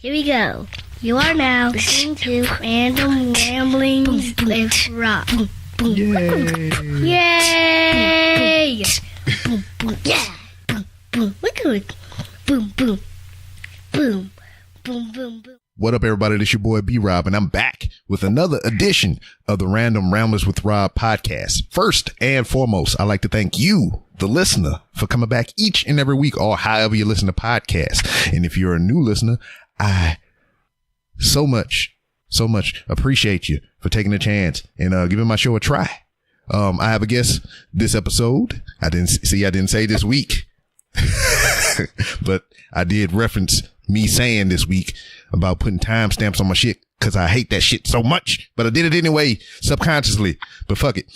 Here we go. You are now listening to Random Ramblings with Rob. Yay! Boom, boom, yeah! Boom, boom, look at it. Boom, boom, boom, boom, boom, boom. What up, everybody? This your boy B-Rob, and I'm back with another edition of the Random Ramblers with Rob podcast. First and foremost, I'd like to thank you, the listener, for coming back each and every week, or however you listen to podcasts. And if you're a new listener, I so much appreciate you for taking a chance and giving my show a try. I have a guest this episode. I didn't say this week, but I did reference me saying this week about putting timestamps on my shit because I hate that shit so much, but I did it anyway, subconsciously. But fuck it.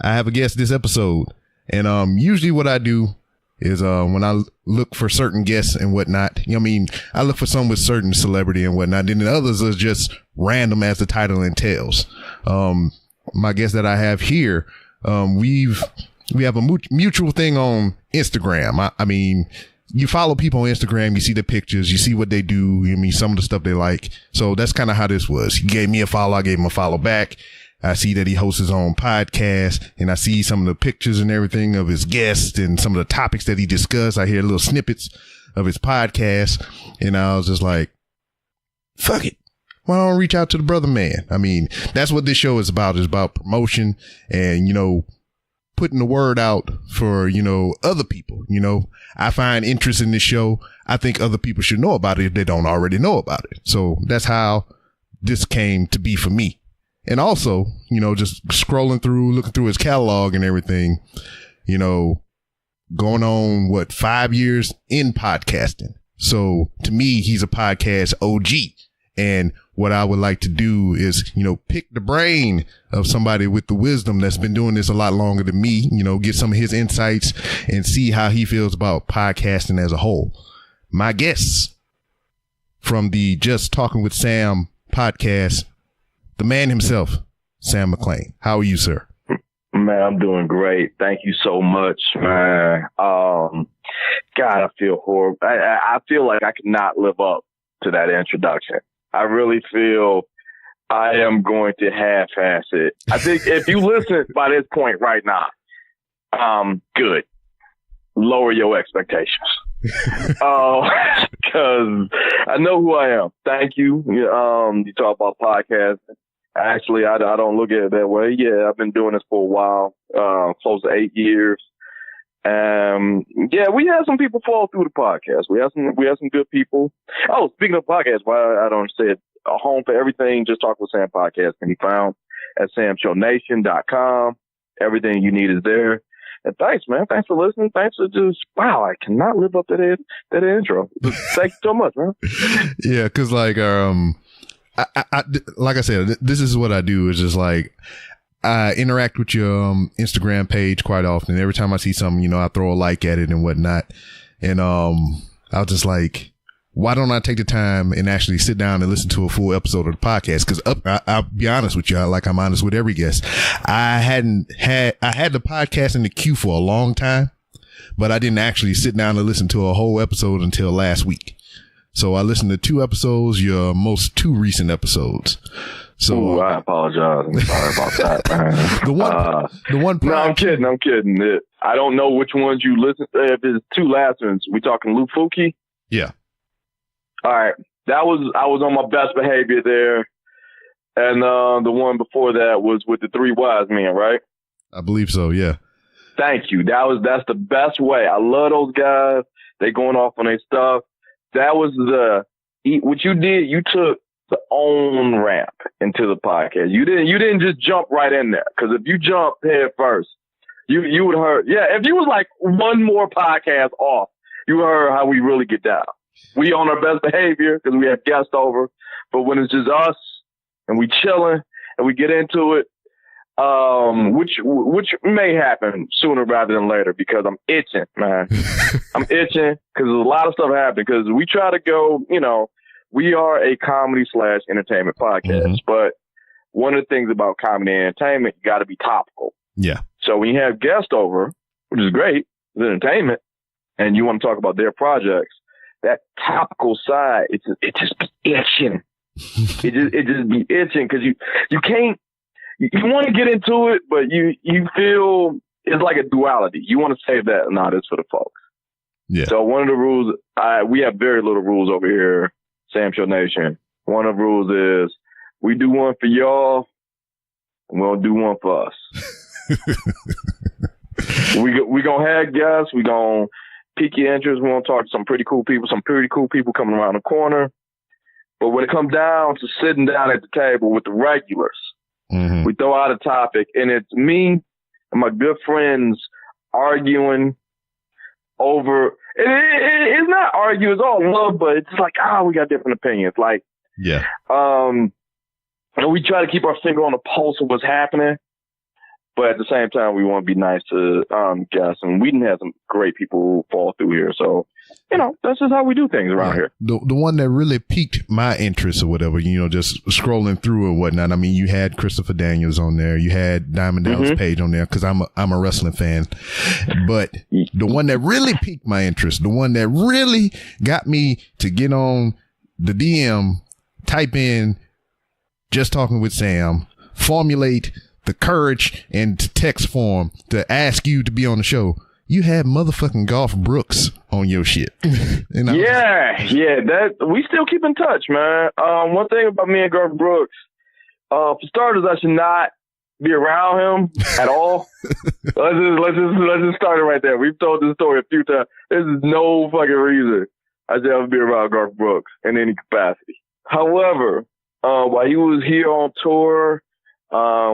I have a guest this episode, and usually what I do is when I look for certain guests and whatnot, you know what I mean? I look for some with certain celebrity and whatnot, and then the others are just random as the title entails. My guest that I have here, we have a mutual thing on Instagram. I mean, you follow people on Instagram, you see the pictures, you see what they do, I mean, some of the stuff they like. So that's kind of how this was. He gave me a follow, I gave him a follow back. I see that he hosts his own podcast, and I see some of the pictures and everything of his guests and some of the topics that he discussed. I hear little snippets of his podcast, and I was just like, fuck it. Why don't I reach out to the brother man? I mean, that's what this show is about. It's about promotion and, you know, putting the word out for, you know, other people. You know, I find interest in this show. I think other people should know about it if they don't already know about it. So that's how this came to be for me. And also, you know, just scrolling through, looking through his catalog and everything, you know, going on 5 years in podcasting. So to me, he's a podcast OG. And what I would like to do is, you know, pick the brain of somebody with the wisdom that's been doing this a lot longer than me, you know, get some of his insights and see how he feels about podcasting as a whole. My guests from the Just Talking with Sam podcast, the man himself, Sam McClain. How are you, sir? Man, I'm doing great. Thank you so much, man. God, I feel horrible. I feel like I cannot live up to that introduction. I really feel I am going to half-ass it. I think if you listen by this point right now, good. Lower your expectations. Because I know who I am. Thank you. You talk about podcasting. Actually, I don't look at it that way. Yeah, I've been doing this for a while, close to 8 years. Yeah, we had some people fall through the podcast. We had some good people. Oh, speaking of podcasts, why I don't say it, a home for everything. Just Talk with Sam podcast can be found at samshownation.com. Everything you need is there. And thanks, man. Thanks for listening. Thanks for wow, I cannot live up to that intro. Thank you so much, man. Yeah, because like like I said, this is what I do is just like, I interact with your Instagram page quite often. Every time I see something, you know, I throw a like at it and whatnot. And I was just like, why don't I take the time and actually sit down and listen to a full episode of the podcast? Because I'll be honest with you, like I'm honest with every guest. I had the podcast in the queue for a long time, but I didn't actually sit down and listen to a whole episode until last week. So I listened to 2 episodes, your most 2 recent episodes. So ooh, I apologize. I'm sorry about that, man. the one. No, I'm kidding. I don't know which ones you listen to. If it's 2 last ones, we talking Lou Fuki? Yeah. All right. I was on my best behavior there. And the one before that was with the 3 wise men, right? I believe so, yeah. Thank you. That's the best way. I love those guys. They going off on their stuff. That was what you did. You took the on ramp into the podcast. You didn't just jump right in there. Because if you jump head first, you would heard. Yeah, if you was like one more podcast off, you heard how we really get down. We on our best behavior because we have guests over. But when it's just us and we chilling and we get into it, which may happen sooner rather than later because I'm itching, man. I'm itching because a lot of stuff happened because we try to go, you know, we are a comedy/entertainment podcast, but one of the things about comedy and entertainment, you got to be topical. Yeah. So when you have guests over, which is great, it's entertainment, and you want to talk about their projects, that topical side, it just be itching. it just be itching because you can't. You want to get into it, but you feel it's like a duality. You want to save that. No, that's for the folks. Yeah. So one of the rules, we have very little rules over here, Sam Show Nation. One of the rules is we do one for y'all, and we'll do one for us. we gonna have guests. We gonna pique your interest. We gonna talk to some pretty cool people. Some pretty cool people coming around the corner. But when it comes down to sitting down at the table with the regulars, we throw out a topic, and it's me and my good friends arguing over. It's not argue, it's all love, but it's like, we got different opinions. Like, yeah. And we try to keep our finger on the pulse of what's happening, but at the same time, we want to be nice to guests, and we didn't have some great people fall through here. So, that's just how we do things around here. The one that really piqued my interest or whatever, just scrolling through or whatnot. I mean, you had Christopher Daniels on there. You had Diamond Dallas Page on there because I'm a wrestling fan. But the one that really piqued my interest, the one that really got me to get on the DM, type in Just Talking with Sam, formulate the courage and text form to ask you to be on the show. You had motherfucking Garth Brooks on your shit. That we still keep in touch, man. One thing about me and Garth Brooks, for starters, I should not be around him at all. let's just start it right there. We've told this story a few times. There's no fucking reason I should ever be around Garth Brooks in any capacity. However, while he was here on tour,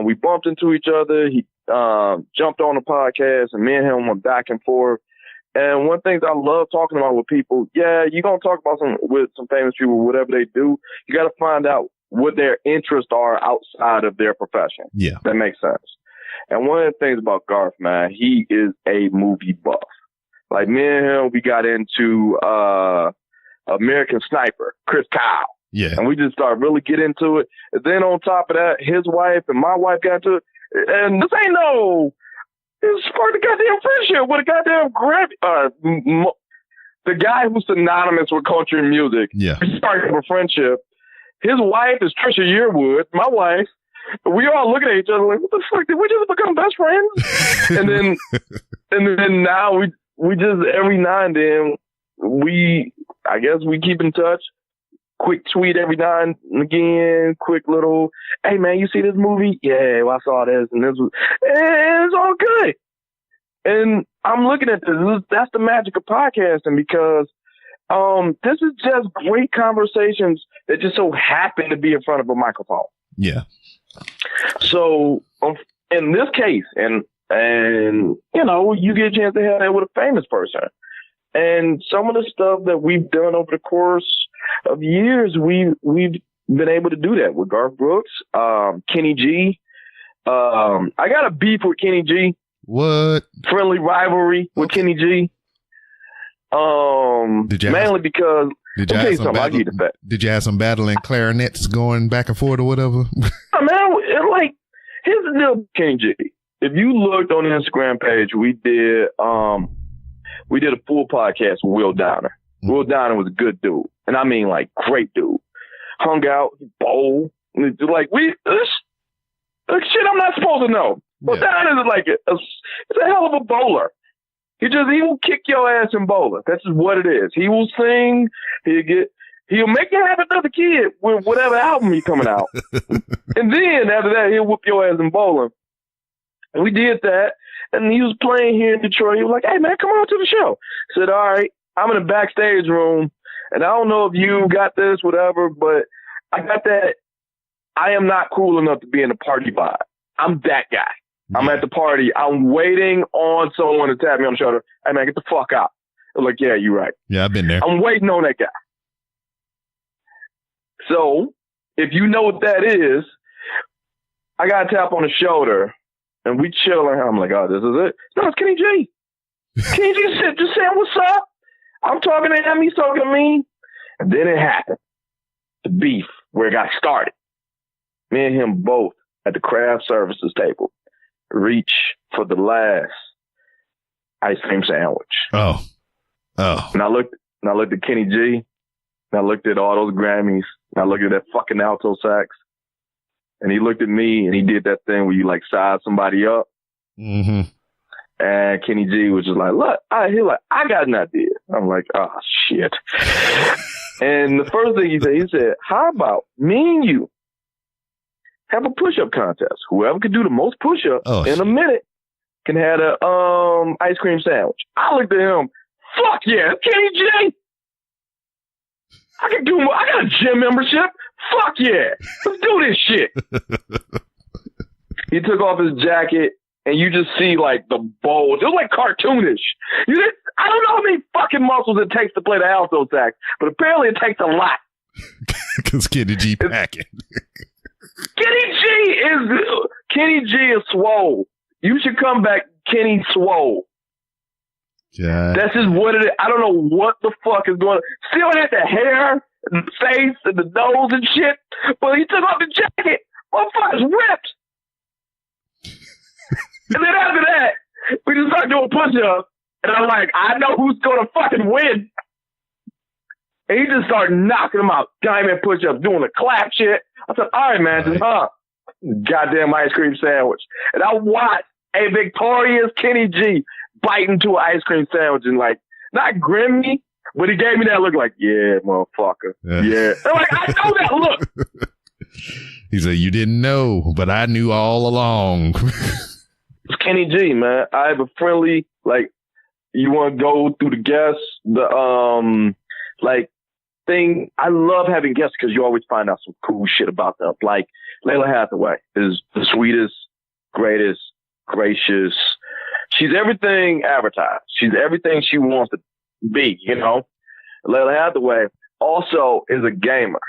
we bumped into each other. He jumped on the podcast, and me and him went back and forth. And one thing that I love talking about with people, you're going to talk about with some famous people, whatever they do, you got to find out what their interests are outside of their profession. Yeah. That makes sense. And one of the things about Garth, man, he is a movie buff. Like me and him, we got into American Sniper, Chris Kyle. Yeah. And we just started really get into it. And then on top of that, his wife and my wife got into it. And this ain't it sparked a goddamn friendship with a goddamn the guy who's synonymous with country music. Yeah. We started a friendship. His wife is Trisha Yearwood, my wife. We all looking at each other like, what the fuck? Did we just become best friends? and then now we just every now and then I guess we keep in touch. Quick tweet every now and again, quick little, hey man, you see this movie? Yeah, well, I saw this and this was, and it's all good. And I'm looking at this. That's the magic of podcasting because this is just great conversations that just so happen to be in front of a microphone. Yeah. So in this case, and you get a chance to have that with a famous person. And some of the stuff that we've done over the course of years, we've been able to do that with Garth Brooks, Kenny G. I got a beef with Kenny G. What? Friendly rivalry with Kenny G. Mainly because did you have some battling clarinets going back and forth or whatever? Man, here's the deal, Kenny G. If you looked on the Instagram page, we did a full podcast with Will Downer. Will Downer was a good dude. And I mean, great dude. Hung out, bowled. Shit I'm not supposed to know. Will Downer is it's a hell of a bowler. He will kick your ass in bowling. That's just what it is. He will sing. He'll make you have another kid with whatever album he's coming out. And then after that, he'll whoop your ass in bowling. And we did that. And he was playing here in Detroit. He was like, hey, man, come on to the show. I said, all right, I'm in the backstage room. And I don't know if you got this, whatever, but I got that. I am not cool enough to be in the party vibe. I'm that guy. Yeah. I'm at the party. I'm waiting on someone to tap me on the shoulder. Hey, man, get the fuck out. I'm like, yeah, you're right. Yeah, I've been there. I'm waiting on that guy. So if you know what that is, I got a tap on the shoulder. And we chilling. I'm like, oh, this is it. No, it's Kenny G. Kenny G just saying, what's up? I'm talking to him. He's talking to me. And then it happened. The beef, where it got started. Me and him both at the craft services table reach for the last ice cream sandwich. Oh. And I looked and I looked at Kenny G, and I looked at all those Grammys, and I looked at that fucking alto sax, and he looked at me, and he did that thing where you like size somebody up. Mm-hmm. And Kenny G was just like, look, I got an idea. I'm like, oh, shit. And the first thing he said, how about me and you have a push-up contest? Whoever can do the most push-ups in a minute can have a ice cream sandwich. I looked at him, fuck yeah, Kenny G. I got a gym membership. Fuck yeah. Let's do this shit. He took off his jacket, and you just see like the bulge. It was like cartoonish. I don't know how many fucking muscles it takes to play the alto sax, but apparently it takes a lot. Because Kenny G packing. Kenny G is swole. You should come back, Kenny swole. Yeah. That's just what it is. I don't know what the fuck is going on. Still had the hair, and the face, and the nose and shit, but he took off the jacket. Motherfucker's ripped. And then after that, we just started doing push-ups, and I'm like, I know who's going to fucking win. And he just started knocking them out, diamond push-ups, doing the clap shit. I said, all right, man, just goddamn ice cream sandwich. And I watched a victorious Kenny G bite into an ice cream sandwich and like, not grim me, but he gave me that look like, yeah, motherfucker. Yeah. I'm like, I know that look. He said, you didn't know, but I knew all along. It's Kenny G, man. I have a friendly, like, you want to go through the guests, thing. I love having guests because you always find out some cool shit about them. Like, Layla Hathaway is the sweetest, greatest, gracious. She's everything advertised. She's everything she wants to be, you know? Layla Hathaway also is a gamer.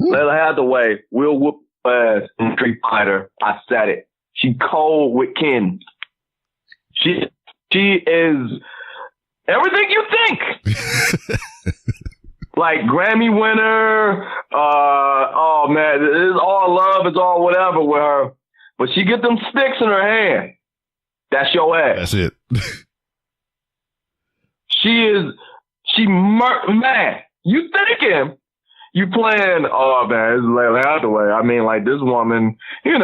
Layla Hathaway will whoop ass in Street Fighter. I said it. She cold with Ken. She is everything you think. Like Grammy winner. Oh man, it's all love. It's all whatever with her. But she get them sticks in her hand. That's your ass. That's it. Man, you thinking you playing, oh man, this is Layla Hathaway. I mean, like this woman, you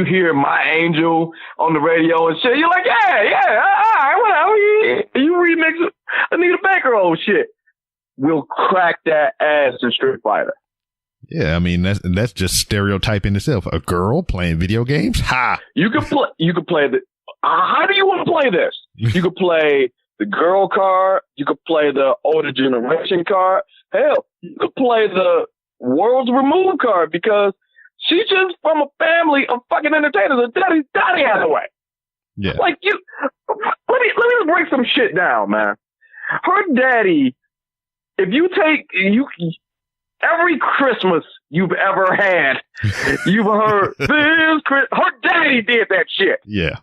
hear My Angel on the radio and shit. You're like, yeah, all right, whatever. You remix Anita Baker old shit. We'll crack that ass in Street Fighter. Yeah, I mean that's just stereotype in itself. A girl playing video games? Ha! You could play the. How do you want to play this? You could play the girl card. You could play the older generation card. Hell, you could play the world's removed card because she's just from a family of fucking entertainers. Daddy Hathaway. Yeah. Like you. Let me just break some shit down, man. Her daddy. If you take every Christmas you've ever had, you've heard this. Her daddy did that shit. Yeah.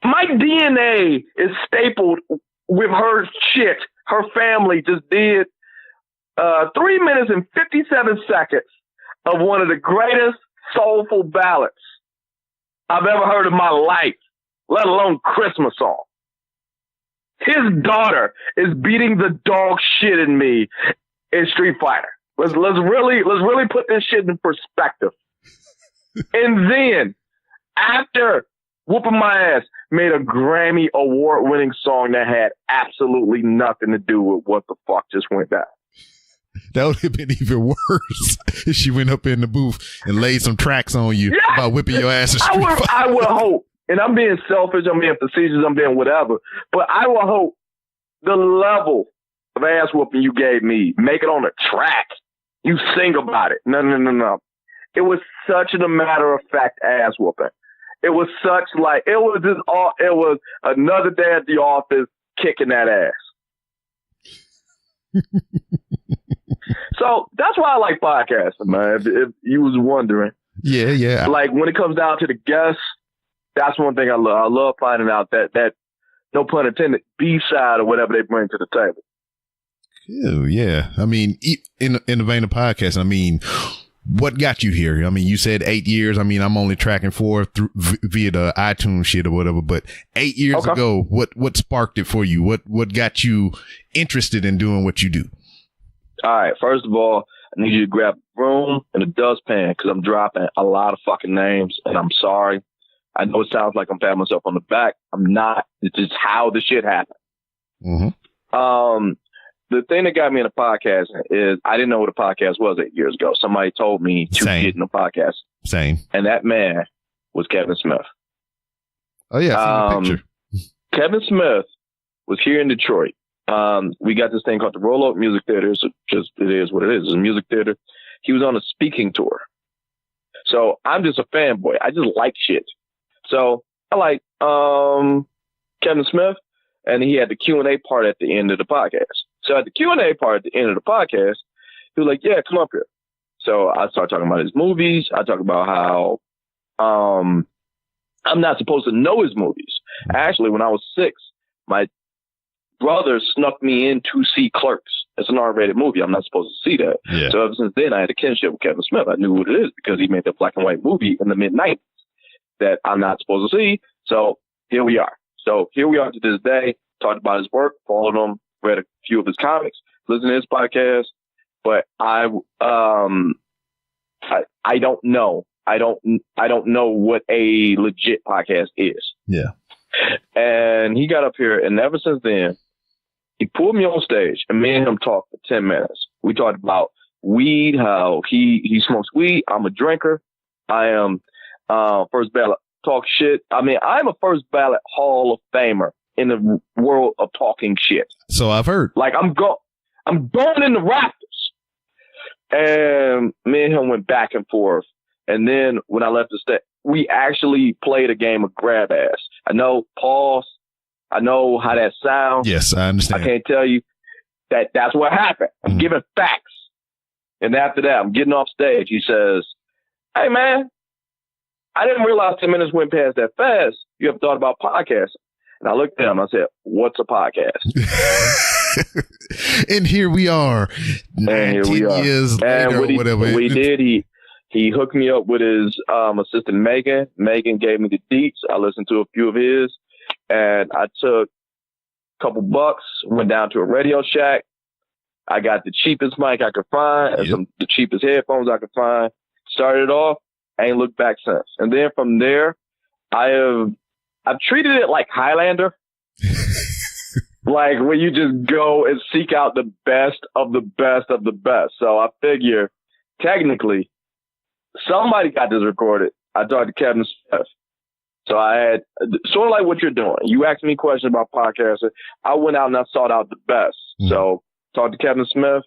My DNA is stapled with her shit. Her family just did 3 minutes and 57 seconds of one of the greatest soulful ballads I've ever heard in my life, let alone Christmas song. His daughter is beating the dog shit in me in Street Fighter. Let's really put this shit in perspective. And then, after whooping my ass, made a Grammy award-winning song that had absolutely nothing to do with what the fuck just went down. That would have been even worse if she went up in the booth and laid some tracks on you about whipping your ass in Street Fighter. I would hope. And I'm being selfish, I'm being facetious, I'm being whatever. But I will hope the level of ass whooping you gave me, make it on a track. You sing about it. No. It was such a matter of fact ass whooping. It was it was another day at the office kicking that ass. So that's why I like podcasting, man. If you was wondering. Yeah. Like when it comes down to the guests, that's one thing I love. I love finding out that no pun intended, B-side or whatever they bring to the table. Yeah. I mean, in the vein of podcasting, I mean, what got you here? I mean, you said 8 years. I mean, I'm only tracking 4 through via the iTunes shit or whatever, but 8 years ago, what sparked it for you? What got you interested in doing what you do? All right. First of all, I need you to grab a broom and a dustpan because I'm dropping a lot of fucking names, and I'm sorry. I know it sounds like I'm patting myself on the back. I'm not. It's just how the shit happened. Mm-hmm. The thing that got me into podcasting is I didn't know what a podcast was 8 years ago. Somebody told me to get in a podcast. Same. And that man was Kevin Smith. Oh, yeah. I seen the picture. Kevin Smith was here in Detroit. We got this thing called the Roll Up Music Theater. So just, it is what it is. It's a music theater. He was on a speaking tour. So I'm just a fanboy. I just like shit. So I like Kevin Smith, and he had the Q&A part at the end of the podcast. So at the Q&A part at the end of the podcast, he was like, yeah, come up here. So I started talking about his movies. I talk about how I'm not supposed to know his movies. Actually, when I was 6, my brother snuck me in to see Clerks. It's an R-rated movie. I'm not supposed to see that. Yeah. So ever since then, I had a kinship with Kevin Smith. I knew what it is because he made that black and white movie in the mid-90s that I'm not supposed to see. So here we are. So here we are to this day. Talked about his work, followed him, read a few of his comics, listened to his podcast. But I don't know. I don't know what a legit podcast is. Yeah. And he got up here, and ever since then, he pulled me on stage, and me and him talked for 10 minutes. We talked about weed, how he smokes weed. I'm a drinker. I am first ballot talk shit. I mean, I'm a first ballot Hall of Famer in the world of talking shit. So I've heard. Like I'm going in the rafters. And me and him went back and forth. And then when I left the stage, we actually played a game of grab ass. I know, pause. I know how that sounds. Yes, I understand. I can't tell you that's what happened. I'm giving facts. And after that, I'm getting off stage. He says, hey, man, I didn't realize 10 minutes went past that fast. You ever thought about podcasting? And I looked at him and I said, what's a podcast? And here we are. 19 years later or whatever. We did. He hooked me up with his assistant, Megan. Megan gave me the deets. I listened to a few of his. And I took a couple bucks, went down to a Radio Shack. I got the cheapest mic I could find and the cheapest headphones I could find. Started it off. Ain't looked back since. And then from there, I've treated it like Highlander. Like where you just go and seek out the best of the best of the best. So I figure technically somebody got this recorded. I talked to Kevin Smith. So I had sort of like what you're doing. You asked me questions about podcasting. I went out and I sought out the best. Mm-hmm. So talked to Kevin Smith,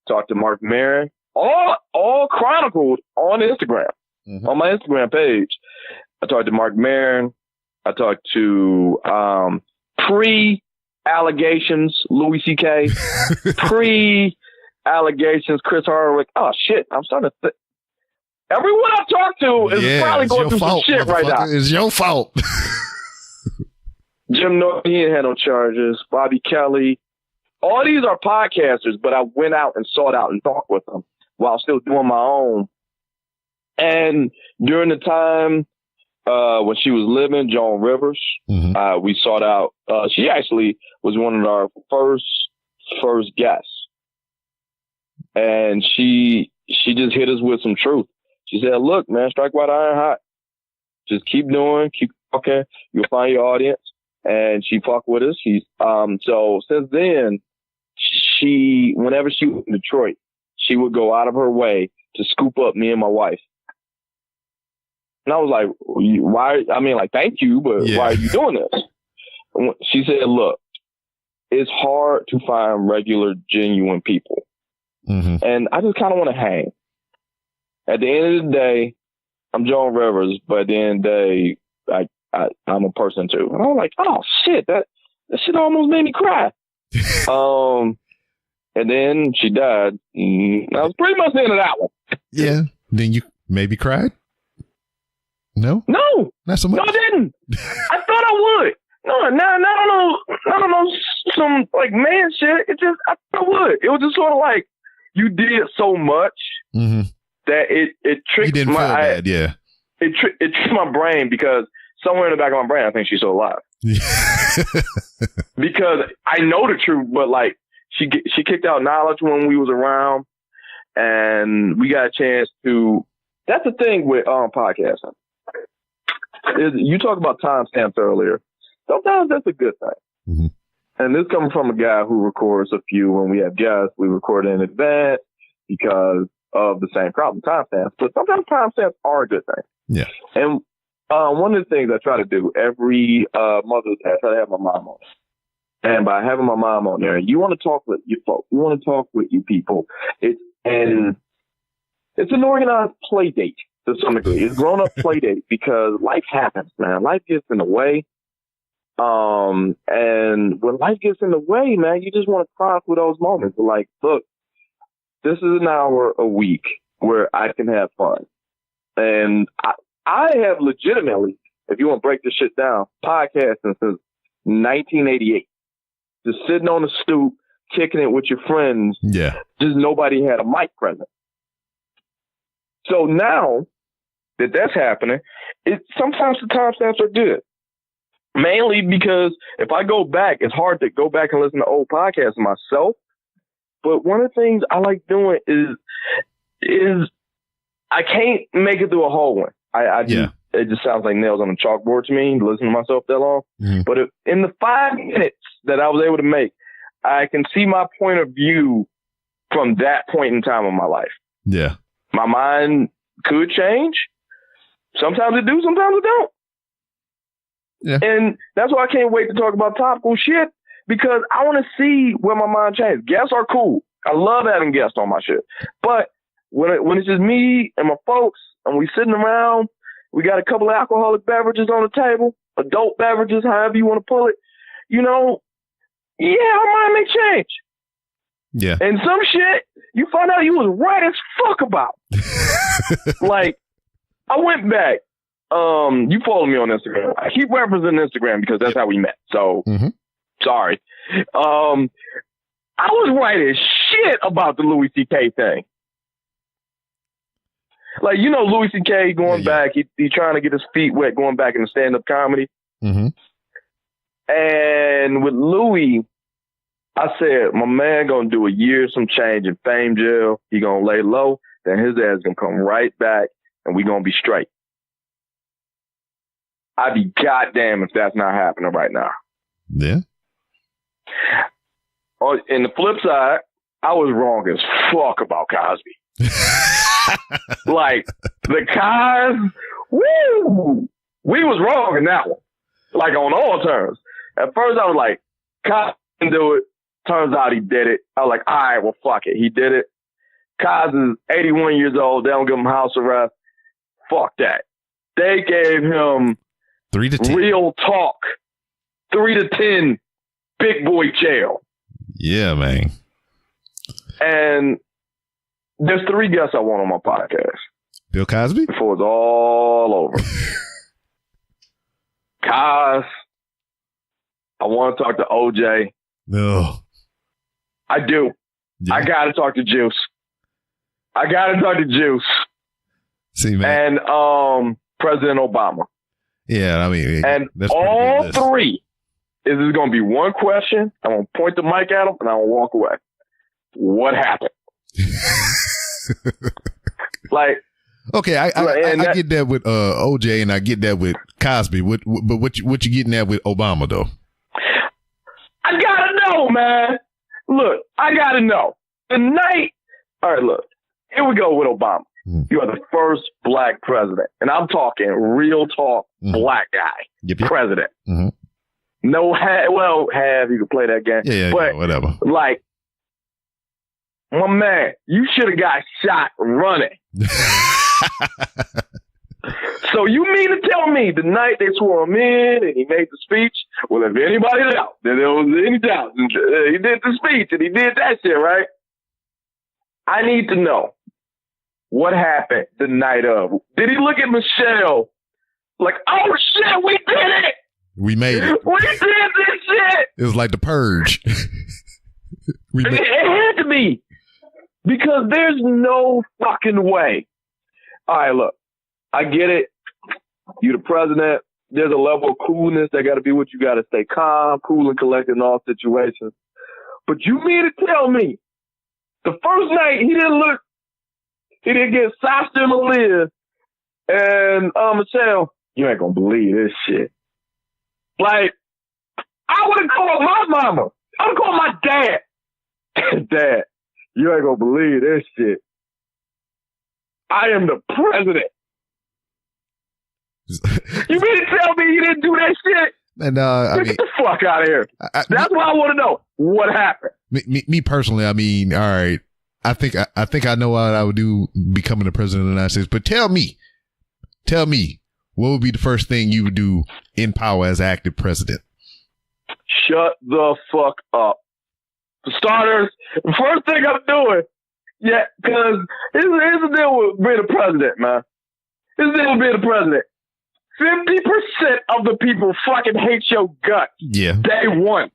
talked to Mark Maron, all chronicled on Instagram, on my Instagram page. I talked to Mark Maron. I talked to pre-allegations Louis C.K., pre-allegations Chris Hardwick. Oh, shit. I'm starting to think. Everyone I've talked to is probably going through some shit right now. It's your fault. Jim Norton, he ain't had no charges. Bobby Kelly. All these are podcasters, but I went out and sought out and talked with them while still doing my own. And during the time when she was living, Joan Rivers, we sought out. She actually was one of our first guests. And she just hit us with some truth. She said, look, man, strike while the iron hot. Just keep doing, keep talking. You'll find your audience. And she fucked with us. So since then, whenever she was in Detroit, she would go out of her way to scoop up me and my wife. And I was like, why? I mean, like, thank you, but why are you doing this? And she said, look, it's hard to find regular, genuine people. And I just kind of want to hang. At the end of the day, I'm Joan Rivers, but at the end of the day, I'm a person too. And I was like, oh shit, that shit almost made me cry. And then she died. That was pretty much the end of that one. Yeah. Then you maybe cried? No? No. Not so much. No, I didn't. I thought I would. No, I don't know, some like man shit. It just, I thought I would. It was just sort of like, you did so much. that it tricked You didn't feel bad, yeah. It tricked my brain because somewhere in the back of my brain, I think she's still alive. Because I know the truth, but like she kicked out knowledge when we was around, and we got a chance to. That's the thing with podcasting. Is you talked about timestamps earlier. Sometimes that's a good thing. Mm-hmm. And this coming from a guy who records a few when we have guests. We record in advance because of the same problem, timestamps. But sometimes timestamps are a good thing. Yeah. And one of the things I try to do every Mother's Day, I try to have my mom on. And by having my mom on there, you want to talk with your folks. You want to talk with your people. It's an organized play date to some degree. It's grown up play date because life happens, man. Life gets in the way. And when life gets in the way, man, you just want to cross with those moments. Like, look, this is an hour a week where I can have fun. And I have legitimately, if you want to break this shit down, podcasting since 1988. Just sitting on the stoop, kicking it with your friends. Yeah. Just nobody had a mic present. So now that that's happening, sometimes the timestamps are good. Mainly because if I go back, it's hard to go back and listen to old podcasts myself. But one of the things I like doing is I can't make it through a whole one. It just sounds like nails on a chalkboard to me, listening to myself that long. Mm-hmm. But in the 5 minutes that I was able to make, I can see my point of view from that point in time of my life. Yeah. My mind could change. Sometimes it do, sometimes it don't. Yeah. And that's why I can't wait to talk about topical shit, because I want to see where my mind changes. Guests are cool. I love having guests on my shit. But when it's just me and my folks and we sitting around, we got a couple of alcoholic beverages on the table, adult beverages, however you want to pull it, our mind may change. Yeah. And some shit, you find out you was right as fuck about. Like, I went back. You follow me on Instagram. I keep referencing Instagram because that's how we met. So, sorry. I was right as shit about the Louis C.K. thing. Like, Louis C.K. going back, he trying to get his feet wet going back into stand-up comedy. Mm-hmm. And with Louis, I said, my man gonna do a year some change in fame jail. He gonna lay low. Then his ass gonna come right back and we gonna be straight. I'd be goddamn if that's not happening right now. Yeah. In the flip side, I was wrong as fuck about Cosby. Like, the Cos, woo! We was wrong in that one. Like, on all terms. At first, I was like, Cos didn't do it. Turns out he did it. I was like, all right, well, fuck it. He did it. Cos is 81 years old. They don't give him house arrest. Fuck that. They gave him 3 to 10. Real talk. 3 to 10 big boy jail. Yeah, man. And there's 3 guests I want on my podcast. Bill Cosby? Before it's all over. Cos. I want to talk to OJ. No. I do. Yeah. I got to talk to Juice. See, man. And President Obama. Yeah, I mean. And all 3 is this going to be one question. I'm going to point the mic at them and I'm going to walk away. What happened? Like. Okay, I get that with OJ and I get that with Cosby. But what you getting at with Obama, though? I gotta know, man. Look, I gotta know. Tonight, all right, look, here we go with Obama. You are the first black president. And I'm talking real talk, black guy, president. No, have you can play that game. Yeah, but, whatever. Like, my man, you should have got shot running. So you mean to tell me the night they swore him in and he made the speech? Well, if anybody doubt that there was any doubt, he did the speech and he did that shit, right? I need to know what happened the night of. Did he look at Michelle like, oh shit, we did it? We made it. We did this shit. It was like the purge. It had to be. Because there's no fucking way all right, look, I get it. You the president. There's a level of coolness that got to be what you got to stay calm, cool, and collected in all situations. But you mean to tell me the first night he didn't get sauced in the lid, and Michelle, you ain't gonna believe this shit. Like, I would have called my mama. I would have called my dad. Dad, you ain't gonna believe this shit. I am the president. You mean to tell me you didn't do that shit? And get the fuck out of here. That's what I want to know. What happened? Me personally, I mean, all right. I think I know what I would do becoming the president of the United States. But tell me, what would be the first thing you would do in power as active president? Shut the fuck up. For starters, the first thing I'm doing, because here's the deal with being a president, man. Here's the deal with being a president. 50% of the people fucking hate your guts. Yeah. Day one.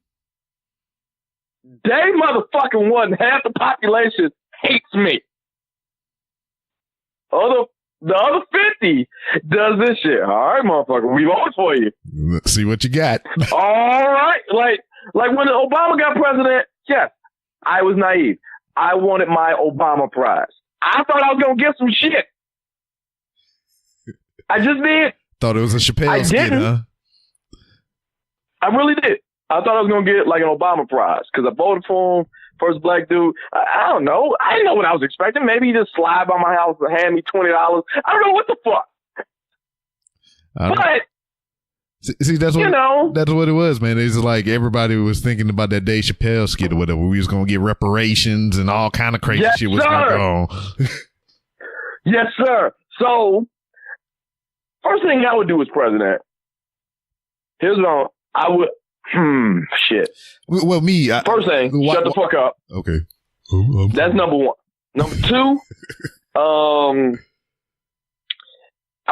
Day motherfucking one, half the population hates me. The other 50 does this shit. All right, motherfucker, we voted for you. Let's see what you got. All right. Like when Obama got president, yes, I was naive. I wanted my Obama prize. I thought I was going to get some shit. I just did. Thought it was a Chappelle skit, huh? I really did. I thought I was going to get like an Obama prize because I voted for him. First black dude. I don't know. I didn't know what I was expecting. Maybe he just slide by my house and hand me $20. I don't know what the fuck. But see, that's what it was, man. It's like everybody was thinking about that Dave Chappelle skit or whatever. We was going to get reparations and all kind of crazy shit was going to go on. Yes, sir. So first thing I would do as president, here's what I would. Shit. Well, me. First thing, shut the fuck up. Okay. That's number one. Number two, I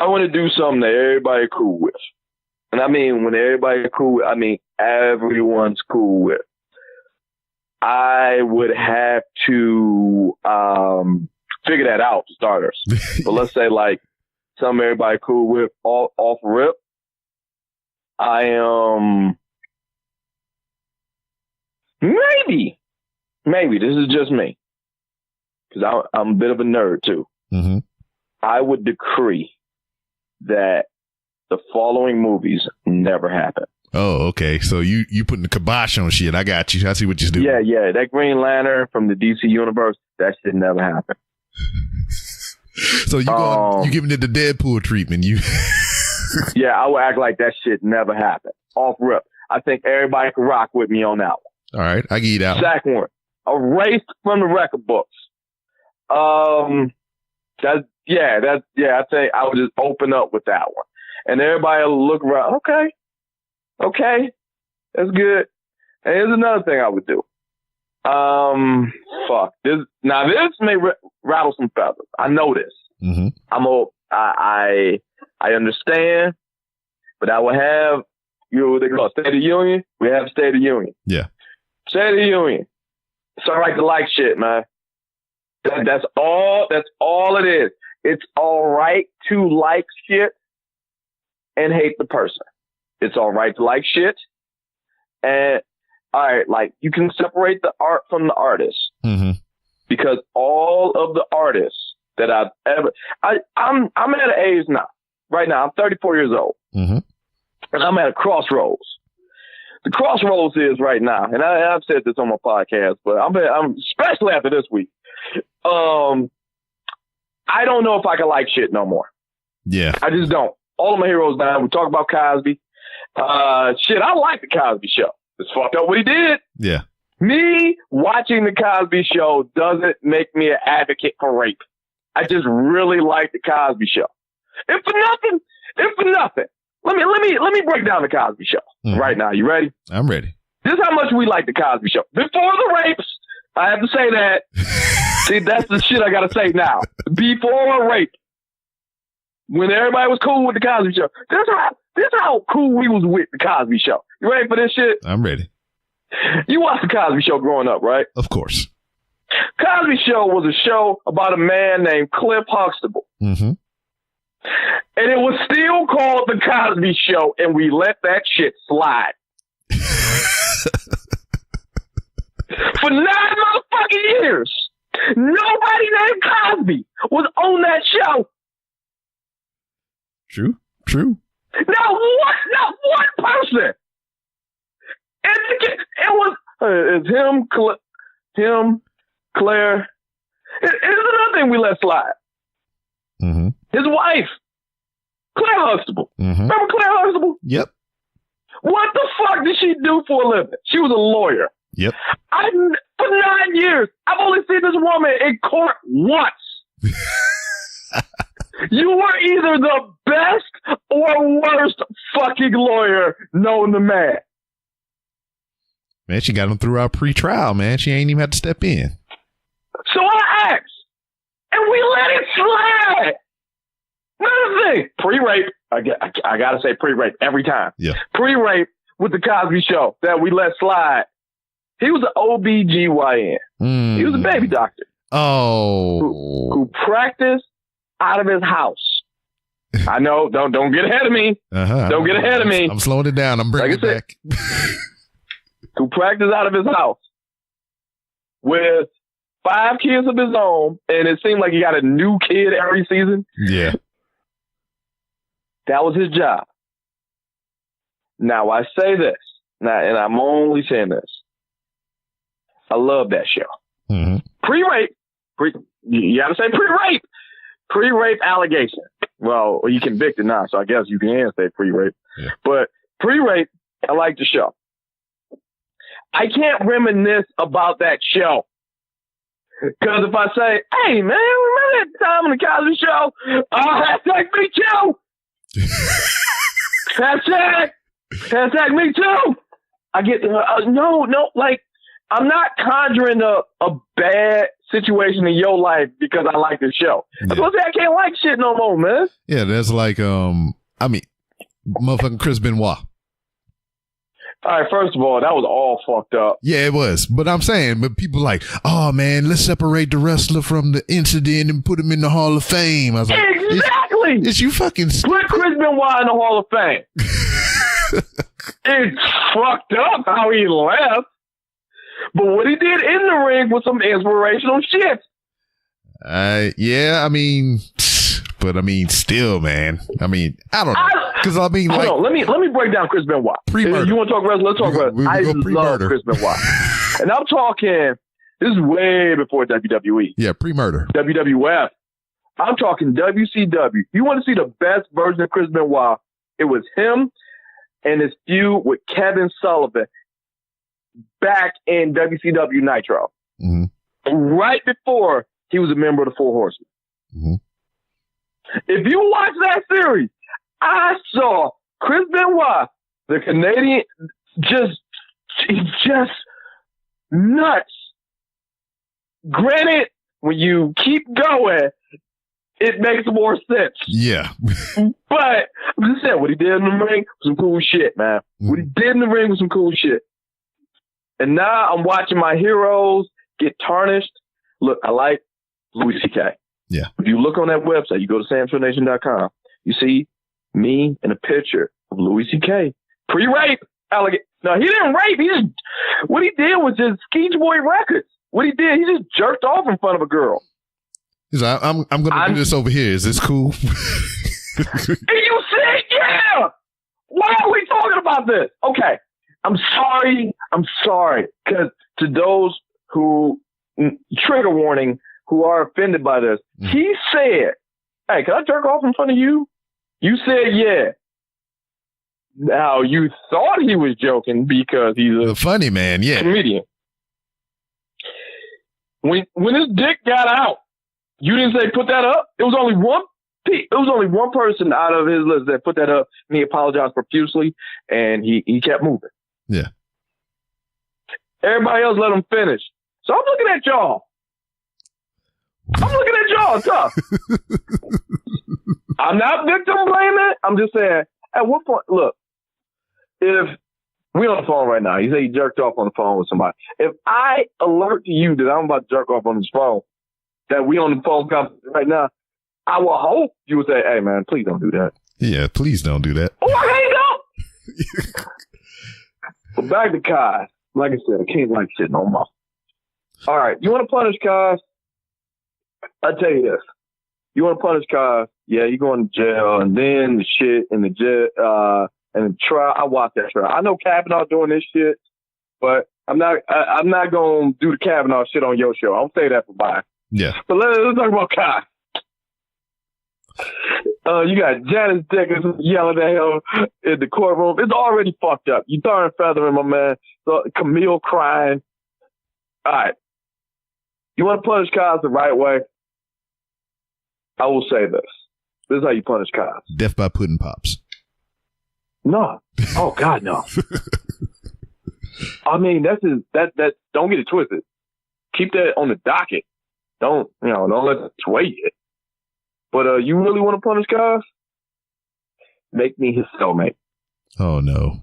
want to do something that everybody cool with. And I mean, when everybody cool with, I mean, everyone's cool with. I would have to figure that out for starters. But let's say like something everybody cool with off rip. I am... Maybe this is just me, because I'm a bit of a nerd too. Mm-hmm. I would decree that the following movies never happen. Oh, okay. So you putting the kibosh on shit. I got you. I see what you do. Yeah. That Green Lantern from the DC universe, that shit never happened. So you giving it the Deadpool treatment? You? Yeah, I would act like that shit never happened. Off rip. I think everybody can rock with me on that one. All right, I give you that. Second one, erased from the record books. I think I would just open up with that one, and everybody will look around. Okay, that's good. And here's another thing I would do. This may rattle some feathers. I know this. Mm-hmm. I understand, but I would have what they call State of the Union. We have State of the Union. Yeah. State of the Union. It's all right to like shit, man. That's all it is. It's all right to like shit and hate the person. It's all right to like shit. And all right, like you can separate the art from the artist. Mm-hmm. Because all of the artists that I've ever, I'm at an age now. Right now, I'm 34 years old. Mm-hmm. And I'm at a crossroads. The crossroads is right now, and I've said this on my podcast, but I'm especially after this week. I don't know if I can like shit no more. Yeah, I just don't. All of my heroes died. We talk about Cosby. I like the Cosby Show. It's fucked up what he did. Yeah. Me watching the Cosby Show doesn't make me an advocate for rape. I just really like the Cosby Show. If for nothing. Let me break down the Cosby Show right now. You ready? I'm ready. This is how much we like the Cosby Show. Before the rapes, I have to say that. See, that's the shit I gotta say now. Before a rape, when everybody was cool with the Cosby Show, this is how cool we was with the Cosby Show. You ready for this shit? I'm ready. You watched the Cosby Show growing up, right? Of course. Cosby Show was a show about a man named Cliff Huxtable. Mm-hmm. And it was still called The Cosby Show, and we let that shit slide. For 9 motherfucking years, nobody named Cosby was on that show. True. Not one person. And it was it's him, Claire. It's another thing we let slide. Mm-hmm. His wife, Claire Huxtable. Mm-hmm. Remember Claire Huxtable? Yep. What the fuck did she do for a living? She was a lawyer. Yep. For 9 years, I've only seen this woman in court once. You were either the best or worst fucking lawyer known to man. Man, she got him through our pre-trial, man. She ain't even had to step in. So I asked, and we let it slide. Another thing, pre-rape. I gotta say pre-rape every time. Yeah. Pre-rape with the Cosby Show that we let slide. He was an OBGYN. He was a baby doctor. Oh. Who practiced out of his house. I know. Don't get ahead of me. Don't get ahead of me. I'm slowing it down. I'm bringing it back. Who practiced out of his house with 5 kids of his own, and it seemed like he got a new kid every season. Yeah. That was his job. Now I say this, and I'm only saying this. I love that show. Mm-hmm. Pre-rape. You got to say pre-rape. Pre-rape allegation. Well, you convicted now, so I guess you can say pre-rape. Yeah. But pre-rape, I like the show. I can't reminisce about that show. Because if I say, hey, man, remember that time on the Cosby Show? Hashtag me too. Hashtag me too. I get, no, like, I'm not conjuring a bad situation in your life because I like the show. Yeah. I was going to say I can't like shit no more, man. Yeah, that's like, motherfucking Chris Benoit. All right, first of all, that was all fucked up. Yeah, it was. But I'm saying, but people like, oh, man, let's separate the wrestler from the incident and put him in the Hall of Fame. I was like, exactly. It's you fucking put Chris Benoit in the Hall of Fame. It's fucked up how he left. But what he did in the ring was some inspirational shit. Yeah, still, man. I don't know. Because let me break down Chris Benoit. Pre-murder. You want to talk wrestling? Let's talk wrestling. I love Chris Benoit. And I'm talking, this is way before WWE. Yeah, pre-murder. WWF. I'm talking WCW. You want to see the best version of Chris Benoit? It was him and his feud with Kevin Sullivan back in WCW Nitro. Mm-hmm. Right before he was a member of the Four Horsemen. Mm-hmm. If you watch that series, I saw Chris Benoit, the Canadian, just nuts. Granted, when you keep going, it makes more sense. Yeah. But I'm just saying, what he did in the ring was some cool shit, man. Mm-hmm. What he did in the ring was some cool shit. And now I'm watching my heroes get tarnished. Look, I like Louis C.K. Yeah. If you look on that website, you go to samshownation.com, you see me in a picture of Louis C.K. Pre-rape. No, he didn't rape. What he did was just Skeech Boy Records. What he did, he just jerked off in front of a girl. He's like, I'm going to do this over here. Is this cool? And you said, yeah. Why are we talking about this? Okay. I'm sorry. Because to those who, trigger warning, who are offended by this, he said, hey, can I jerk off in front of you? You said, yeah. Now, you thought he was joking because he's a funny man, yeah. Comedian. When his dick got out, you didn't say put that up. It was only one person out of his list that put that up, and he apologized profusely, and he kept moving. Yeah. Everybody else let him finish. So I'm looking at y'all. Tough. I'm not victim blaming. I'm just saying, at what point, look, if we on the phone right now, you say you jerked off on the phone with somebody. If I alert to you that I'm about to jerk off on this phone, that we on the phone right now, I will hope you would say, hey, man, please don't do that. Yeah, please don't do that. Oh, I hate them. But back to Kai. Like I said, I can't like shit no more. All right, you want to punish Kai? I tell you this. You want to punish Kai? Yeah, you going to jail, and then the shit in the jail and the trial. I watched that trial. I know Kavanaugh doing this shit, but I'm not gonna do the Kavanaugh shit on your show. I'll say that for bye. Yeah. But let's talk about Kai. You got Janice Dickens yelling at him in the courtroom. It's already fucked up. You throwing feathering, my man. So, Camille crying. All right. You want to punish Kai the right way? I will say this. This is how you punish Kai. Death by pudding pops. No. Oh, God, no. I mean, that don't get it twisted. Keep that on the docket. Don't let it sway you. But you really want to punish guys? Make me his cellmate. Oh no.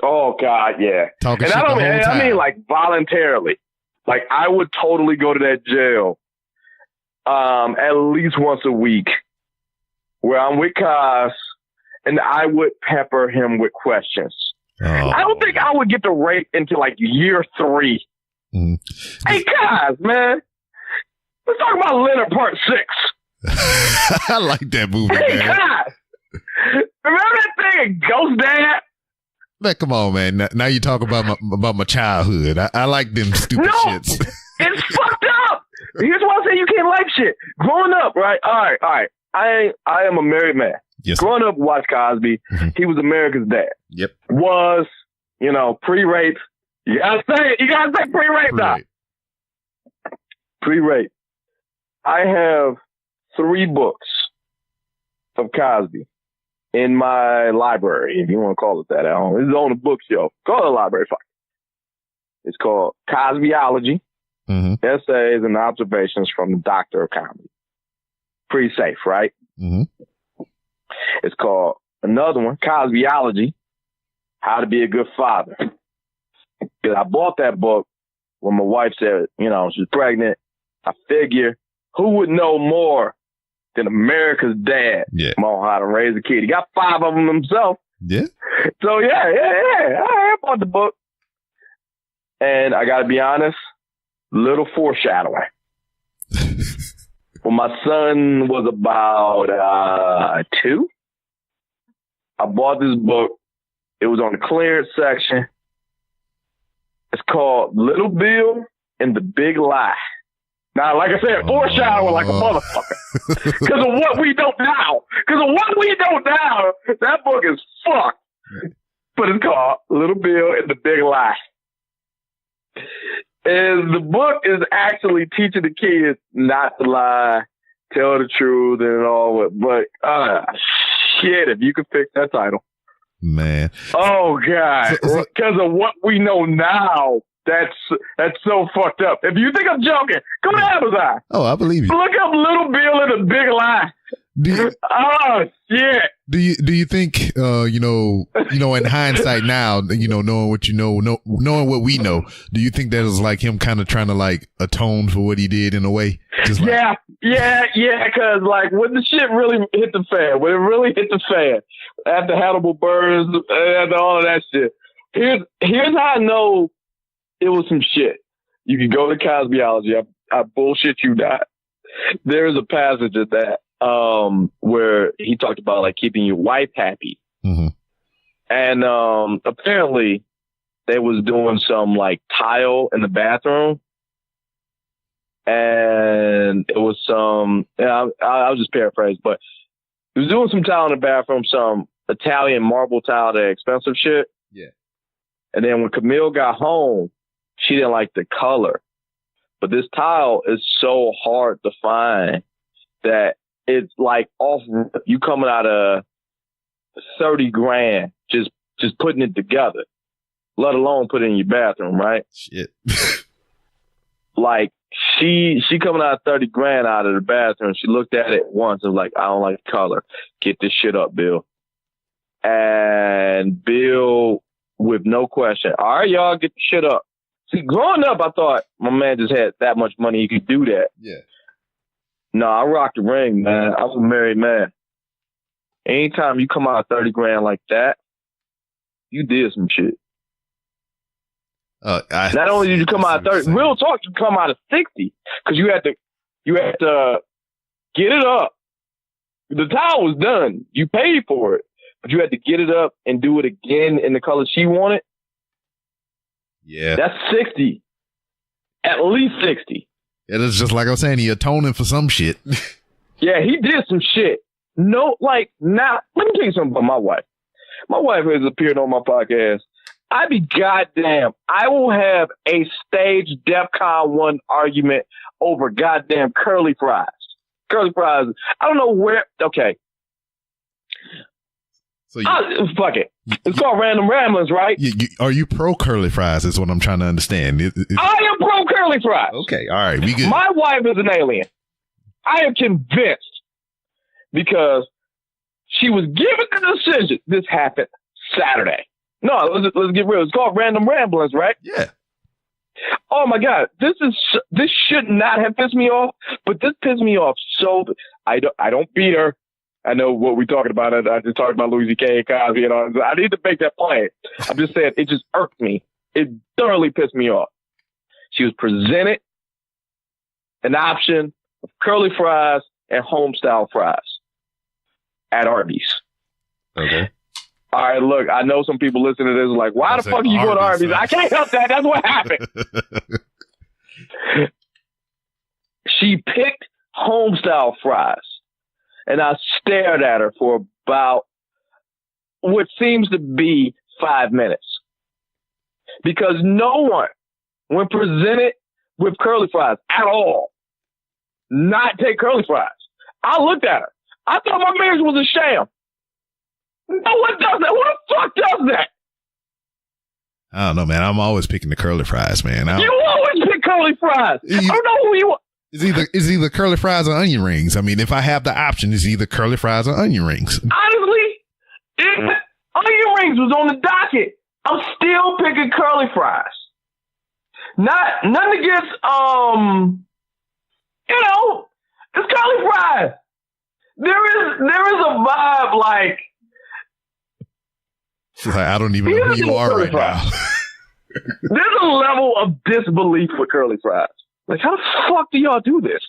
Oh God, yeah. Talking and shit I mean like voluntarily. Like I would totally go to that jail at least once a week where I'm with Kaz and I would pepper him with questions. Oh. I don't think I would get the rape into like year 3. Mm. Hey Kaz, man. Let's talk about Leonard Part 6. I like that movie. Hey, man. God. Remember that thing, Ghost Dad? Man, come on, man. Now you talk about my childhood. I like them stupid shits. It's fucked up. Here's why I say you can't like shit. Growing up, right? All right. I am a married man. Yes. Growing up, watched Cosby. Mm-hmm. He was America's dad. Yep. Was, pre-rape. You gotta say it. You gotta say pre-rape now. Pre-rape. I have 3 books of Cosby in my library, if you want to call it that. It's on the bookshelf. Call it a library. Fuck. It's called Cosbyology, Essays and Observations from the Doctor of Comedy. Pretty safe, right? Mm-hmm. It's called another one, Cosbyology, How to Be a Good Father. Because I bought that book when my wife said, she's pregnant. I figure who would know more than America's dad on how to raise a kid? He got 5 of them himself. Yeah. So yeah. I bought the book. And I gotta be honest, little foreshadowing. When my son was about 2, I bought this book. It was on the clearance section. It's called Little Bill and the Big Lie. Now, like I said, foreshadowing like a motherfucker. Because of what we don't know. That book is fucked. But it's called Little Bill and the Big Lie. And the book is actually teaching the kids not to lie, tell the truth and all. But, shit, if you could fix that title. Man. Oh, God. Because of what we know now. That's so fucked up. If you think I'm joking, go to Amazon. Oh, I believe you. Look up Little Bill and the Big Lie. Oh shit. Do you think in hindsight now, knowing what knowing what we know, do you think that was like him kind of trying to like atone for what he did in a way? Yeah, because like when the shit really hit the fan, after Hannibal Burns, after all of that shit, here's how I know it was some shit. You can go to Cosbyology. I bullshit you not. There's a passage of that where he talked about like keeping your wife happy. Mm-hmm. And apparently they was doing some like tile in the bathroom. And it was I'll just paraphrase, but he was doing some tile in the bathroom, some Italian marble tile, the expensive shit. Yeah. And then when Camille got home, she didn't like the color. But this tile is so hard to find that it's like off you coming out of $30,000 just putting it together, let alone put it in your bathroom, right? Shit. Like she coming out of $30,000 out of the bathroom. She looked at it once and was like, I don't like the color. Get this shit up, Bill. And Bill, with no question, all right, y'all, get the shit up. See, growing up, I thought my man just had that much money he could do that. Yeah. No, I rocked the ring, man. I was a married man. Anytime you come out of 30 grand like that, you did some shit. Not only did you come out of 30, real talk, you come out of 60 because you had to get it up. The towel was done. You paid for it, but you had to get it up and do it again in the color she wanted. Yeah. That's 60. At least 60. Yeah, that's just like I was saying, he atoning for some shit. Yeah, he did some shit. No, like, now, let me tell you something about my wife. My wife has appeared on my podcast. I be goddamn, I will have a stage DEFCON 1 argument over goddamn curly fries. Curly fries. I don't know where. Okay. So fuck it. It's called Random Ramblings, right? Are you pro curly fries? Is what I'm trying to understand. I am pro curly fries. Okay, all right, we good. My wife is an alien. I am convinced because she was given the decision. This happened Saturday. No, let's get real. It's called Random Ramblings, right? Yeah. Oh my God, this should not have pissed me off, but this pissed me off so. I don't beat her. I know what we're talking about. I just talked about Louis C.K. and Cosby. You know, I need to make that plain. I'm just saying it just irked me. It thoroughly pissed me off. She was presented an option of curly fries and home style fries at Arby's. Okay. All right, look, I know some people listening to this are like, why the fuck are you going to Arby's? I can't help that. That's what happened. She picked home style fries. And I stared at her for about what seems to be 5 minutes. Because no one, when presented with curly fries at all, not take curly fries. I looked at her. I thought my marriage was a sham. No one does that. Who the fuck does that? I don't know, man. I'm always picking the curly fries, man. You always pick curly fries. I don't know who you are. It's either curly fries or onion rings. I mean, if I have the option, it's either curly fries or onion rings. Honestly, if onion rings was on the docket, I'm still picking curly fries. Nothing against it's curly fries. There is a vibe like she's like, I don't even know who you are right now. There's a level of disbelief with curly fries. Like, how the fuck do y'all do this?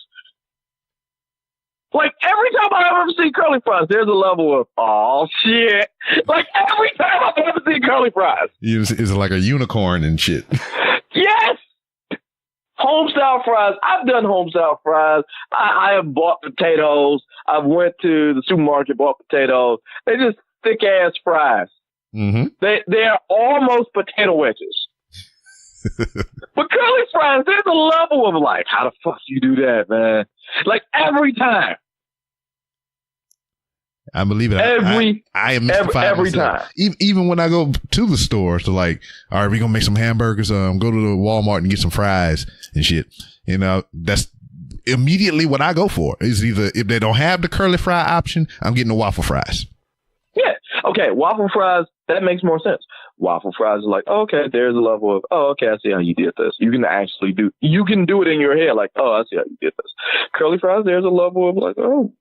Like, every time I've ever seen curly fries, there's a level of, oh, shit. Like, every time I've ever seen curly fries. It's like a unicorn and shit. Yes! Home-style fries. I've done home-style fries. I have bought potatoes. I've went to the supermarket, bought potatoes. They're just thick-ass fries. Mm-hmm. They're almost potato wedges. But curly fries, there's a level of like, how the fuck you do that, man? Like every time. I believe it. I am every time. Even when I go to the store to like, all right, we're gonna make some hamburgers. Go to the Walmart and get some fries and shit. You know, that's immediately what I go for. Is either if they don't have the curly fry option, I'm getting the waffle fries. Yeah. Okay. Waffle fries. That makes more sense. Waffle fries are like, oh, okay, there's a level of, oh, okay, I see how you did this. You can do it in your head, like, oh, I see how you did this. Curly fries, there's a level of like, oh,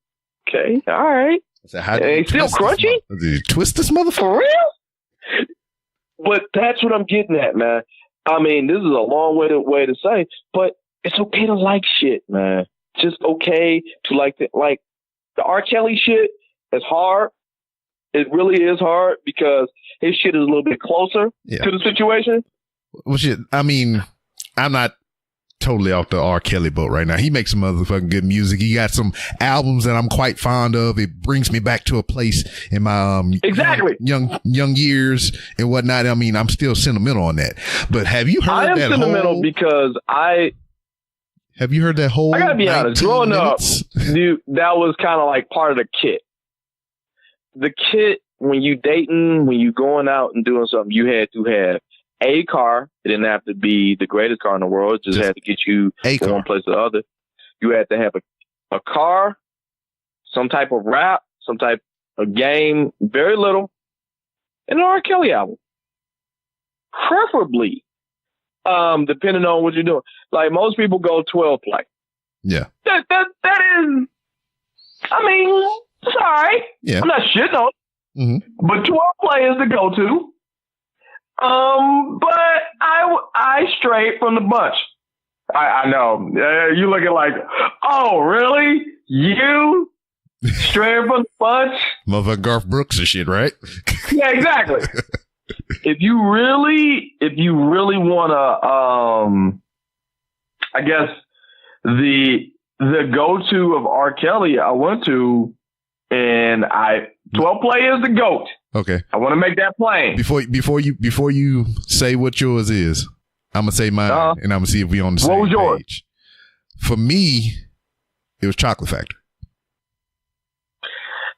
okay, all right. They still crunchy? Did you twist this motherfucker? For real? But that's what I'm getting at, man. I mean, this is a long way to say, but it's okay to like shit, man. Just okay to like the R. Kelly shit is hard. It really is hard because his shit is a little bit closer to the situation. Well, shit, I mean, I'm not totally off the R. Kelly boat right now. He makes some motherfucking good music. He got some albums that I'm quite fond of. It brings me back to a place in my young years and whatnot. I mean, I'm still sentimental on that. But have you heard that? I am sentimental because have you heard that whole? I gotta be honest. Growing up, dude, that was kind of like part of the kit. The kit, when you dating, when you going out and doing something, you had to have a car. It didn't have to be the greatest car in the world. It just had to get you from one place to the other. You had to have a car, some type of rap, some type of game, very little, and an R. Kelly album. Preferably, depending on what you're doing. Like most people go 12 play. Yeah. That is right. Yeah. I'm not shitting on it. Mm-hmm. But 12 play is the go-to. But I strayed from the bunch. I know. You looking like, oh, really? You strayed from the bunch? Motherfucker Garth Brooks and shit, right? Yeah, exactly. If you really want to, I guess the go-to of R. Kelly I went to, and 12 play is the GOAT. Okay. I want to make that plain. Before you say what yours is, I'm gonna say mine, and I'm gonna see if we on the same page. Yours? For me, it was Chocolate Factory.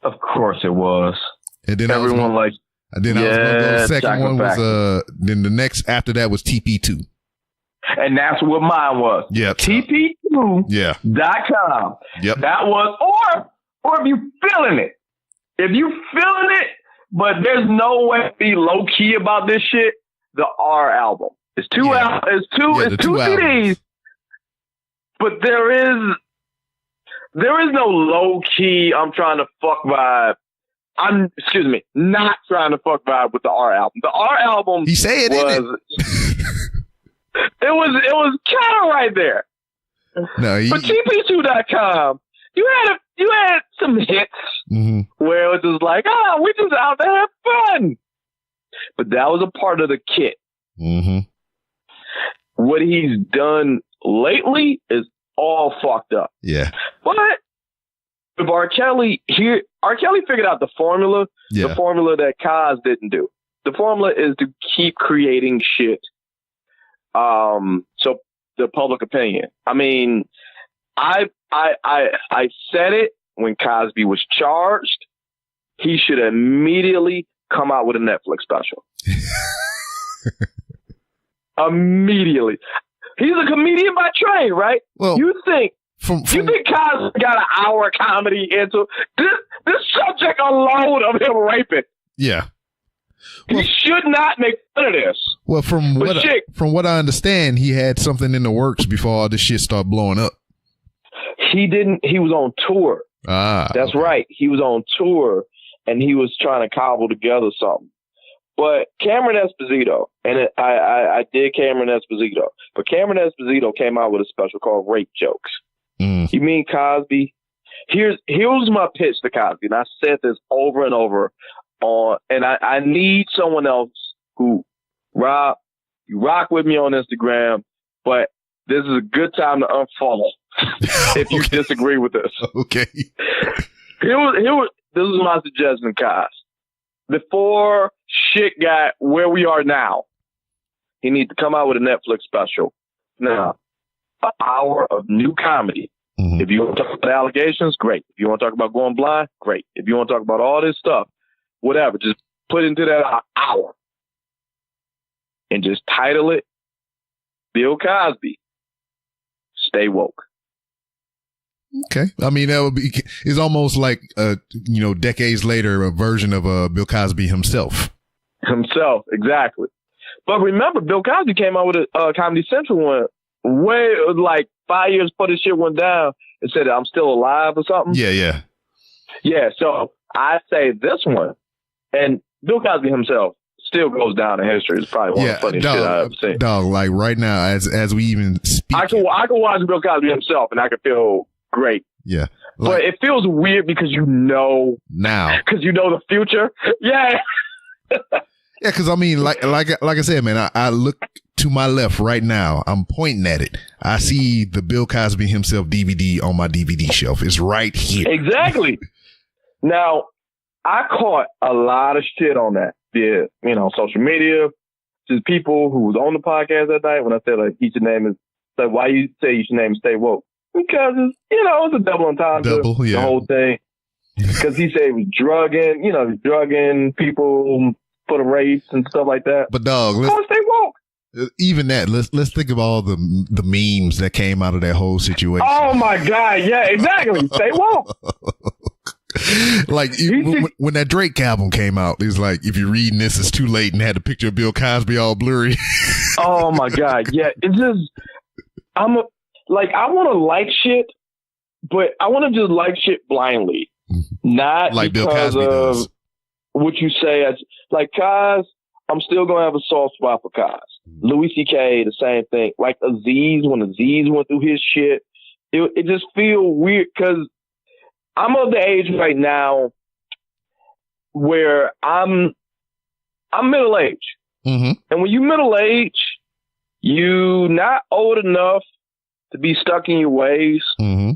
Of course it was. And then everyone I was gonna go. The second one was then the next after that was TP2. And that's what mine was. Yeah. TP2.com. Yep. That was or if you feeling it. If you feeling it, but there's no way to be low key about this shit, the R album. It's two CDs. But there is no low key I'm trying to fuck vibe. Not trying to fuck vibe with the R album. The R album he said was it was kind of right there. No, but TP2.com, you had some hits where it was just like, we just out to have fun. But that was a part of the kit. Mm-hmm. What he's done lately is all fucked up. Yeah. But with R. Kelly figured out the formula, the formula that Kaz didn't do. The formula is to keep creating shit. So the public opinion. I mean, I said it when Cosby was charged. He should immediately come out with a Netflix special. Immediately. He's a comedian by trade, right? Well, you think Cosby got an hour comedy into this subject alone of him raping? Yeah. Well, he should not make fun of this. Well, from what I understand, he had something in the works before all this shit started blowing up. He didn't. He was on tour. That's right. He was on tour, and he was trying to cobble together something. But Cameron Esposito, and I did Cameron Esposito, but Cameron Esposito came out with a special called Rape Jokes. You mean Cosby? Here's my pitch to Cosby, and I said this over and over and I need someone else who, Rob, you rock with me on Instagram, but this is a good time to unfollow if you disagree with this. Okay. This is my suggestion, Kaz. Before shit got where we are now, he needs to come out with a Netflix special. Now, an hour of new comedy. Mm-hmm. If you want to talk about allegations, great. If you want to talk about going blind, great. If you want to talk about all this stuff, whatever, just put into that hour and just title it Bill Cosby, Stay Woke. Okay. I mean, that would be, it's almost like, decades later, a version of Bill Cosby himself. Himself, exactly. But remember, Bill Cosby came out with a Comedy Central one way, like 5 years before this shit went down and said, I'm still alive or something. Yeah. Yeah, so I say this one, and Bill Cosby himself still goes down in history. It's probably one of the funniest shit I've ever seen. Dog, like right now, as we even speak. I can watch Bill Cosby himself and I can feel great. Yeah. But it feels weird because now. Because you know the future. Yeah. Yeah, because I mean, like I said, man, I look to my left right now. I'm pointing at it. I see the Bill Cosby himself DVD on my DVD shelf. It's right here. Exactly. Now, I caught a lot of shit on that. Yeah, social media. Just people who was on the podcast that night when I said like, why you say you should name it Stay Woke? Because it's a double entendre. The whole thing. Because he said he was drugging people for the race and stuff like that. But dog, Stay woke. Even that, let's think of all the memes that came out of that whole situation. Oh my God, yeah, exactly. Stay woke. Like when that Drake album came out, it was like, if you're reading this, it's too late, and had a picture of Bill Cosby all blurry. Oh my God, yeah. It's just I want to like shit, but I want to just like shit blindly. Not like Bill because Cosby of does. what you say. Like Cos, I'm still going to have a soft spot for Cos. Louis C.K., the same thing. Like Aziz, when Aziz went through his shit, it just feel weird because I'm of the age right now where I'm middle-aged. Mm-hmm. And when you middle-aged, you not old enough to be stuck in your ways, Mm-hmm.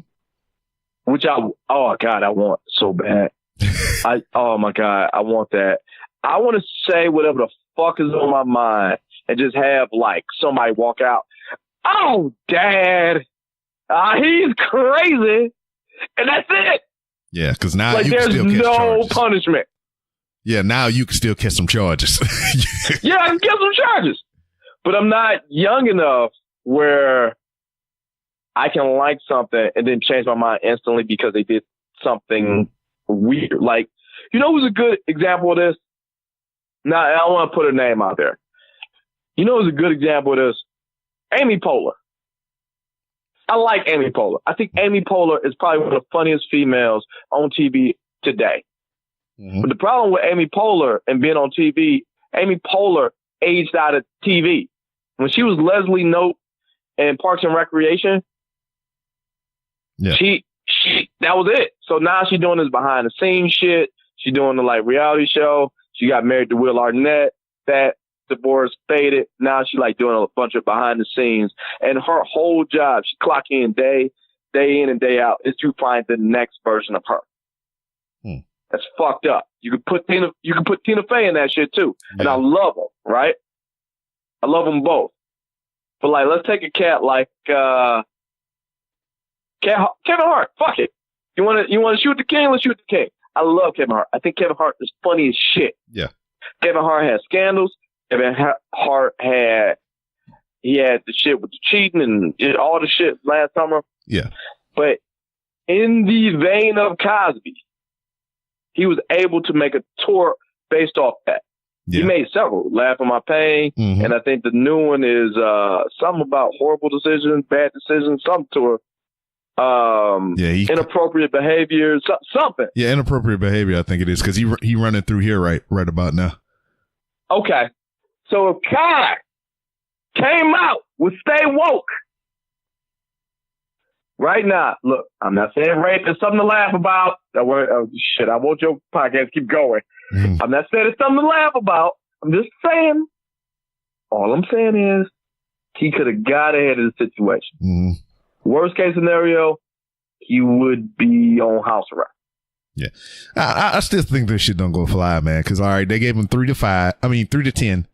which I want so bad. Oh my God, I want that. I want to say whatever the fuck is on my mind and just have like somebody walk out. Oh, Dad, he's crazy, and that's it. Yeah, because now Like you can there's still catch no charges. punishment. Yeah, now you can still catch some charges. Yeah, I can get some charges, but I'm not young enough where I can like something and then change my mind instantly because they did something weird. Like, you know who's a good example of this? Now, I don't want to put her name out there. You know who's a good example of this? Amy Poehler. I like Amy Poehler. I think Amy Poehler is probably one of the funniest females on TV today. Mm-hmm. But the problem with Amy Poehler and being on TV, Amy Poehler aged out of TV. When she was Leslie Knope in Parks and Recreation, yeah, she that was it. So now she's doing this behind the scenes shit. She's doing the like reality show. She got married to Will Arnett. That divorce faded. Now she's like doing a bunch of behind the scenes. And her whole job, she clock in day in and day out, is to find the next version of her. That's fucked up. You could put Tina Fey in that shit too. Yeah. And I love them, right? I love them both. But like, let's take a cat like Kevin Hart. Fuck it. You want to shoot the king? Let's shoot the king. I love Kevin Hart. I think Kevin Hart is funny as shit. Yeah. Kevin Hart had scandals. Kevin Hart had the shit with the cheating and all the shit last summer. Yeah. But in the vein of Cosby, he was able to make a tour based off that. Yeah. He made several. Laugh at My Pain. Mm-hmm. And I think the new one is something about horrible decisions, bad decisions, some tour. Inappropriate behavior, something. Yeah, inappropriate behavior, I think it is, because he running through here right about now. Okay. So if Kai came out with Stay Woke right now, look, I'm not saying rape is something to laugh about. I want your podcast to keep going. Mm. I'm not saying it's something to laugh about. I'm just saying, all I'm saying is he could have got ahead of the situation. Mm. Worst case scenario, he would be on house arrest. Yeah. I still think this shit don't go fly, man. Because, all right, they gave him 3 to 10.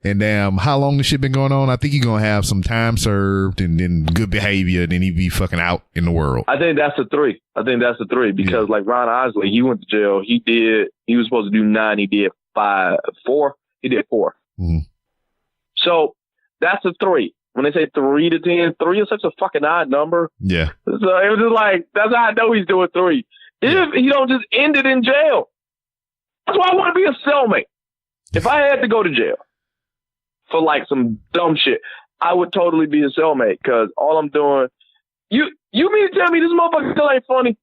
And damn, how long this shit been going on? I think he's going to have some time served and then good behavior. And then he'd be fucking out in the world. I think that's a 3. Because like Ron Isley, he went to jail. He was supposed to do 9. He did 4. He did 4. Mm-hmm. So that's a 3. When they say 3 to 10, 3 is such a fucking odd number. Yeah. So it was just like, that's how I know he's doing 3. If he don't just end it in jail. That's why I want to be a cellmate. If I had to go to jail for like some dumb shit, I would totally be a cellmate because all I'm doing, you mean to tell me this motherfucker still ain't funny?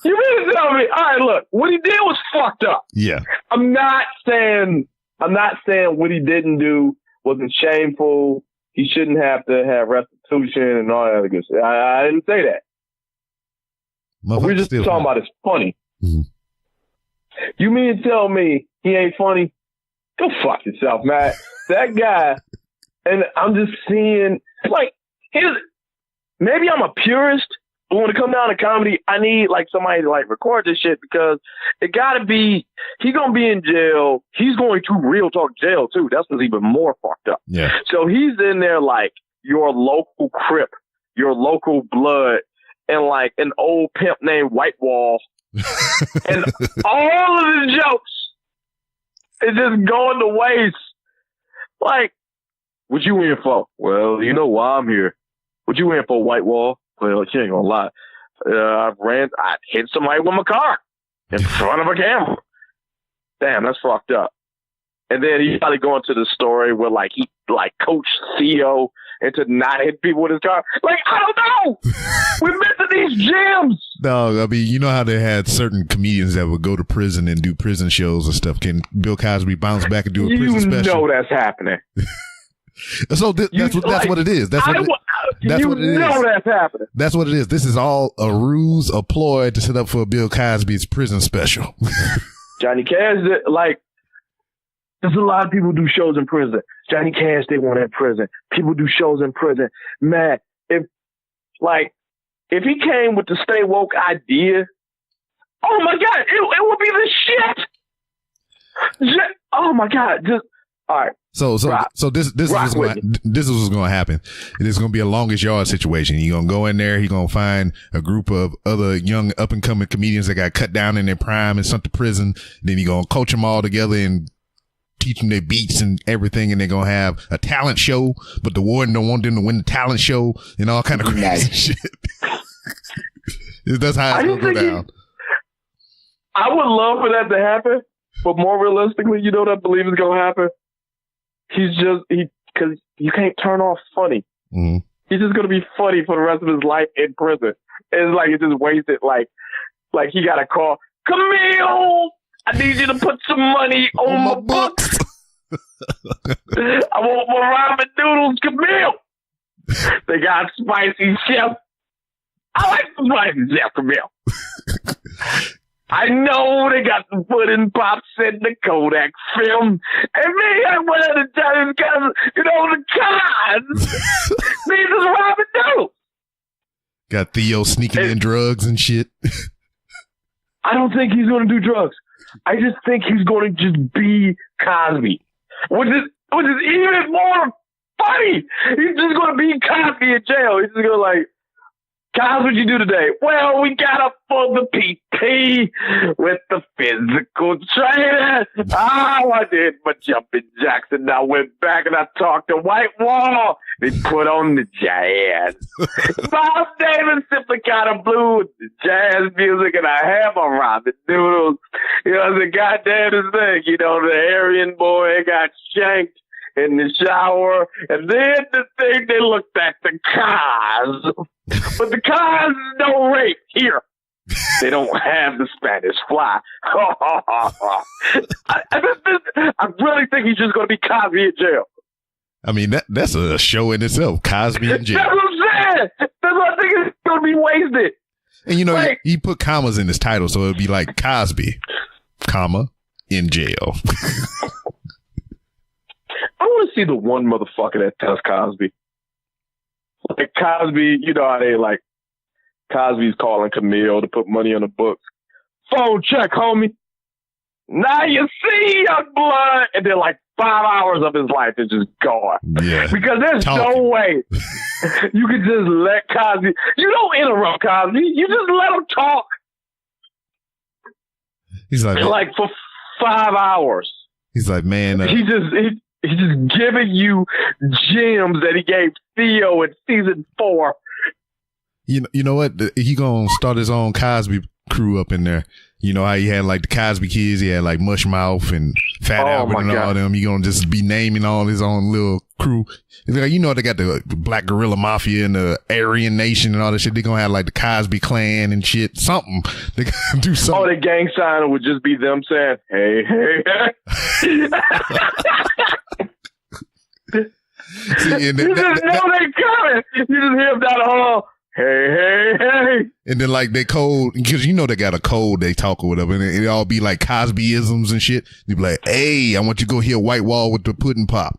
You mean to tell me, all right, look, what he did was fucked up. Yeah. I'm not saying what he didn't do wasn't shameful. He shouldn't have to have restitution and all that other good shit. I didn't say that. We're just talking about it's funny. Mm-hmm. You mean to tell me he ain't funny? Go fuck yourself, man. That guy, and I'm just seeing, like, maybe I'm a purist, but when it comes down to comedy, I need, like, somebody to, like, record this shit because it gotta be, he's gonna be in jail. He's going to real talk jail, too. That's what's even more fucked up. Yeah. So he's in there like your local Crip, your local Blood, and like an old pimp named White Wall. And all of the jokes is just going to waste. Like, what you in for? Well, you know why I'm here. What you in for, White Wall? Well, you ain't gonna lie. I hit somebody with my car in front of a camera. Damn, that's fucked up. And then he's probably going to the story where like he like coached Theo into not hitting people with his car. Like, I don't know. We're missing these gems. No, I mean, you know how they had certain comedians that would go to prison and do prison shows and stuff. Can Bill Cosby bounce back and do a prison special? You know that's happening. So that's what it is. That's what it is. That's happening. That's what it is. This is all a ruse, a ploy to set up for Bill Cosby's prison special. Johnny Cash, there's a lot of people do shows in prison. Johnny Cash, they want in prison. People do shows in prison. Man, if he came with the stay woke idea, oh my God, it would be the shit. Oh my God, just all right. So this is what's going to happen. It is going to be a longest yard situation. You're going to go in there. You're going to find a group of other young up and coming comedians that got cut down in their prime and sent to prison. Then you're going to coach them all together and teach them their beats and everything. And they're going to have a talent show, but the warden don't want them to win the talent show and all kind of crazy shit. That's how it's going to go down. I would love for that to happen, but more realistically, you know what I believe is going to happen? Because you can't turn off funny. Mm-hmm. He's just going to be funny for the rest of his life in prison. It's like it's just wasted. Like he got a call. Camille, I need you to put some money on my books. I want my ramen noodles, Camille. They got spicy chef. I like the spicy chef, Camille. I know they got the pudding pops in the Kodak film. And me, I wanted to tell you because, the cons. These is Robin Doe. Got Theo sneaking in drugs and shit. I don't think he's going to do drugs. I just think he's going to just be Cosby. Which is even more funny. He's just going to be Cosby in jail. He's just going to like, Cos, what'd you do today? Well, we got up for the PT with the physical trainer. I did my jumping jacks, and I went back and I talked to White Wall. They put on the jazz. Bob Davis simply kind of blew with the jazz music, and I had my ramen noodles. I said, goddamn this thing. The Aryan boy got shanked in the shower, and then the thing they looked at the cars. But the cars don't rape here. They don't have the Spanish fly. I really think he's just going to be Cosby in jail. I mean, that's a show in itself, Cosby in jail. That's what I'm saying. That's what I think it's going to be wasted. And he put commas in his title, so it'd be like Cosby, comma, in jail. I want to see the one motherfucker that tells Cosby. Like Cosby, you know how they like Cosby's calling Camille to put money on the books. Phone check, homie. Now you see, young blood. And then like 5 hours of his life is just gone. Yeah. Because there's no way you can just let Cosby. You don't interrupt Cosby. You just let him talk. He's like for 5 hours. He's like, man. He's just giving you gems that he gave Theo in season 4. You know what? He gonna start his own Cosby crew up in there. You know how he had like the Cosby kids. He had like Mushmouth and Fat Albert and all them. You gonna just be naming all his own little crew. Like, they got the Black Guerrilla Mafia and the Aryan Nation and all that shit. They gonna have like the Cosby Clan and shit. Something. They gonna do something. Oh, the gang sign would just be them saying, "Hey, hey, hey." See, you just know they coming. You just hear them down the hall. Hey, hey, hey. And then like they code, because they got a code they talk or whatever, and it all be like Cosbyisms and shit. You be like, hey, I want you to go hear White Wall with the pudding pop,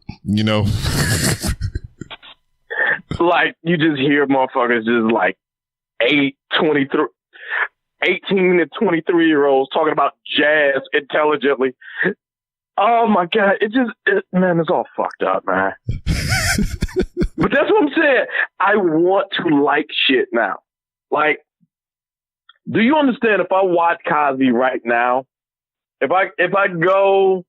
Like you just hear motherfuckers just like 18 to 23-year-olds talking about jazz intelligently. Oh my God. Man, it's all fucked up, man. But that's what I'm saying. I want to like shit now. Like, do you understand if I watch Cosby right now, if I go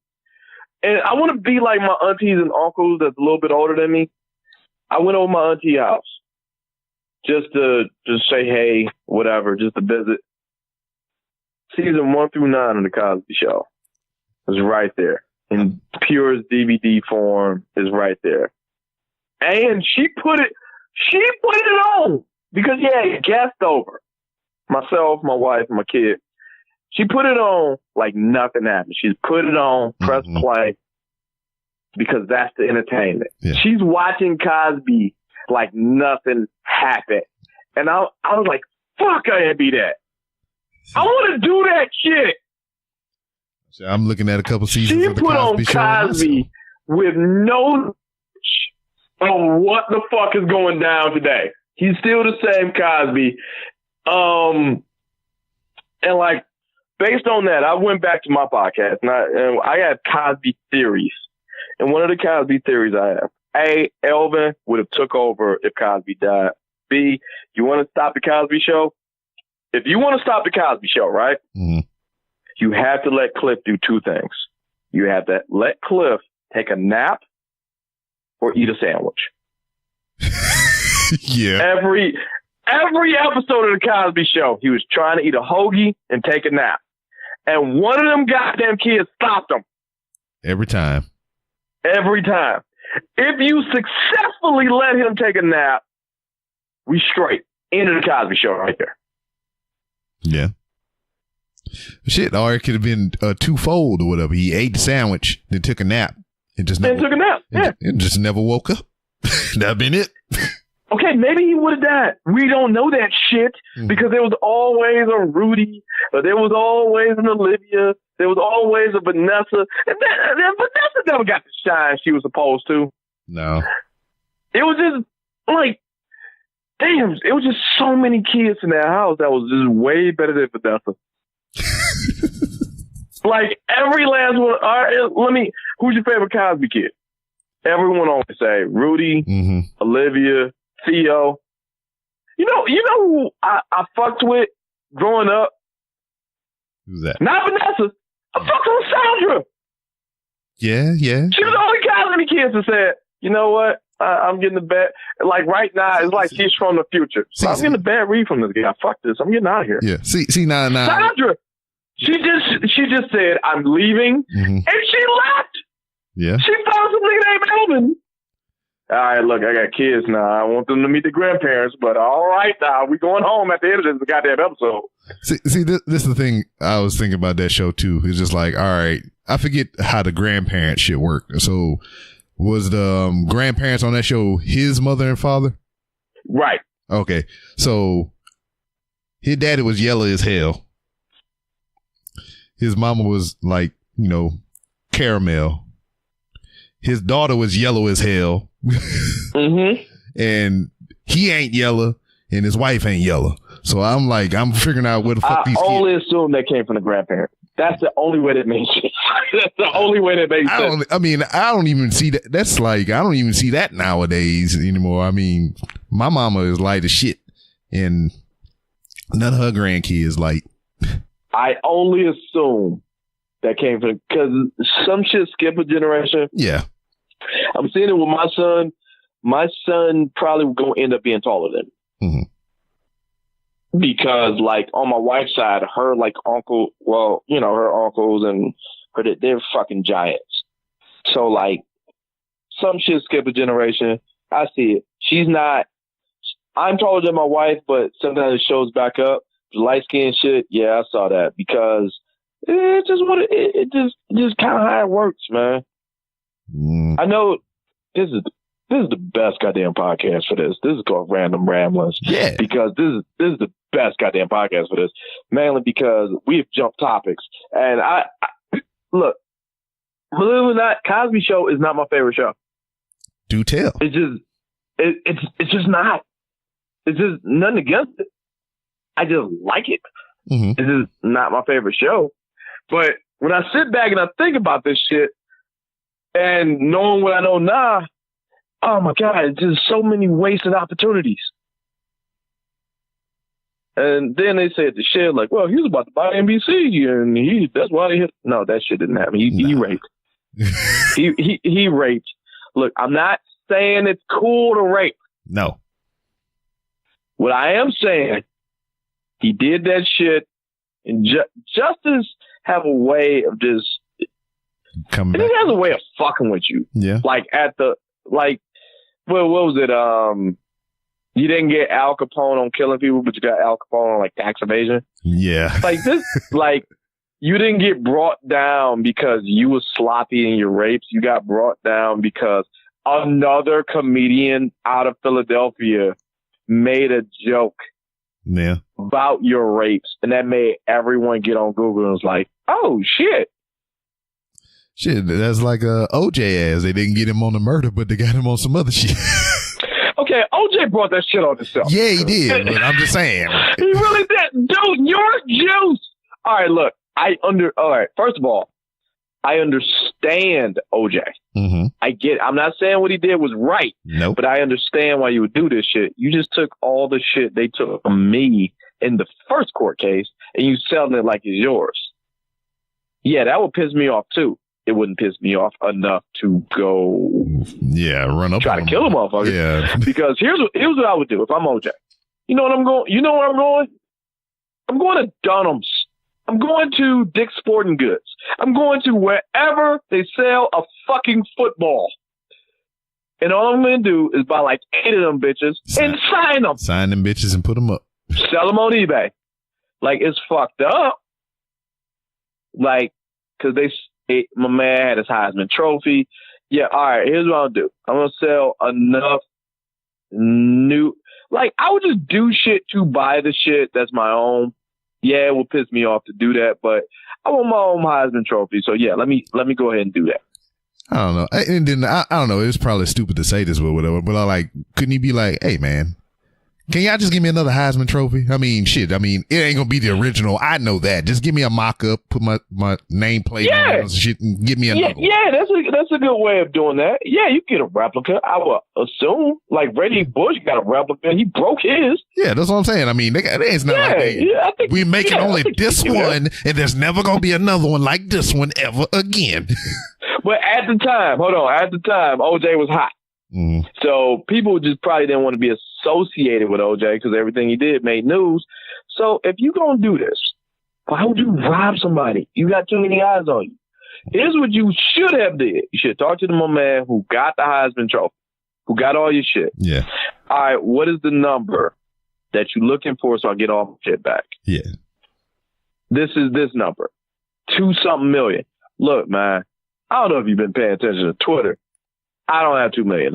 and I want to be like my aunties and uncles that's a little bit older than me, I went over my auntie house just to say, hey, whatever, just to visit. Season 1 through 9 of the Cosby Show is right there. In purest DVD form is right there. And she put it on because he had a guest over. myself, my wife, and my kid. She put it on like nothing happened. She's put it on, press play, because that's the entertainment. Yeah. She's watching Cosby like nothing happened. And I was like, fuck, I ain't be that. I want to do that shit. So I'm looking at a couple seasons She of the put Cosby Show. on Cosby with no on what the fuck is going down today. He's still the same Cosby. And like, based on that, I went back to my podcast and I had Cosby theories. And one of the Cosby theories I have, A, Elvin would have took over if Cosby died. B, you want to stop the Cosby Show? If you want to stop the Cosby Show, right? Mm-hmm. You have to let Cliff do two things. You have to let Cliff take a nap or eat a sandwich. Yeah. Every episode of the Cosby Show, he was trying to eat a hoagie and take a nap. And one of them goddamn kids stopped him. Every time. Every time. If you successfully let him take a nap, we straight. End of the Cosby Show right there. Yeah. Shit, or it could have been twofold or whatever. He ate the sandwich, then took a nap, and just never, took a nap. Yeah. And just never woke up. That'd been it. Okay, maybe he would have died. We don't know that shit because there was always a Rudy, or there was always an Olivia, there was always a Vanessa, and Vanessa never got the shine she was supposed to. No. It was just like, damn, it was just so many kids in that house that was just way better than Vanessa. Like every last one. All right, who's your favorite Cosby kid? Everyone always say Rudy, Olivia, Theo. You know who I fucked with growing up? Who's that? Not Vanessa. I fucked with Sandra. Yeah. She was the only Cosby kid that said, you know what? I'm getting the bad. Like right now, it's like she's from the future. So I'm getting a bad read from this guy. Fuck this. I'm getting out of here. Yeah. See now. Sandra. She just said, I'm leaving, and she left. Yeah. She found some nigga named Elvin. All right, look, I got kids now. I want them to meet the grandparents, but all right now, we going home at the end of this goddamn episode. See, this is the thing I was thinking about that show too. It's just like, all right, I forget how the grandparent shit worked. So was the grandparents on that show his mother and father? Right. Okay. So his daddy was yellow as hell. His mama was like, caramel. His daughter was yellow as hell. And he ain't yellow, and his wife ain't yellow. So I'm figuring out where the fuck these kids. I only assume they came from the grandparents. That's the only way that makes sense. That's the only way that makes sense. I don't even see that. That's like, I don't even see that nowadays anymore. I mean, my mama is light as shit, and none of her grandkids like. I only assume that came from, because some shit skip a generation. Yeah. I'm seeing it with my son. My son probably going to end up being taller than me. Because, like, on my wife's side, her, like, uncle, well, her uncles and her, they're fucking giants. So, like, some shit skip a generation. I see it. She's not, I'm taller than my wife, but sometimes it shows back up. Light skin shit, yeah, I saw that because it just kind of how it works, man. I know this is the best goddamn podcast for this. This is called Random Ramblings. Yeah, because this is the best goddamn podcast for this, mainly because we've jumped topics. And I look, believe it or not, Cosby Show is not my favorite show. Do tell. It's just not. It's just nothing against it. I just like it. This is not my favorite show. But when I sit back and I think about this shit and knowing what I know now, oh my God, it's just so many wasted opportunities. And then they said the shit like, well, he was about to buy NBC and that's why he hit. No, that shit didn't happen. He raped. he raped. Look, I'm not saying it's cool to rape. No. What I am saying, he did that shit, and justice have a way of just. Come back. He has a way of fucking with you. Yeah. Like what was it? You didn't get Al Capone on killing people, but you got Al Capone on like tax evasion. Yeah. Like this, like you didn't get brought down because you was sloppy in your rapes. You got brought down because another comedian out of Philadelphia made a joke about your rapes, and that made everyone get on Google and was like, "Oh shit." Shit, that's like OJ ass. They didn't get him on the murder, but they got him on some other shit. Okay, OJ brought that shit on himself. Yeah, he did, but I'm just saying. He really did. Dude, you're juice. All right, look. All right, first of all, I understand OJ. Mm-hmm. I get it. I'm not saying what he did was right. Nope. But I understand why you would do this shit. You just took all the shit they took from me in the first court case and you selling it like it's yours. Yeah, that would piss me off too. It wouldn't piss me off enough to go run up try to kill a motherfucker. Yeah. Because here's what I would do if I'm OJ. You know what I'm going? You know where I'm going? I'm going to Dunham's. I'm going to Dick's Sporting Goods. I'm going to wherever they sell a fucking football. And all I'm going to do is buy like 8 of them bitches and sign them. Sign them bitches and put them up. Sell them on eBay. Like, it's fucked up. Like, because my man had his Heisman Trophy. Yeah, all right, here's what I'll do. I'm going to sell enough new... Like, I would just do shit to buy the shit that's my own. Yeah, it will piss me off to do that, but I want my own Heisman Trophy. So, yeah, let me go ahead and do that. I don't know. And then, I don't know. It's probably stupid to say this or whatever, but couldn't he be like, hey, man, can y'all just give me another Heisman Trophy? I mean, shit. I mean, it ain't going to be the original. I know that. Just give me a mock-up, put my nameplate on and shit, and give me another one. Yeah, that's a good way of doing that. Yeah, you get a replica. I would assume. Like, Reggie Bush got a replica. He broke his. Yeah, that's what I'm saying. I mean, it's not like we're making only this one, and there's never going to be another one like this one ever again. But at the time, OJ was hot. Mm. So people just probably didn't want to be associated with OJ because everything he did made news. So if you're going to do this, why would you rob somebody? You got too many eyes on you. Here's what you should have did. You should talk to my man who got the Heisman Trophy, who got all your shit. Yeah. All right, what is the number that you're looking for so I get all my shit back? Yeah. This is this number. 2-something million. Look, man, I don't know if you've been paying attention to Twitter. I don't have $2 million.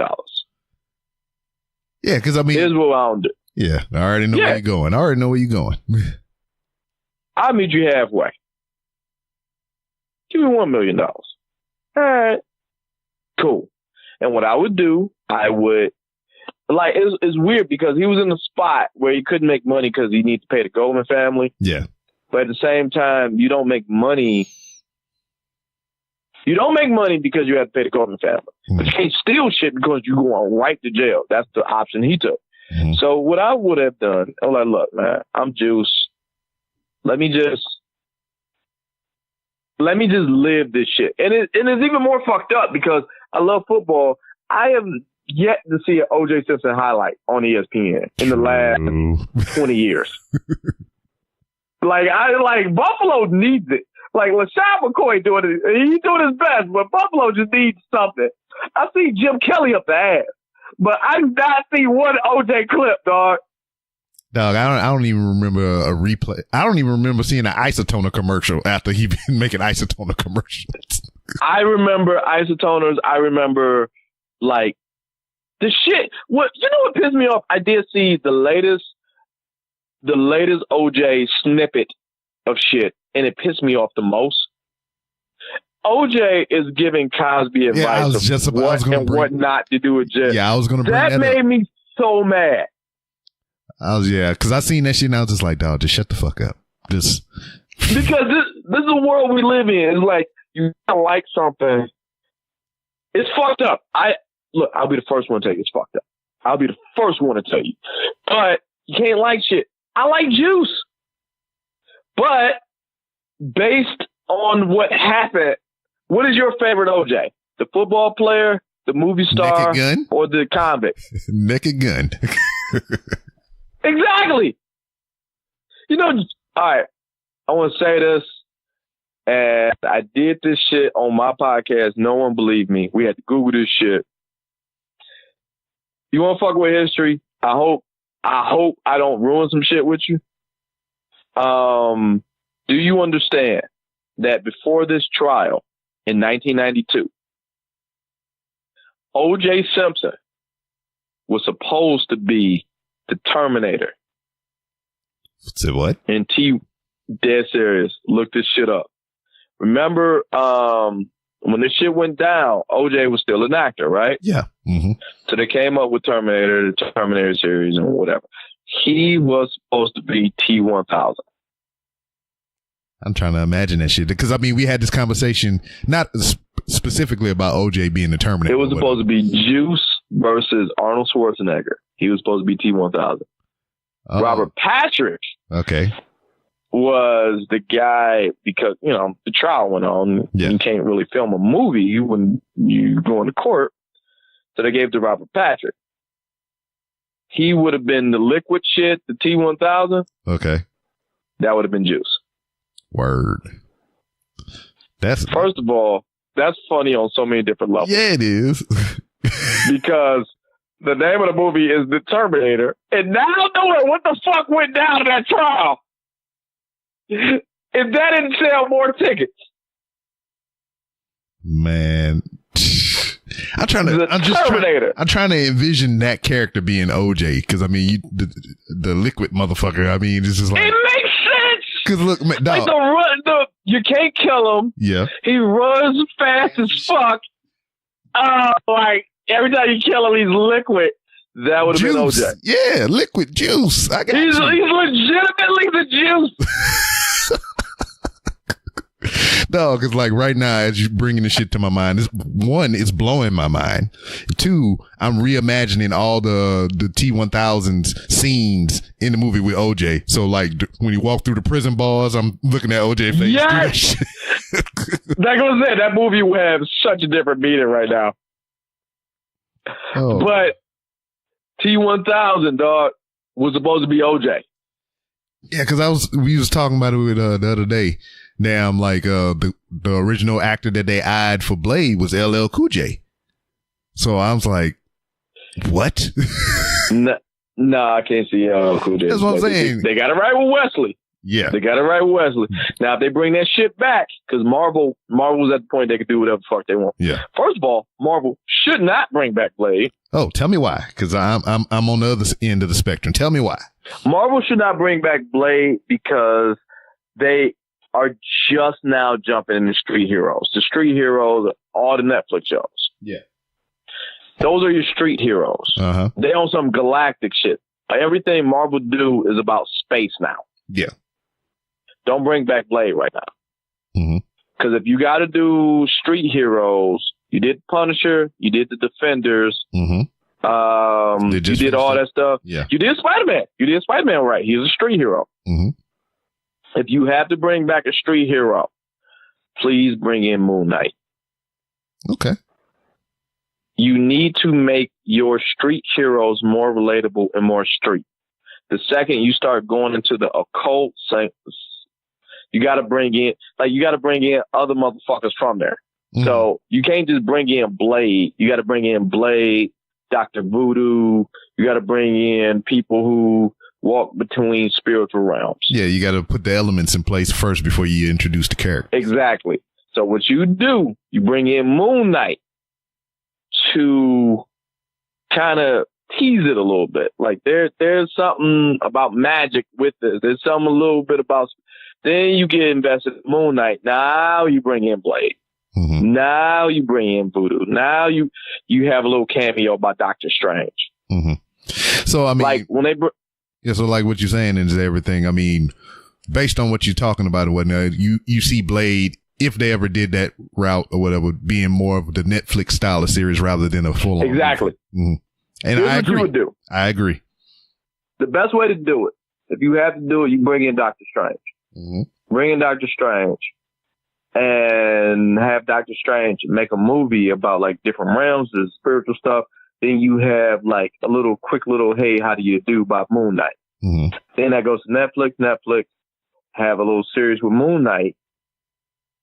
Yeah, because I mean, here's what I don't do. Yeah, I already know where you're going. I'll meet you halfway. Give me $1 million. All right, cool. And what I would do, it's weird because he was in the spot where he couldn't make money because he needs to pay the Goldman family. Yeah. But at the same time, you don't make money. You don't make money because you have to pay the Goldman family. But you can't steal shit because you're going right to jail. That's the option he took. Mm-hmm. So what I would have done, I'm like, look, man, I'm juice. Let me just live this shit. And it's even more fucked up because I love football. I have yet to see an O.J. Simpson highlight on ESPN in the last 20 years. Buffalo needs it. Like LaShawn McCoy doing it. He's doing his best, but Buffalo just needs something. I see Jim Kelly up the ass, but I do not see one OJ clip, dog. Dog, I don't even remember a replay. I don't even remember seeing an Isotoner commercial after he been making Isotoner commercials. I remember Isotoners. I remember like the shit. What pissed me off? I did see the latest OJ snippet of shit. And it pissed me off the most. OJ is giving Cosby advice of what not to do with Jeff. Yeah, I was going to bring that up. That made me so mad. Because I seen that shit and I was just like, dog, just shut the fuck up. Just because this is a world we live in. It's like you like something. It's fucked up. I'll be the first one to tell you it's fucked up. I'll be the first one to tell you. But you can't like shit. I like juice. But based on what happened, what is your favorite OJ? The football player, the movie star, or the convict? Naked gun. Exactly. All right. I want to say this, and I did this shit on my podcast. No one believed me. We had to Google this shit. You want to fuck with history? I hope I hope I don't ruin some shit with you. Do you understand that before this trial in 1992, O.J. Simpson was supposed to be the Terminator? Say what? And dead serious. Look this shit up. Remember, when this shit went down, OJ was still an actor, right? Yeah. Mm-hmm. So they came up with Terminator, the Terminator series, and whatever. He was supposed to be T-1000. I'm trying to imagine that shit because I mean we had this conversation not specifically about OJ being the Terminator. It was supposed to be Juice versus Arnold Schwarzenegger. He was supposed to be T-1000. Oh. Robert Patrick. Okay. Was the guy because the trial went on. Yeah. You can't really film a movie when you go into court, so they gave it to Robert Patrick. He would have been the liquid shit, the T-1000. Okay, that would have been Juice. Word. First of all, that's funny on so many different levels. Yeah, it is. Because the name of the movie is The Terminator, and now knowing what the fuck went down in that trial. If that didn't sell more tickets, man, I'm trying to envision that character being OJ because I mean the liquid motherfucker. I mean, this is like it makes sense. Because look, man, dog. Like you can't kill him. Yeah, he runs fast as fuck. Like every time you kill him, he's liquid. That would have been OJ. Yeah, liquid juice. He's legitimately the juice. No, because like right now, as you're bringing this shit to my mind, one, it's blowing my mind. Two, I'm reimagining all the T-1000s scenes in the movie with OJ. So like when you walk through the prison bars, I'm looking at OJ face. Yes! That movie would have such a different meaning right now. Oh. But T-1000, dog, was supposed to be OJ. Yeah, because we was talking about it the other day. Damn, like the original actor that they eyed for Blade was LL Cool J. So I was like, what? No, I can't see LL Cool J. That's what I'm saying. They got it right with Wesley. Yeah, they got it right with Wesley. Now, if they bring that shit back, because Marvel was at the point they could do whatever the fuck they want. Yeah. First of all, Marvel should not bring back Blade. Oh, tell me why? Because I'm on the other end of the spectrum. Tell me why. Marvel should not bring back Blade because they are just now jumping into street heroes. The street heroes are all the Netflix shows. Yeah. Those are your street heroes. Uh-huh. They own some galactic shit. Everything Marvel do is about space now. Yeah. Don't bring back Blade right now. Mm-hmm. Because if you got to do street heroes, you did Punisher, you did the Defenders, mm-hmm. You did all that stuff. Yeah. You did Spider-Man. You did Spider-Man right. He's a street hero. Mm-hmm. If you have to bring back a street hero, please bring in Moon Knight. Okay. You need to make your street heroes more relatable and more street. The second you start going into the occult, you got to bring in other motherfuckers from there. Mm-hmm. So you can't just bring in Blade. You got to bring in Blade, Dr. Voodoo. You got to bring in people who walk between spiritual realms. Yeah, you got to put the elements in place first before you introduce the character. Exactly. So what you do, you bring in Moon Knight to kind of tease it a little bit. Like there's something about magic with this. There's something a little bit about. Then you get invested in Moon Knight. Now you bring in Blade. Mm-hmm. Now you bring in Voodoo. Now you have a little cameo by Doctor Strange. Mm-hmm. So I mean, like when they. Yeah, so like what you're saying is everything. I mean, based on what you're talking about or whatnot, you see Blade, if they ever did that route or whatever, being more of the Netflix style of series rather than a full on. Exactly. Mm-hmm. And I agree. What you would do. I agree. The best way to do it, if you have to do it, you bring in Doctor Strange. Mm-hmm. Bring in Doctor Strange and have Doctor Strange make a movie about like different realms, the spiritual stuff. Then you have like a quick little, hey, how do you do by Moon Knight? Mm-hmm. Then that goes to Netflix. Netflix have a little series with Moon Knight.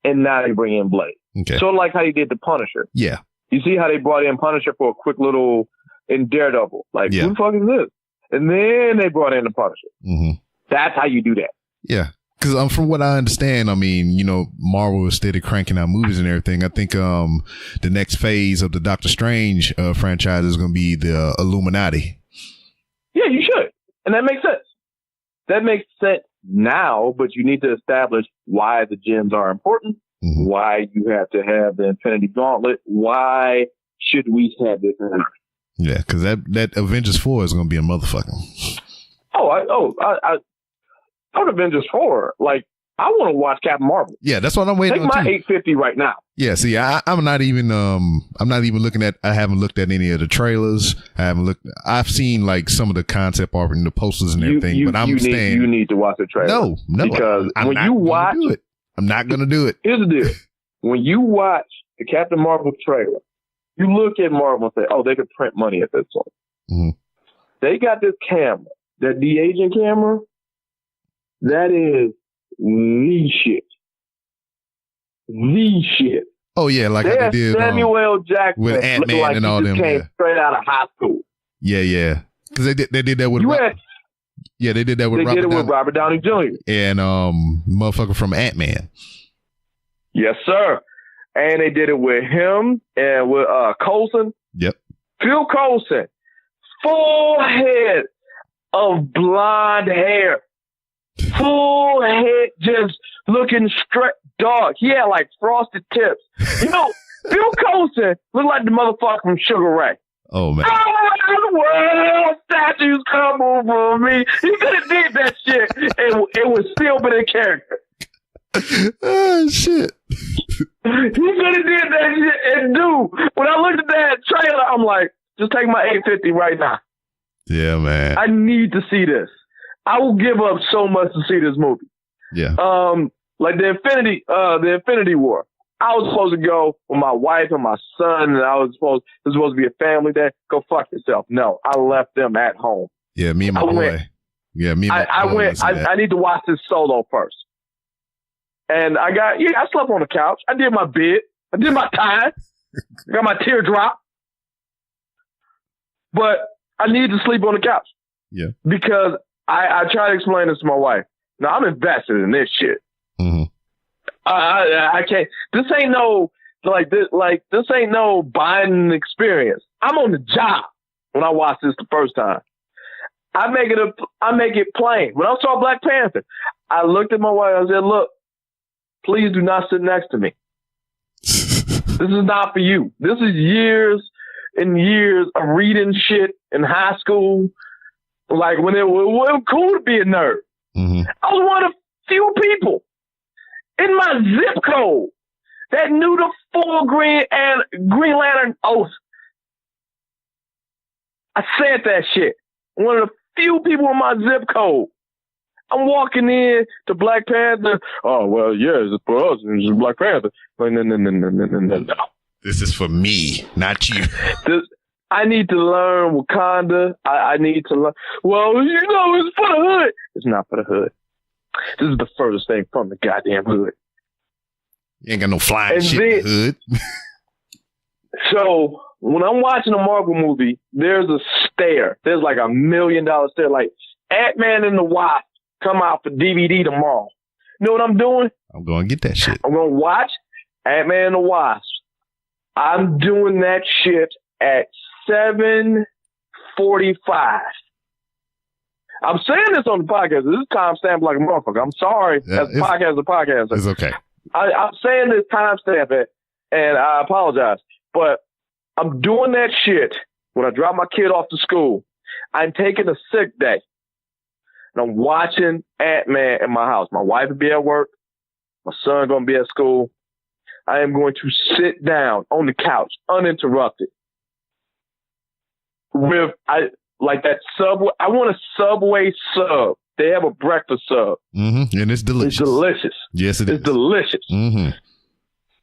And now they bring in Blade. Okay. Sort of like how you did the Punisher. Yeah. You see how they brought in Punisher for a quick little in Daredevil. Like, yeah. Who the fuck is this? And then they brought in the Punisher. Mm-hmm. That's how you do that. Yeah. Because from what I understand, I mean, you know, Marvel is steady cranking out movies and everything. I think the next phase of the Doctor Strange franchise is going to be the Illuminati. Yeah, you should. And that makes sense. That makes sense now, but you need to establish why the gems are important, why you have to have the Infinity Gauntlet, why should we have this in Earth? Yeah, because that Avengers 4 is going to be a motherfucker. I Avengers 4. Like, I want to watch Captain Marvel. Yeah, that's what I'm waiting on. Take my $8.50 right now. Yeah, see, I'm not even looking at. I haven't looked at any of the trailers. I've seen like some of the concept art and the posters and everything. But you need to watch the trailer. No, because when you watch it, I'm not going to do it. Here's the deal: when you watch the Captain Marvel trailer, you look at Marvel and say, "Oh, they could print money at this point." Mm-hmm. They got this camera, that de-aging camera. That is the shit. The shit. Oh yeah, like they did Samuel Jackson with Ant-Man like and all them. Came straight out of high school. Yeah. Because they did that with. They did that with Robert Downey Jr. and motherfucker from Ant-Man. Yes, sir. And they did it with him and with Coulson. Yep. Phil Coulson, full head of blonde hair. Full head, just looking straight, dog. He had like frosted tips. You know, Phil Coulson looked like the motherfucker from Sugar Ray. Oh man! The world statues come over me. He could have did that shit, and it would still been in character. Oh shit! He could have did that shit, and dude, when I looked at that trailer, I'm like, just take my $8.50 right now. Yeah, man. I need to see this. I will give up so much to see this movie. Yeah. Like the Infinity War. I was supposed to go with my wife and my son, and it was supposed to be a family day. Go fuck yourself. No, I left them at home. Yeah, me and my boy. I need to watch this solo first. And I slept on the couch. I did my bid. I did my time. I got my teardrop. But I need to sleep on the couch. Yeah. Because I try to explain this to my wife. Now, I'm invested in this shit. Mm-hmm. I can't. This ain't no this ain't no buying experience. I'm on the job when I watch this the first time. I make it plain. When I saw Black Panther, I looked at my wife. I said, "Look, please do not sit next to me. This is not for you. This is years and years of reading shit in high school." Like when it was cool to be a nerd. Mm-hmm. I was one of the few people in my zip code that knew the full Green Lantern oath. I said that shit. One of the few people in my zip code. I'm walking in to Black Panther. Oh, well, yeah, it's for us. It's Black Panther. Like, no. This is for me, not you. I need to learn Wakanda. I need to learn. Well, it's for the hood. It's not for the hood. This is the furthest thing from the goddamn hood. You ain't got no flying shit in the hood. So when I'm watching a Marvel movie, there's a stare. There's like $1 million stare. Like Ant-Man and the Wasp come out for DVD tomorrow. You know what I'm doing? I'm going to get that shit. I'm going to watch Ant-Man and the Wasp. I'm doing that shit at 7:45. I'm saying this on the podcast. This is timestamp like a motherfucker. I'm sorry. As a podcast. It's okay. I'm saying this timestamp it, and I apologize. But I'm doing that shit when I drop my kid off to school. I'm taking a sick day. And I'm watching Ant-Man in my house. My wife will be at work. My son going to be at school. I am going to sit down on the couch, uninterrupted. With that Subway. I want a Subway sub. They have a breakfast sub. Mm-hmm. And it's delicious. It's delicious. Yes, it is. It's delicious. Mm-hmm.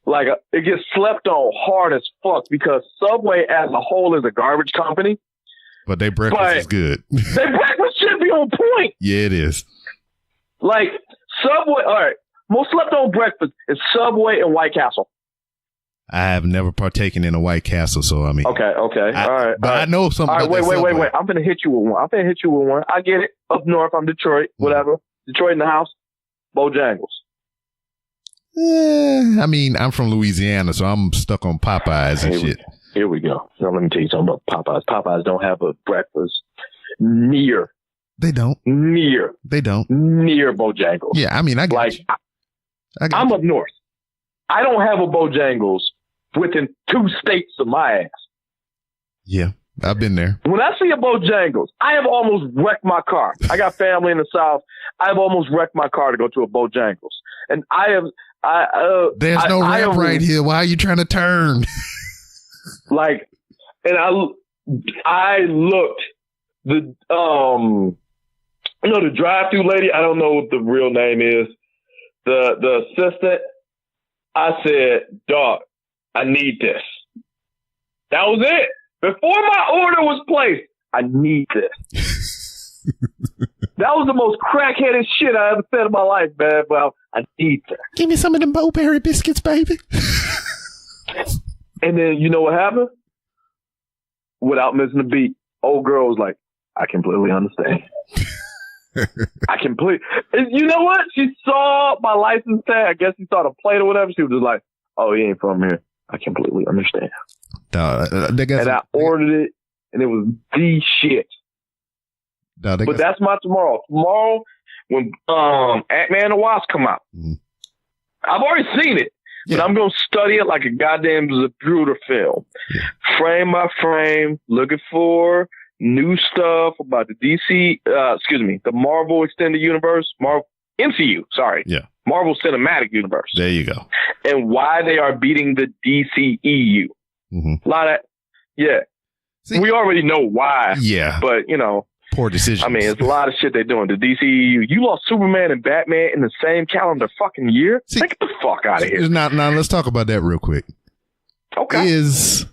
Like it gets slept on hard as fuck because Subway as a whole is a garbage company. But their breakfast is good. Their breakfast should be on point. Yeah, it is. Like Subway. All right. Most slept on breakfast is Subway and White Castle. I have never partaken in a White Castle, so I mean. Okay. All right. But I know something. All right, wait. I'm gonna hit you with one. I get it. Up north, I'm Detroit. Whatever. Detroit in the house. Bojangles. I mean, I'm from Louisiana, so I'm stuck on Popeyes and shit. Here we go. Now let me tell you something about Popeyes. Popeyes don't have a breakfast near. They don't. Near Bojangles. Yeah, I mean, I get you. I'm up north. I don't have a Bojangles within 2 states of my ass. Yeah, I've been there. When I see a Bojangles, I have almost wrecked my car. I got family in the South. I've almost wrecked my car to go to a Bojangles. And there's no ramp right here. Why are you trying to turn? I looked, the drive-through lady, I don't know what the real name is, the assistant, I said, dog, I need this. That was it. Before my order was placed, I need this. That was the most crackheaded shit I ever said in my life, man. Well, I need this. Give me some of them Bo-Berry biscuits, baby. And then, you know what happened? Without missing a beat, old girl was like, I completely understand. You know what? She saw my license tag. I guess she saw the plate or whatever. She was just like, oh, he ain't from here. I completely understand. And I ordered it, and it was the shit. But that's my tomorrow. Tomorrow, when Ant-Man and the Wasp come out, I've already seen it. Yeah. But I'm going to study it like a goddamn Zapruder film. Yeah. Frame by frame, looking for new stuff about the the Marvel Extended Universe, MCU, sorry. Yeah. Marvel Cinematic Universe. There you go. And why they are beating the DCEU. A lot of, we already know why. Yeah. But, poor decisions. I mean, it's a lot of shit they're doing. The DCEU. You lost Superman and Batman in the same calendar fucking year? Get the fuck out of here. Now, let's talk about that real quick. Okay. Is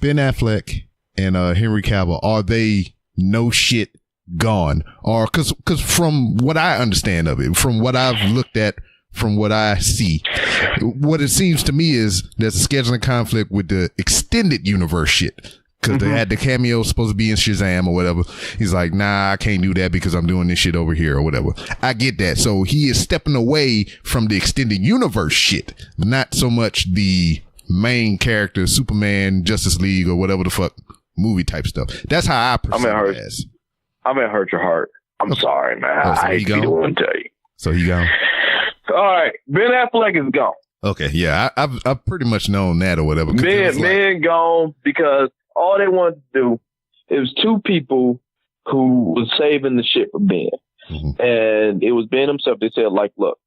Ben Affleck and Henry Cavill, are they no shit gone? Or because from what I understand of it, from what I've looked at, from what I see, what it seems to me is there's a scheduling conflict with the extended universe shit. Because they had the cameo supposed to be in Shazam or whatever. He's like, nah, I can't do that because I'm doing this shit over here or whatever. I get that. So he is stepping away from the extended universe shit. Not so much the main character, Superman, Justice League, or whatever the fuck movie type stuff. That's how I perceive it as. I'm going to hurt your heart. I'm sorry, man. I hate to be the one to tell you. So he gone? All right. Ben Affleck is gone. Okay. Yeah. I've pretty much known that or whatever. Ben gone because all they wanted to do, it was 2 people who was saving the shit for Ben. And it was Ben himself. They said, like, look,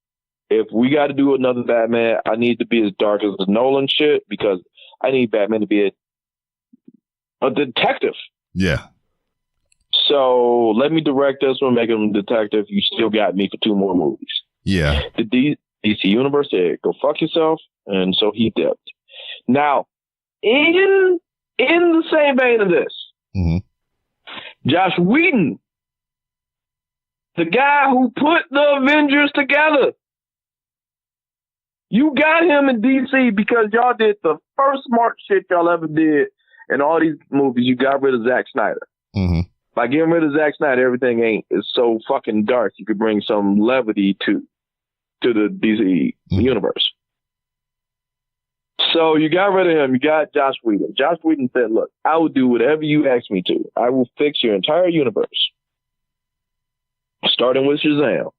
if we got to do another Batman, I need to be as dark as the Nolan shit because I need Batman to be a detective. Yeah. So let me direct this one, make him a detective. You still got me for 2 more movies. Yeah. The DC Universe said, go fuck yourself. And so he dipped. Now, in the same vein of this, Josh Whedon, the guy who put the Avengers together, you got him in DC because y'all did the first smart shit y'all ever did in all these movies. You got rid of Zack Snyder. By getting rid of Zack Snyder, everything is so fucking dark. You could bring some levity to the DC universe. So you got rid of him. You got Josh Whedon. Josh Whedon said, look, I will do whatever you ask me to. I will fix your entire universe. Starting with Shazam.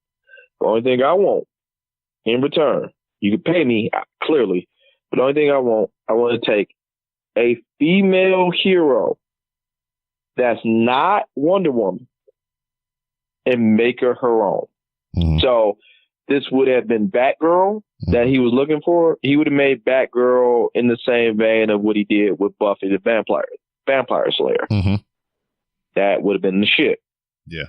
The only thing I want in return, you can pay me, clearly, but the only thing I want to take a female hero that's not Wonder Woman and make her own. So this would have been Batgirl that he was looking for. He would have made Batgirl in the same vein of what he did with Buffy the Vampire Slayer. That would have been the shit. Yeah.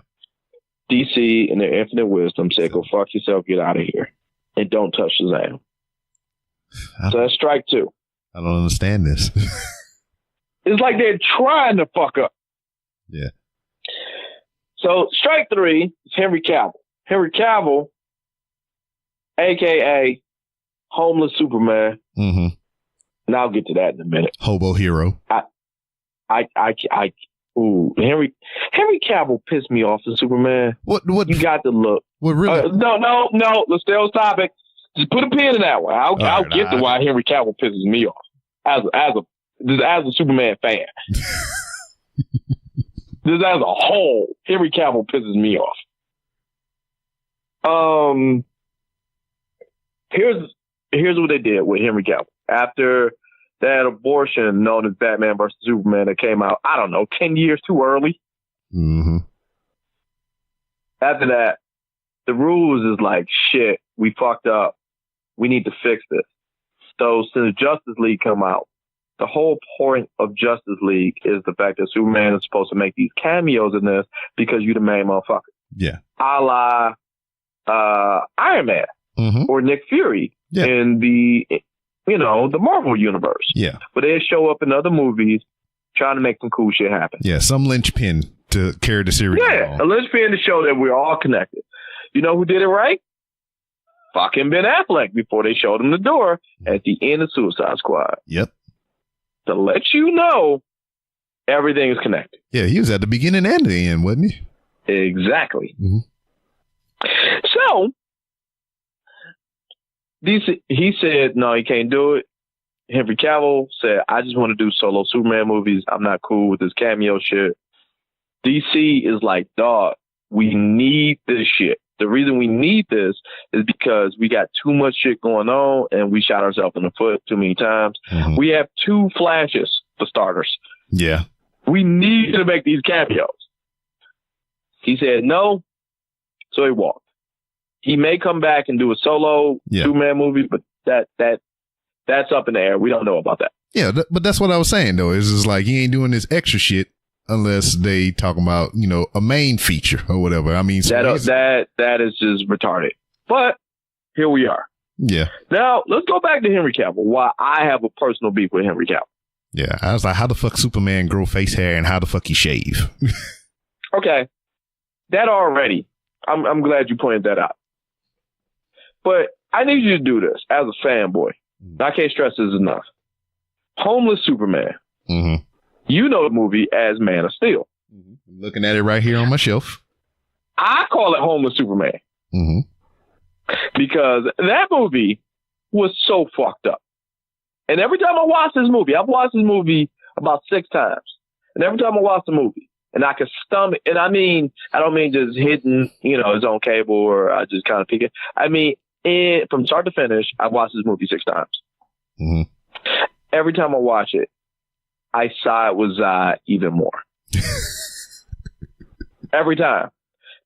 DC, in their infinite wisdom, said, go fuck yourself, get out of here. And don't touch Shazam. So that's strike 2. I don't understand this. It's like they're trying to fuck up. Yeah. So strike 3 is Henry Cavill. Henry Cavill, a.k.a. Homeless Superman. Now I'll get to that in a minute. Hobo hero. Henry Cavill pissed me off as Superman. What? You got to look. What really? No. Let's stay on topic. Just put a pin in that one. I'll get to why Henry Cavill pisses me off as a Superman fan. Just as a whole, Henry Cavill pisses me off. Here's what they did with Henry Cavill after that abortion known as Batman vs. Superman that came out, I don't know, 10 years too early. Mm-hmm. After that, the rules is like, shit, we fucked up. We need to fix this. So since Justice League come out, the whole point of Justice League is the fact that Superman is supposed to make these cameos in this because you're the main motherfucker. Yeah. A la Iron Man or Nick Fury in the Marvel universe. Yeah. But they show up in other movies trying to make some cool shit happen. Yeah, some linchpin to carry the series along. A linchpin to show that we're all connected. You know who did it right? Fucking Ben Affleck before they showed him the door at the end of Suicide Squad. Yep. To let you know everything is connected. Yeah, he was at the beginning and the end, wasn't he? Exactly. Mm-hmm. So he said, no, he can't do it. Henry Cavill said, I just want to do solo Superman movies. I'm not cool with this cameo shit. DC is like, dog, we need this shit. The reason we need this is because we got too much shit going on and we shot ourselves in the foot too many times. Mm-hmm. We have 2 Flashes, for starters. Yeah. We need to make these cameos. He said no, so he walked. He may come back and do a solo Superman movie, but that's up in the air. We don't know about that. Yeah, but that's what I was saying, though. Is like he ain't doing this extra shit unless they talking about, a main feature or whatever. I mean, that is just retarded. But here we are. Yeah. Now, let's go back to Henry Cavill. Why I have a personal beef with Henry Cavill. Yeah, I was like, how the fuck Superman grow face hair and how the fuck he shave? Okay. That already. I'm glad you pointed that out. But I need you to do this as a fanboy. I can't stress this enough. Homeless Superman. Mm-hmm. You know the movie as Man of Steel. Mm-hmm. I'm looking at it right here on my shelf. I call it Homeless Superman. Mm-hmm. Because that movie was so fucked up. And every time I watch this movie, I've watched this movie about 6 times. And every time I watch the movie, and I can stomach, and I don't mean just hitting, his own cable or I just kind of peek it. I mean, from start to finish, I've watched this movie 6 times. Mm-hmm. Every time I watch it, I side with Zod even more. Every time.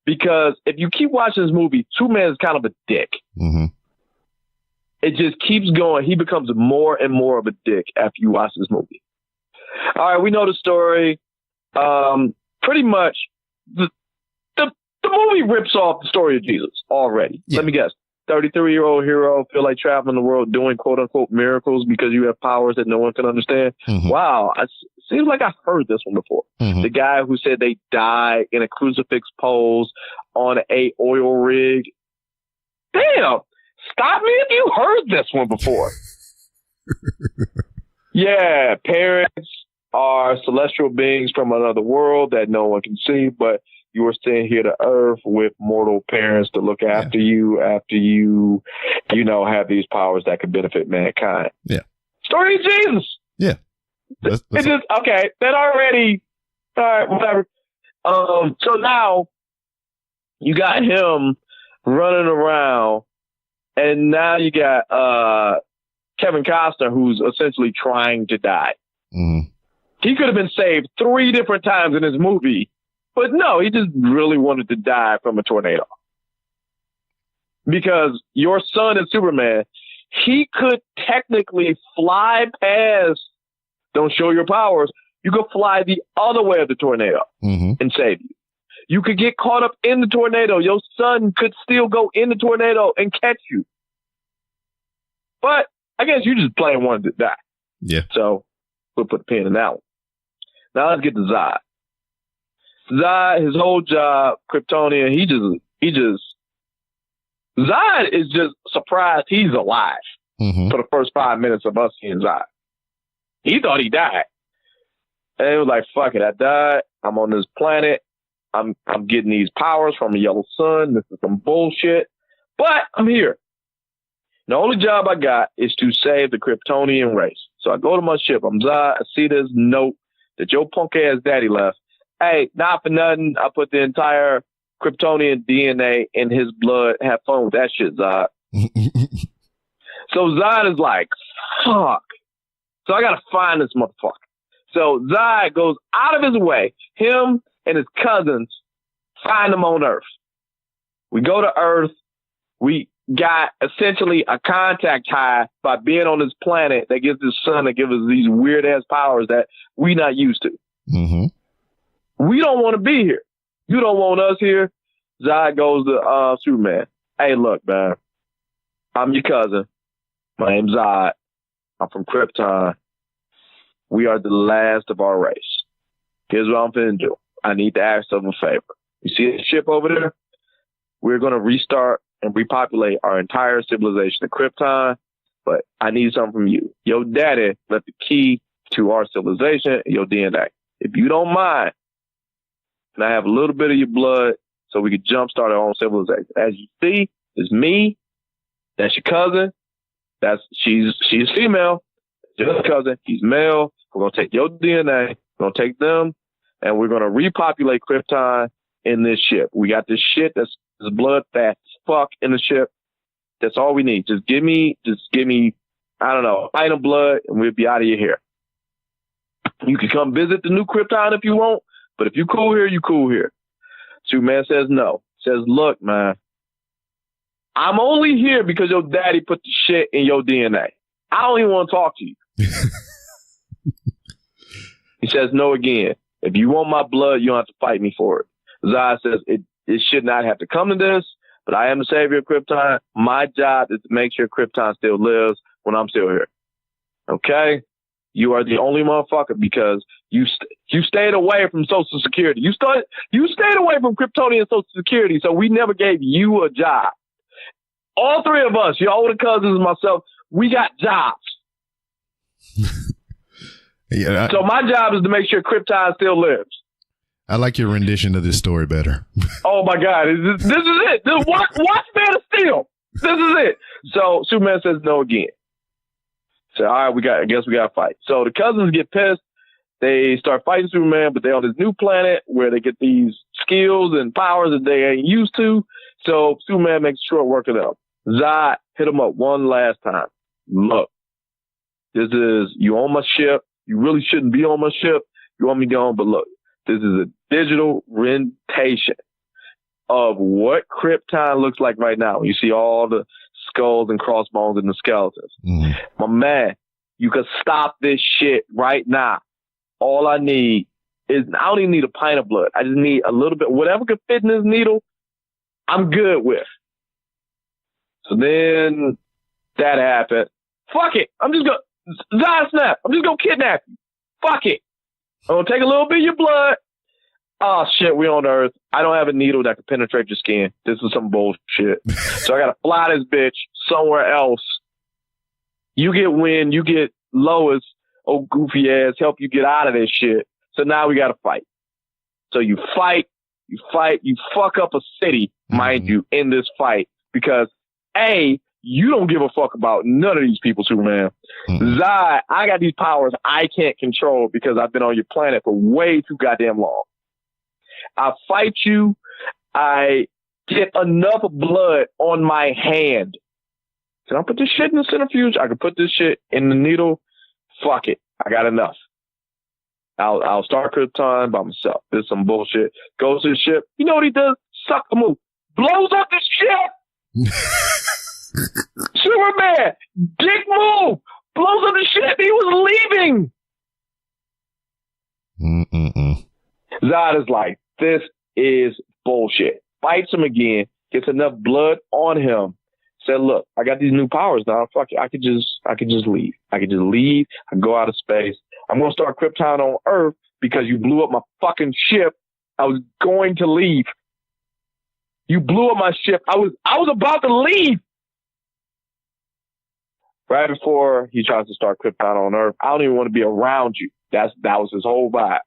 Because if you keep watching this movie, Superman is kind of a dick. Mm-hmm. It just keeps going. He becomes more and more of a dick after you watch this movie. All right, we know the story. Pretty much, the movie rips off the story of Jesus already. Yeah. Let me guess. 33-year-old hero feel like traveling the world doing quote-unquote miracles because you have powers that no one can understand. Mm-hmm. Wow. It seems like I've heard this one before. Mm-hmm. The guy who said they died in a crucifix pose on a oil rig. Damn. Stop me if you heard this one before. Yeah, parents are celestial beings from another world that no one can see, but you are staying here to earth with mortal parents to look after you after you have these powers that could benefit mankind. Yeah. Story of Jesus. Yeah. It's just, okay, that already, all right, whatever. So now you got him running around, and now you got Kevin Costner, who's essentially trying to die. Mm-hmm. He could have been saved 3 different times in this movie. But no, he just really wanted to die from a tornado. Because your son is Superman. He could technically fly past, don't show your powers, you could fly the other way of the tornado and save you. You could get caught up in the tornado. Your son could still go in the tornado and catch you. But I guess you just plain wanted to die. Yeah. So we'll put a pin in that one. Now let's get to Zod. Zod, his whole job, Kryptonian, Zod is just surprised he's alive for the first 5 minutes of us seeing Zod. He thought he died. And he was like, fuck it, I died. I'm on this planet. I'm getting these powers from the yellow sun. This is some bullshit. But I'm here. The only job I got is to save the Kryptonian race. So I go to my ship. I'm Zod. I see this note that your punk ass daddy left. Hey, not for nothing. I put the entire Kryptonian DNA in his blood. Have fun with that shit, Zod. So Zod is like, fuck. So I got to find this motherfucker. So Zod goes out of his way. Him and his cousins find him on Earth. We go to Earth. We got essentially a contact high by being on this planet that gives this sun that gives us these weird ass powers that we not used to. Mm-hmm. We don't want to be here. You don't want us here. Zod goes to Superman. Hey, look, man. I'm your cousin. My name's Zod. I'm from Krypton. We are the last of our race. Here's what I'm finna do. I need to ask of a favor. You see the ship over there? We're going to restart and repopulate our entire civilization of Krypton, but I need something from you. Your daddy left the key to our civilization, your DNA. If you don't mind, can I have a little bit of your blood so we could jumpstart our own civilization? As you see, it's me. That's your cousin. She's female. Your cousin. He's male. We're going to take your DNA. We're going to take them, and we're going to repopulate Krypton in this ship. We got this shit that's blood fast as fuck in the ship. That's all we need. Just give me, I don't know, a pint of blood, and we'll be out of your hair. You can come visit the new Krypton if you want, but if you cool here, you cool here. Superman says no. Says, look, man, I'm only here because your daddy put the shit in your DNA. I don't even want to talk to you. He says no again. If you want my blood, you don't have to fight me for it. Zod says it should not have to come to this, but I am the savior of Krypton. My job is to make sure Krypton still lives when I'm still here. Okay? You are the only motherfucker because you stayed away from Social Security. You stayed away from Kryptonian Social Security, so we never gave you a job. All three of us, your older cousins and myself, we got jobs. Yeah, so my job is to make sure Krypton still lives. I like your rendition of this story better. Oh my God. This is it. Watch Man of Steel. This is it. So Superman says no again. So, all right, I guess we got to fight. So the cousins get pissed. They start fighting Superman, but they're on this new planet where they get these skills and powers that they ain't used to. So Superman makes short work of them. Zod hit him up one last time. Look, you on my ship. You really shouldn't be on my ship. You want me gone, but look, this is a digital rendition of what Krypton looks like right now. You see all the skulls and crossbones and the skeletons. Mm. My man, you can stop this shit right now. All I need is, I don't even need a pint of blood. I just need a little bit, whatever can fit in this needle, I'm good with. So then that happened. Fuck it. I'm just going to, Zod snap. I'm just going to kidnap you. Fuck it. I'm going to take a little bit of your blood. Oh, shit, we on Earth. I don't have a needle that can penetrate your skin. This is some bullshit. So I got to fly this bitch somewhere else. You get Win, you get Lois, oh goofy ass, help you get out of this shit. So now we got to fight. So you fight, you fuck up a city, mind you, in this fight. Because, A, you don't give a fuck about none of these people, Superman. Zod, I got these powers I can't control because I've been on your planet for way too goddamn long. I fight you. I get enough blood on my hand. Can I put this shit in the centrifuge? I can put this shit in the needle. Fuck it. I got enough. I'll start Krypton by myself. This is some bullshit. Goes to the ship. You know what he does? Suck a move. Blows up the ship. Superman, dick move. Blows up the ship. He was leaving. Zod is like, this is bullshit. Fights him again. Gets enough blood on him. Said, look, I got these new powers now. Fuck it. I could just leave. I could just leave. I can go out of space. I'm going to start Krypton on Earth because you blew up my fucking ship. I was going to leave. You blew up my ship. I was about to leave. right before he tries to start Krypton on Earth, I don't even want to be around you. That was his whole vibe.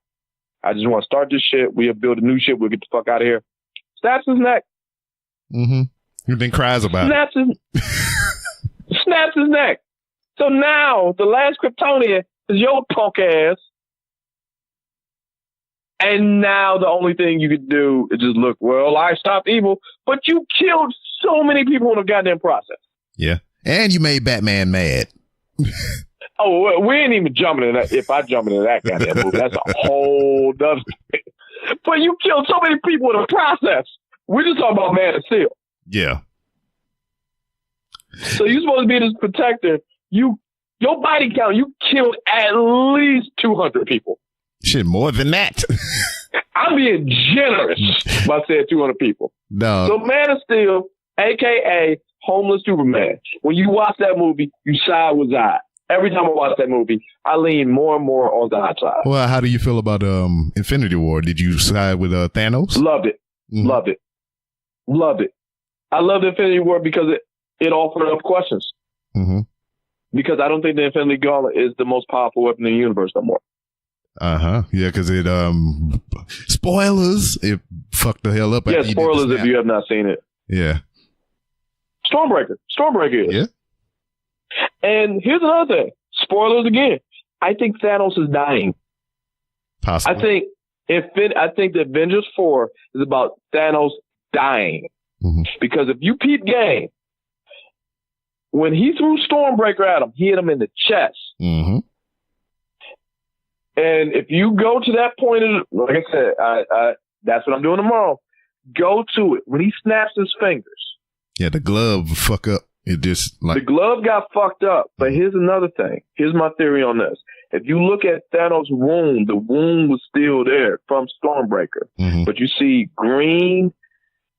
I just want to start this shit. We'll build a new ship. We'll get the fuck out of here. Snaps his neck. Mm-hmm. He then cries about it. Snaps his neck. So now the last Kryptonian is your punk ass. And now the only thing you could do is just look, well, I stopped evil, but you killed so many people in the goddamn process. Yeah. And you made Batman mad. Oh, we ain't even jumping into that. If I jump into that goddamn movie, that's a whole other thing. But you killed so many people in the process. We're just talking about Man of Steel. Yeah. So you're supposed to be this protector. Your body count, you killed at least 200 people. Shit, more than that. I'm being generous by saying 200 people. No. So Man of Steel, a.k.a. Homeless Superman, when you watch that movie, you side with Zod. Every time I watch that movie, I lean more and more on Zod's side. Well, how do you feel about Infinity War? Did you side with Thanos? Loved it. Mm-hmm. Loved it. Loved it. I loved Infinity War because it offered up questions. Mm-hmm. Because I don't think the Infinity Gauntlet is the most powerful weapon in the universe no more. Uh-huh. Yeah, because it, spoilers, it fucked the hell up. Yeah, spoilers if you have not seen it. Yeah. Stormbreaker is. Yeah. And here's another thing. Spoilers again. I think Thanos is dying. Possibly. I think the Avengers 4 is about Thanos dying. Mm-hmm. Because if you peep game, when he threw Stormbreaker at him, he hit him in the chest. Mm-hmm. And if you go to that point, like I said, that's what I'm doing tomorrow. Go to it. When he snaps his fingers. Yeah, the glove fuck up. It just like the glove got fucked up. But here's another thing. Here's my theory on this. If you look at Thanos' wound, the wound was still there from Stormbreaker. Mm-hmm. But you see green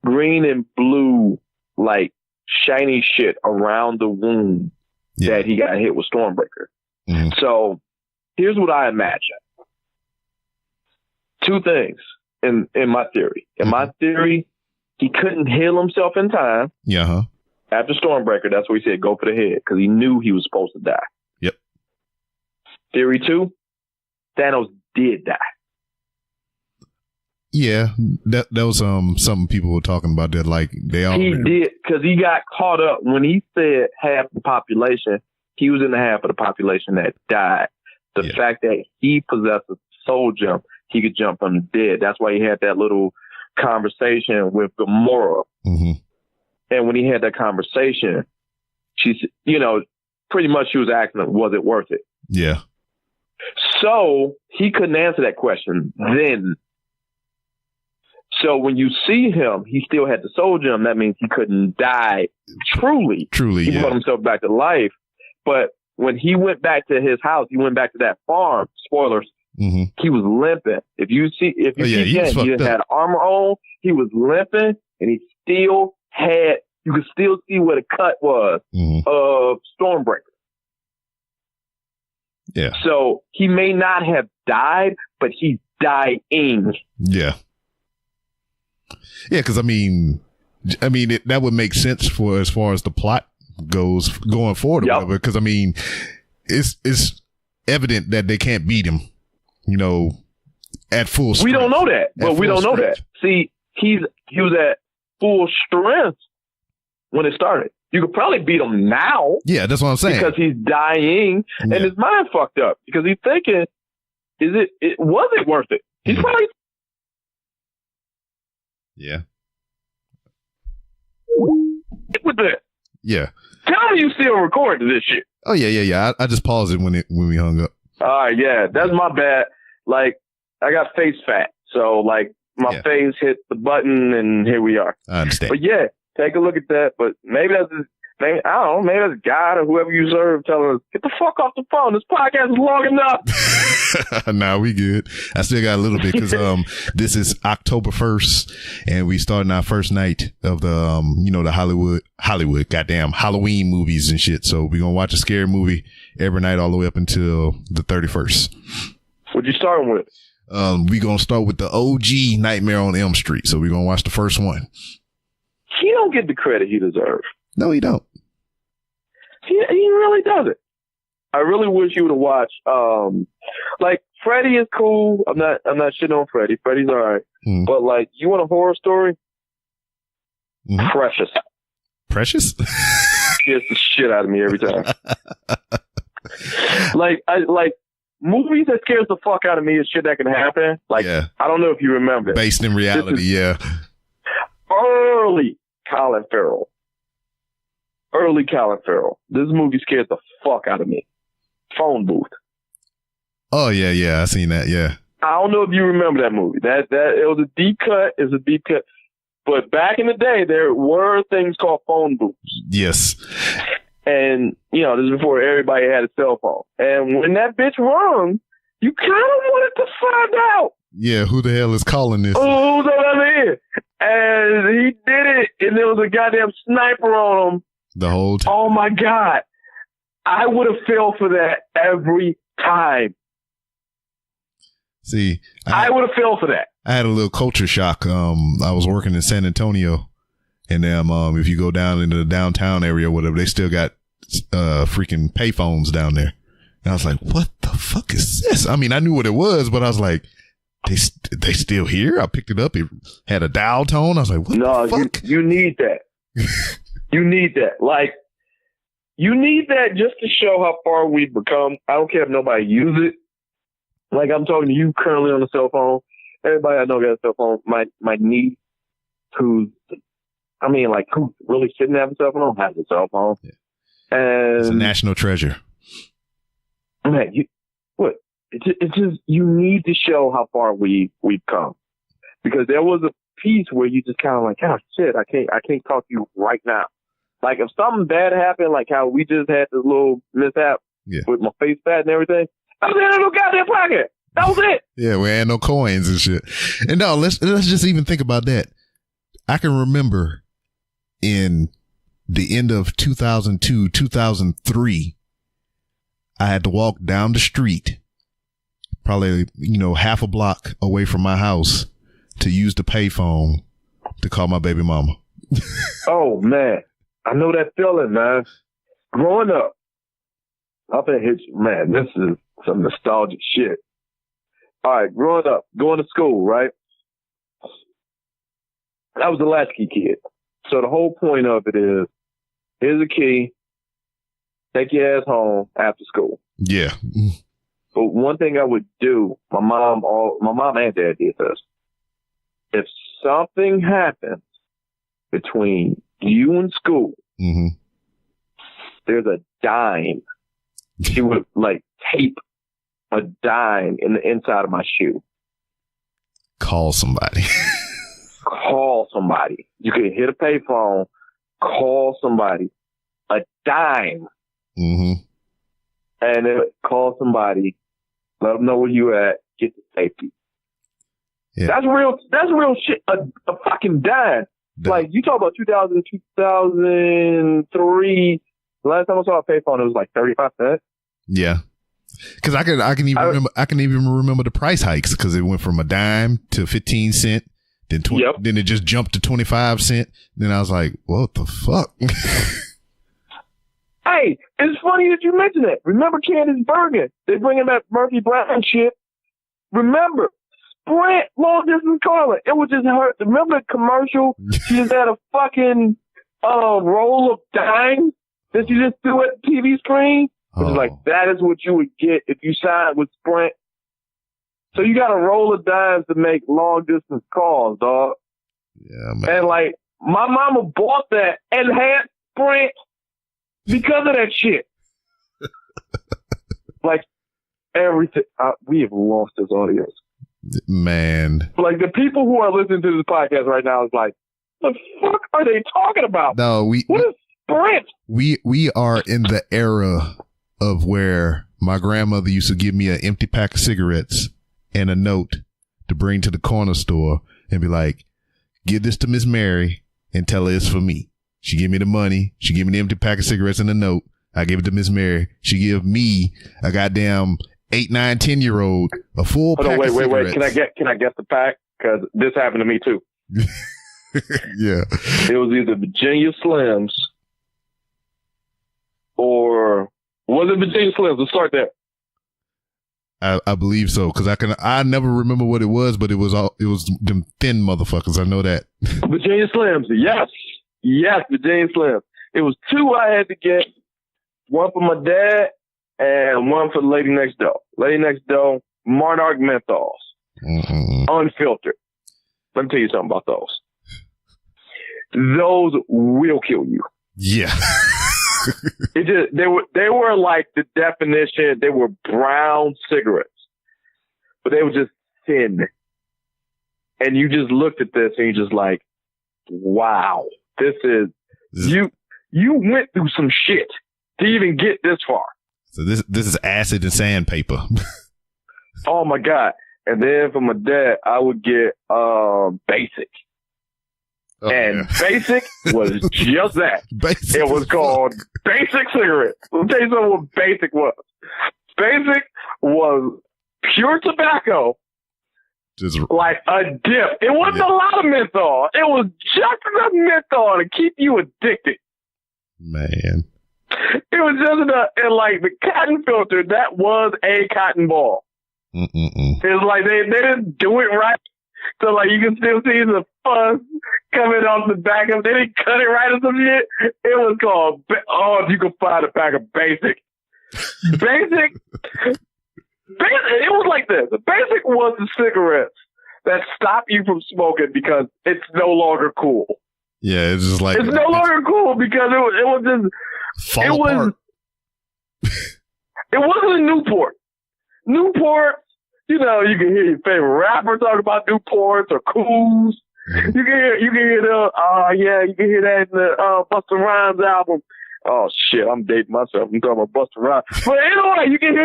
and blue, like shiny shit around the wound that he got hit with Stormbreaker. Mm-hmm. So here's what I imagine. Two things in my theory. In my theory, he couldn't heal himself in time. Yeah. Huh? After Stormbreaker, that's where he said go for the head because he knew he was supposed to die. Yep. Theory 2, Thanos did die. Yeah, that was something people were talking about that like they all he did because he got caught up when he said half the population. He was in the half of the population that died. The fact that he possessed a soul jump, he could jump from the dead. That's why he had that little conversation with Gamora. Mm-hmm. And when he had that conversation, she said, pretty much she was asking him, was it worth it? Yeah. So he couldn't answer that question then. So when you see him, he still had the soul gem. That means he couldn't die truly. He brought himself back to life. But when he went back to his house, he went back to that farm. Spoilers. Mm-hmm. He was limping. He had armor on. He was limping, and he still had. You could still see where the cut was of Stormbreaker. Yeah. So he may not have died, but he's dying. Yeah. Yeah, because that would make sense for as far as the plot goes going forward. Because it's evident that they can't beat him. At full strength. We don't know that, but we don't know that. See, he was at full strength when it started. You could probably beat him now. Yeah, that's what I'm saying. Because he's dying and his mind fucked up. Because he's thinking, was it worth it? He's probably. Yeah. With that. Yeah. Tell me you still recording this shit. Oh yeah. I just paused it when we hung up. All right, yeah, that's my bad. Like, I got face fat, so like my face hit the button, and here we are. I understand. But yeah, take a look at that. But maybe I don't know. Maybe that's God or whoever you serve telling us, get the fuck off the phone. This podcast is long enough. Nah, we good. I still got a little bit because this is October 1st, and we starting our first night of the the Hollywood goddamn Halloween movies and shit. So we're gonna watch a scary movie every night all the way up until the 31st. What you starting with? We're gonna start with the OG Nightmare on Elm Street. So we're gonna watch the first one. He don't get the credit he deserves. No, he don't. he really doesn't. I really wish you would have watched. Like Freddy is cool. I'm not shitting on Freddy. Freddy's all right. But like, you want a horror story? Precious. Precious? Scares the shit out of me every time. like movies that scares the fuck out of me is shit that can happen. Like, I don't know if you remember. Based in reality, Early Colin Farrell. This movie scared the fuck out of me. Phone Booth. Oh yeah, I seen that. Yeah. I don't know if you remember that movie. That it was a deep cut. It's a deep cut. But back in the day, there were things called phone booths. Yes. And this is before everybody had a cell phone. And when that bitch rung, you kind of wanted to find out. Yeah, who the hell is calling this? Oh, who's on the other end? And he did it, and there was a goddamn sniper on him. The whole time. Oh my God. I would have fell for that every time. See, I would have fell for that. I had a little culture shock. I was working in San Antonio, and if you go down into the downtown area or whatever, they still got freaking payphones down there. And I was like, what the fuck is this? I mean, I knew what it was, but I was like, they still here? I picked it up. It had a dial tone. I was like, what the fuck? You need that. You need that. Like, you need that just to show how far we've become. I don't care if nobody uses it. Like, I'm talking to you currently on the cell phone. Everybody I know got a cell phone. My niece, who's really shouldn't have a cell phone, has a cell phone. Yeah. And it's a national treasure. Man, it's just, you need to show how far we've come. Because there was a piece where you just kind of like, oh shit, I can't talk to you right now. Like, if something bad happened, like how we just had this little mishap with my face fat and everything, I was in a little goddamn pocket. That was it. Yeah, we had no coins and shit. And no, let's just even think about that. I can remember in the end of 2002, 2003, I had to walk down the street, probably, half a block away from my house, to use the payphone to call my baby mama. Oh, man. I know that feeling, man. Growing up, I've been hit you. Man, this is some nostalgic shit. All right, growing up, going to school, right? I was a latchkey kid. So the whole point of it is, here's a key, take your ass home after school. Yeah. But one thing I would do, my mom and dad did this. If something happens between you and school, there's a dime. She would tape a dime in the inside of my shoe. Call somebody. Call somebody. You could hit a payphone, call somebody. A dime. And then call somebody, let them know where you at, get to safety. Yeah. That's real shit. A fucking dime. Like, you talk about 2000, 2003. The last time I saw a payphone, it was like 35 cents. Yeah. Because I can even remember the price hikes, because it went from a dime to 15 cent, then then it just jumped to 25 cent. Then I was like, what the fuck? Hey, it's funny that you mentioned that. Remember Candace Bergen? They bringing that Murphy Brown shit. Remember Sprint long distance calling? It was just her. Remember the commercial? She just had a fucking roll of dimes that she just threw at the TV screen. It was like, that is what you would get if you signed with Sprint. So you got a roll of dimes to make long distance calls, dog. Yeah, man. And like, my mama bought that and had Sprint because of that shit. Like, everything. We have lost this audience. Man. Like, the people who are listening to this podcast right now is like, the fuck are they talking about? No, what is Sprint? We are in the era of where my grandmother used to give me an empty pack of cigarettes and a note to bring to the corner store and be like, give this to Miss Mary and tell her it's for me. She give me the money. She give me the empty pack of cigarettes and a note. I give it to Miss Mary. She give me a goddamn 8, 9, 10-year-old a full pack of cigarettes. Wait. Can I guess the pack? Because this happened to me too. Yeah. It was either Virginia Slims or Was it Virginia Slims? Let's start there. I believe so, because I never remember what it was, but it was them thin motherfuckers. I know that. Virginia Slims, yes, Virginia Slims. It was 2 I had to get, one for my dad and one for the lady next door. Lady next door, Monarch menthols, unfiltered. Let me tell you something about those. Those will kill you. Yeah. They were like the definition. They were brown cigarettes, but they were just thin. And you just looked at this and you're just like, wow, this is you went through some shit to even get this far. So this is acid and sandpaper. Oh my God. And then for my dad, I would get Basic. Oh, and yeah. Basic was just that. Basic It was called Basic Cigarette. Let me tell you something what Basic was. Basic was pure tobacco, just like a dip. It wasn't a lot of menthol. It was just enough menthol to keep you addicted. Man. It was just enough. And like the cotton filter, that was a cotton ball. It's like they didn't do it right. So like you can still see the fuzz coming off the back of it. They didn't cut it right or some shit. It was called, if you could find a pack of Basic. Basic, it was like this. Basic was the cigarettes that stop you from smoking because it's no longer cool. Yeah, it's just like it's no longer cool because it was just fall apart. It wasn't a Newport. Newport, you know, you can hear your favorite rapper talk about Newports or Cools. You can hear you can hear that in the Busta Rhymes album. Oh shit, I'm dating myself. I'm talking about Busta Rhymes. But anyway, you can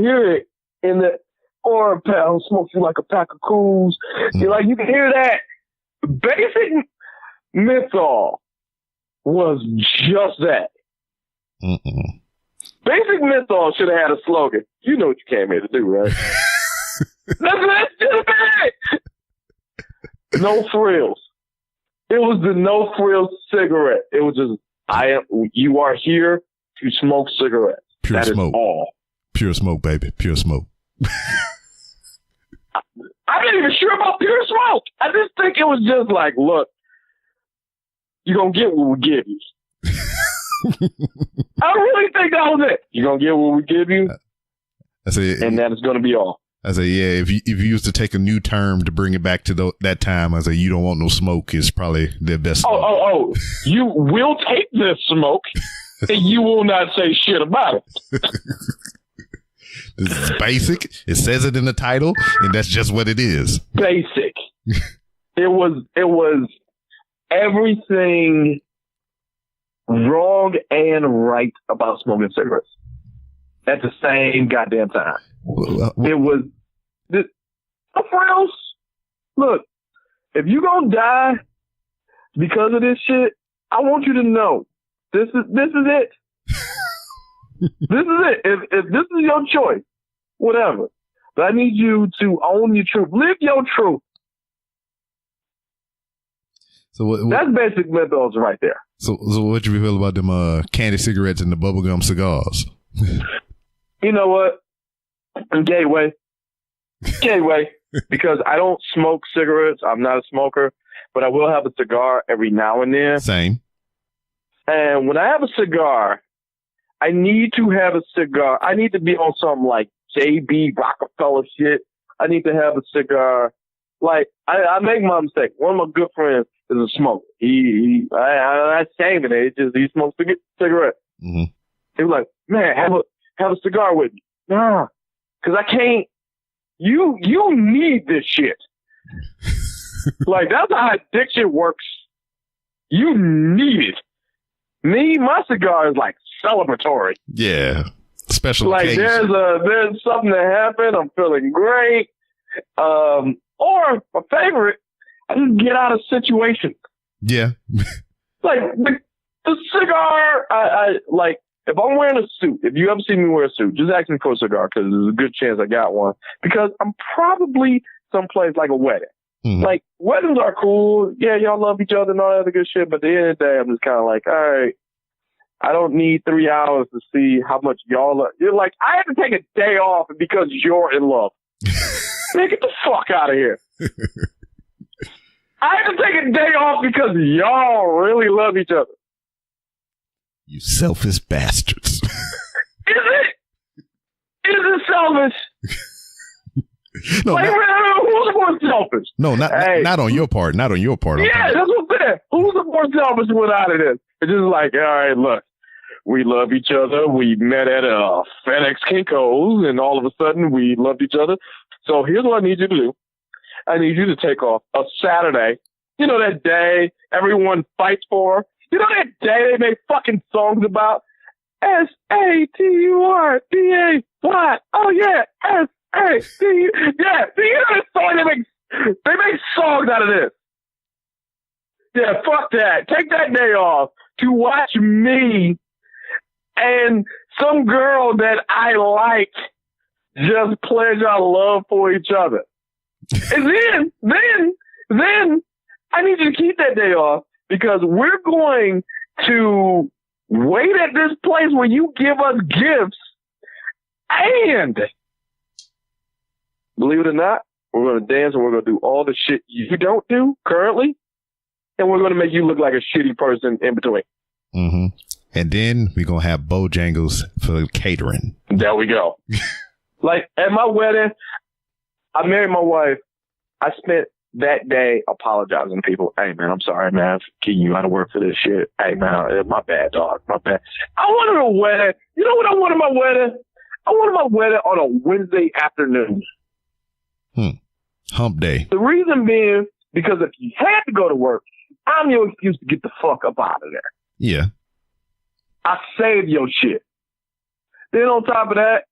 hear it in the or pal smokes you like a pack of Cools. You can hear that. Basic menthol was just that. Basic menthol should have had a slogan. You know what you came here to do, right? That's it. No frills. It was the no frills cigarette. It was just, you are here to smoke cigarettes. Pure that smoke. Is all. Pure smoke, baby. Pure smoke. I'm not even sure about pure smoke. I just think it was just like, look, you're going to get what we give you. I really think that was it. You're going to get what we give you, and that is going to be all. I say, yeah, if you used to take a new term to bring it back to that time, I say, you don't want no smoke is probably their best. Oh. You will take this smoke, and you will not say shit about it. This is Basic. It says it in the title, and that's just what it is. Basic. It was everything wrong and right about smoking cigarettes at the same goddamn time. It was this. Else, look, if you gonna die because of this shit, I want you to know this is it. This is it. If this is your choice, whatever. But I need you to own your truth. Live your truth. So what, that's Basic menthols right there. So what you feel about them candy cigarettes and the bubblegum cigars? You know what? Gateway. Because I don't smoke cigarettes. I'm not a smoker, but I will have a cigar every now and then. Same. And when I have a cigar, I need to have a cigar. I need to be on some like JB Rockefeller shit. I need to have a cigar. Like I make my mistake. One of my good friends is a smoker. I'm not shaming it. It's just he smokes cigarettes. Mm-hmm. He was like, man, have a cigar with me. Nah, because I can't. You need this shit. Like that's how addiction works. You need it. Me, my cigar is like celebratory. Yeah, special. Like occasion. there's something that happened. I'm feeling great. Or my favorite, I just get out of situations. Yeah. Like the cigar, I like. If I'm wearing a suit, if you ever see me wear a suit, just ask me for a cigar because there's a good chance I got one. Because I'm probably someplace like a wedding. Mm-hmm. Like, weddings are cool. Yeah, y'all love each other and all that other good shit. But at the end of the day, I'm just kind of like, all right, I don't need 3 hours to see how much y'all are. You're like, I have to take a day off because you're in love. Man, get the fuck out of here. I have to take a day off because y'all really love each other. You selfish bastards. Is it? Is it selfish? No, like, who's more selfish? No, not on your part. Not on your part. Yeah, that's what I'm saying. Who's the more selfish one out of this? It's just like, all right, look, we love each other. We met at FedEx Kinko's, and all of a sudden we loved each other. So here's what I need you to do. I need you to take off a Saturday. You know that day everyone fights for? You know that day they make fucking songs about? SATURDAY. Oh, yeah. SATU. Yeah. Do you know this song? They make songs out of this. Yeah, fuck that. Take that day off to watch me and some girl that I like just pledge our love for each other. And then I need you to keep that day off because we're going to wait at this place where you give us gifts, and believe it or not, we're going to dance and we're going to do all the shit you don't do currently, and we're going to make you look like a shitty person in between. Mm-hmm. And then we're going to have Bojangles for catering. There we go. Like, at my wedding, I married my wife. I spent that day apologizing to people. Hey, man, I'm sorry, man, for keeping you out of work for this shit. Hey, man, my bad, dog. My bad. I wanted a wedding. You know what I wanted my wedding? I wanted my wedding on a Wednesday afternoon. Hump day. The reason being, because if you had to go to work, I'm your excuse to get the fuck up out of there. Yeah. I saved your shit. Then on top of that,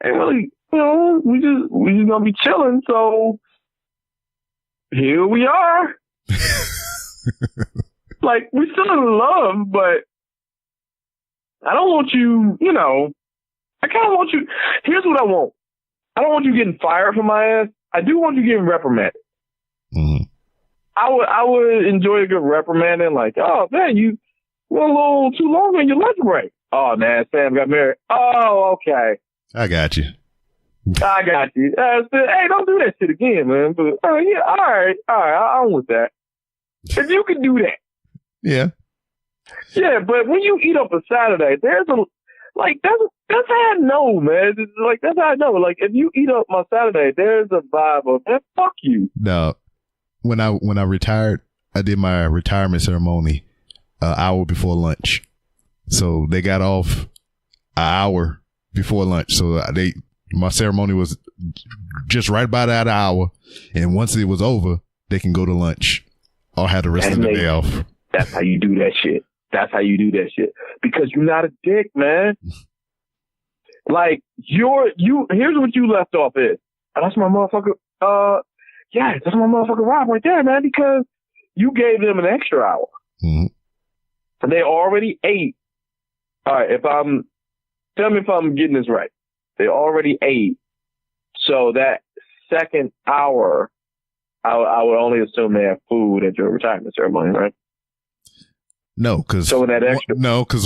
ain't really, you know, we just gonna be chilling, so here we are. Like, we still in love, but I don't want you, you know, I kind of want you. Here's what I want. I don't want you getting fired from my ass. I do want you getting reprimanded. Mm-hmm. I would enjoy a good reprimanding, like, oh, man, you went a little too long on your lunch break. Oh, man, Sam got married. Oh, okay. I got you. I got you. Hey, don't do that shit again, man. But, yeah, all right, I'm with that. If you can do that. Yeah. Yeah, but when you eat up a Saturday, there's a, like, that's how I know, man. It's like, that's how I know. Like, if you eat up my Saturday, there's a vibe of, man, fuck you. No. When I retired, I did my retirement ceremony an hour before lunch. So they got off an hour before lunch. So my ceremony was just right by that hour. And once it was over, they can go to lunch or have the rest of the day off. That's how you do that shit. That's how you do that shit. Because you're not a dick, man. Like, here's what you left off is. And that's my motherfucker, yeah, that's my motherfucker Rob right there, man, because you gave them an extra hour. Mm-hmm. And they already ate. All right, tell me if I'm getting this right. They already ate. So that second hour, I would only assume they have food at your retirement ceremony, right? No, because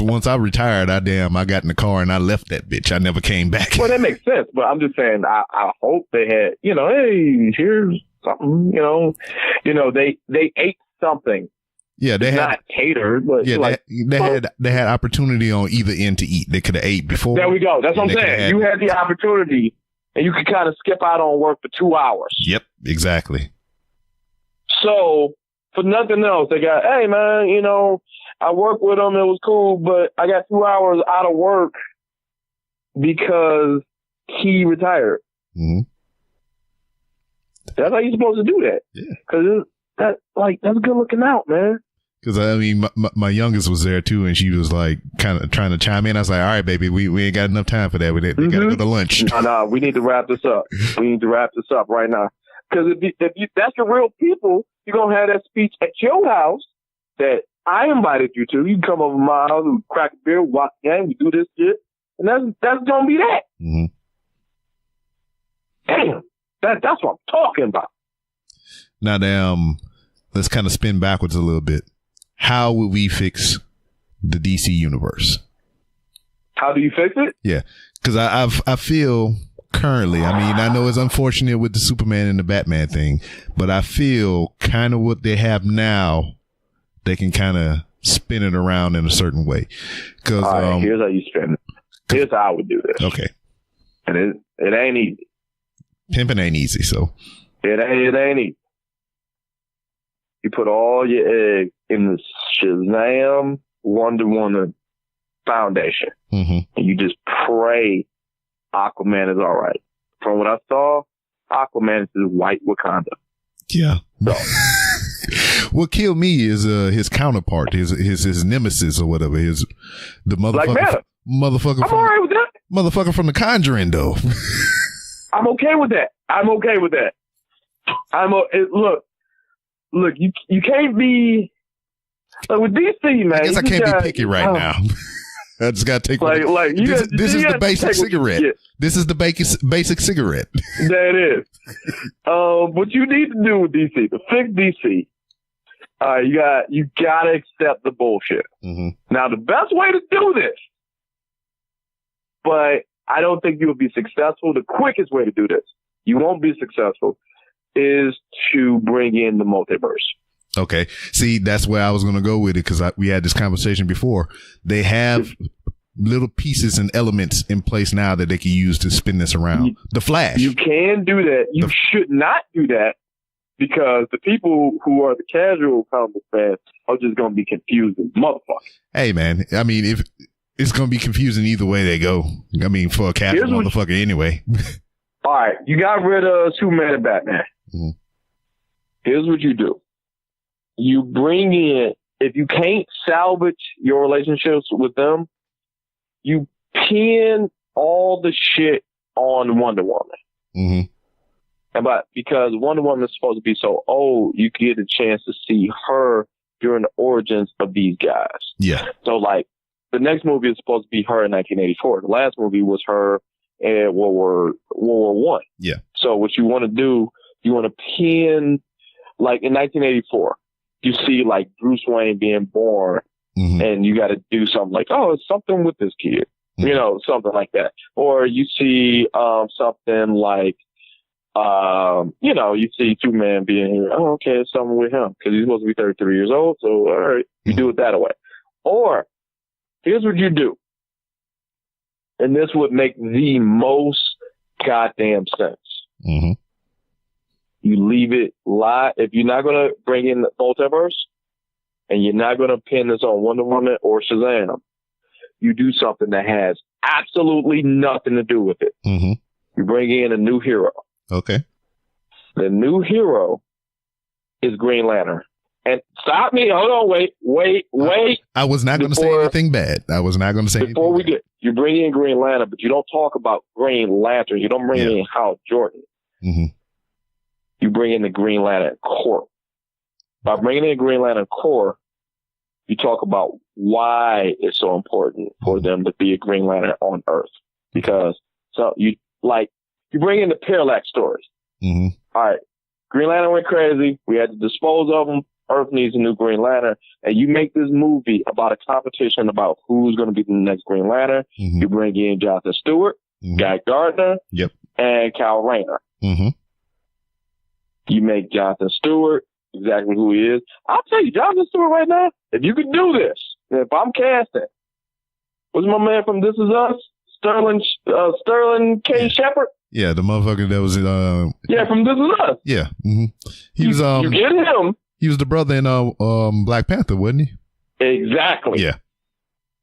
once I retired, I got in the car and I left that bitch. I never came back. Well, that makes sense, but I'm just saying, I hope they had, you know, hey, here's something, you know, they ate something. Yeah, they had not catered, but yeah, like, they had opportunity on either end to eat. They could have ate before. There we go. That's what I'm saying. You had the opportunity, and you could kind of skip out on work for 2 hours. Yep, exactly. So for nothing else, they got, hey man, you know, I worked with him. It was cool, but I got 2 hours out of work because he retired. Mm-hmm. That's how you're supposed to do that. Yeah. Because that's good looking out, man. Because I mean, my youngest was there too, and she was like kind of trying to chime in. I was like, all right, baby, we ain't got enough time for that. We got to go to lunch. No, we need to wrap this up. We need to wrap this up right now. Because if you that's the real people, you're going to have that speech at your house that I invited you to. You can come over to my house and crack a beer, watch the game, we do this shit. And that's going to be that. Mm-hmm. Damn. That's what I'm talking about. Now, let's kind of spin backwards a little bit. How would we fix the DC universe? How do you fix it? Yeah, because I feel currently, I mean, I know it's unfortunate with the Superman and the Batman thing, but I feel kind of what they have now, they can kind of spin it around in a certain way. Because here's how you spin it. Here's how I would do this. Okay. And it ain't easy. Pimping ain't easy, so. It ain't easy. You put all your eggs in the Shazam Wonder Woman foundation. Mm-hmm. And you just pray Aquaman is all right. From what I saw, Aquaman is white Wakanda. Yeah. So. What killed me is his counterpart, his nemesis or whatever, the motherfucker. Motherfucker. I'm all right with that. Motherfucker from The Conjuring, though. I'm okay with that. Look. You can't be like with DC, man. I guess I can't be picky right now. I just gotta take this is the basic cigarette. This is the basic cigarette. That is. What you need to do with DC to fix DC, you gotta accept the bullshit. Mm-hmm. Now, the best way to do this, but I don't think you'll be successful. The quickest way to do this, you won't be successful, is to bring in the multiverse. Okay. See, that's where I was going to go with it because we had this conversation before. They have little pieces and elements in place now that they can use to spin this around. The Flash. You can do that. You should not do that because the people who are the casual comic fans are just going to be confused as motherfuckers. Hey, man. I mean, if it's going to be confusing either way they go. I mean, for a casual motherfucker anyway. All right. You got rid of Superman and Batman. Mm-hmm. Here's what you do. You bring in, if you can't salvage your relationships with them, you pin all the shit on Wonder Woman. Mm-hmm. Because Wonder Woman is supposed to be so old, you get a chance to see her during the origins of these guys. Yeah. So, like, the next movie is supposed to be her in 1984. The last movie was her in World War I. Yeah. So what you want to do, you want to pin, like in 1984, you see like Bruce Wayne being born, mm-hmm. and you got to do something like, oh, it's something with this kid, mm-hmm. you know, something like that. Or you see something like, you know, you see Superman being here. Oh, okay, it's something with him because he's supposed to be 33 years old. So, all right, you mm-hmm. do it that way. Or here's what you do. And this would make the most goddamn sense. Mm-hmm. You leave it live. If you're not going to bring in the multiverse and you're not going to pin this on Wonder Woman or Shazam, you do something that has absolutely nothing to do with it. Mm-hmm. You bring in a new hero. Okay. The new hero is Green Lantern. And stop me. Hold on. Wait. I was not going to say anything bad. I was not going to say anything before we bad. you bring in Green Lantern, but you don't talk about Green Lantern. You don't bring in Hal Jordan. Mm-hmm. You bring in the Green Lantern Corps. By bringing in Green Lantern Corps, you talk about why it's so important for them to be a Green Lantern on Earth. Because you bring in the Parallax stories. Mm-hmm. All right, Green Lantern went crazy. We had to dispose of them. Earth needs a new Green Lantern. And you make this movie about a competition about who's going to be the next Green Lantern. Mm-hmm. You bring in Jonathan Stewart, mm-hmm. Guy Gardner, yep. and Kyle Rayner. Mm-hmm. You make Jonathan Stewart exactly who he is. I'll tell you, Jonathan Stewart right now, if you could do this, if I'm casting, what's my man from This Is Us? Sterling K. Shepard? Yeah, the motherfucker that was from This Is Us. Yeah. Mm-hmm. He was you get him. He was the brother in Black Panther, wasn't he? Exactly. Yeah.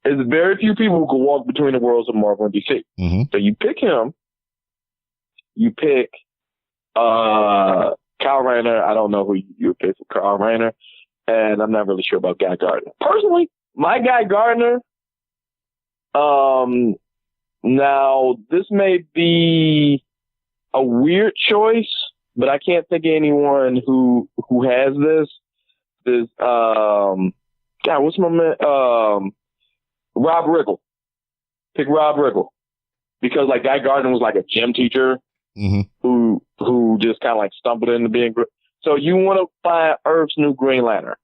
There's very few people who can walk between the worlds of Marvel and DC. Mm-hmm. So you pick him. You pick Kyle Rayner. I don't know who you would pick for Kyle Rayner. And I'm not really sure about Guy Gardner. Personally, my Guy Gardner, now this may be a weird choice, but I can't think of anyone who has this. God, what's my man? Rob Riggle. Pick Rob Riggle. Because like Guy Gardner was like a gym teacher mm-hmm. who just kind of like stumbled into being. So you want to find Earth's new Green Lantern.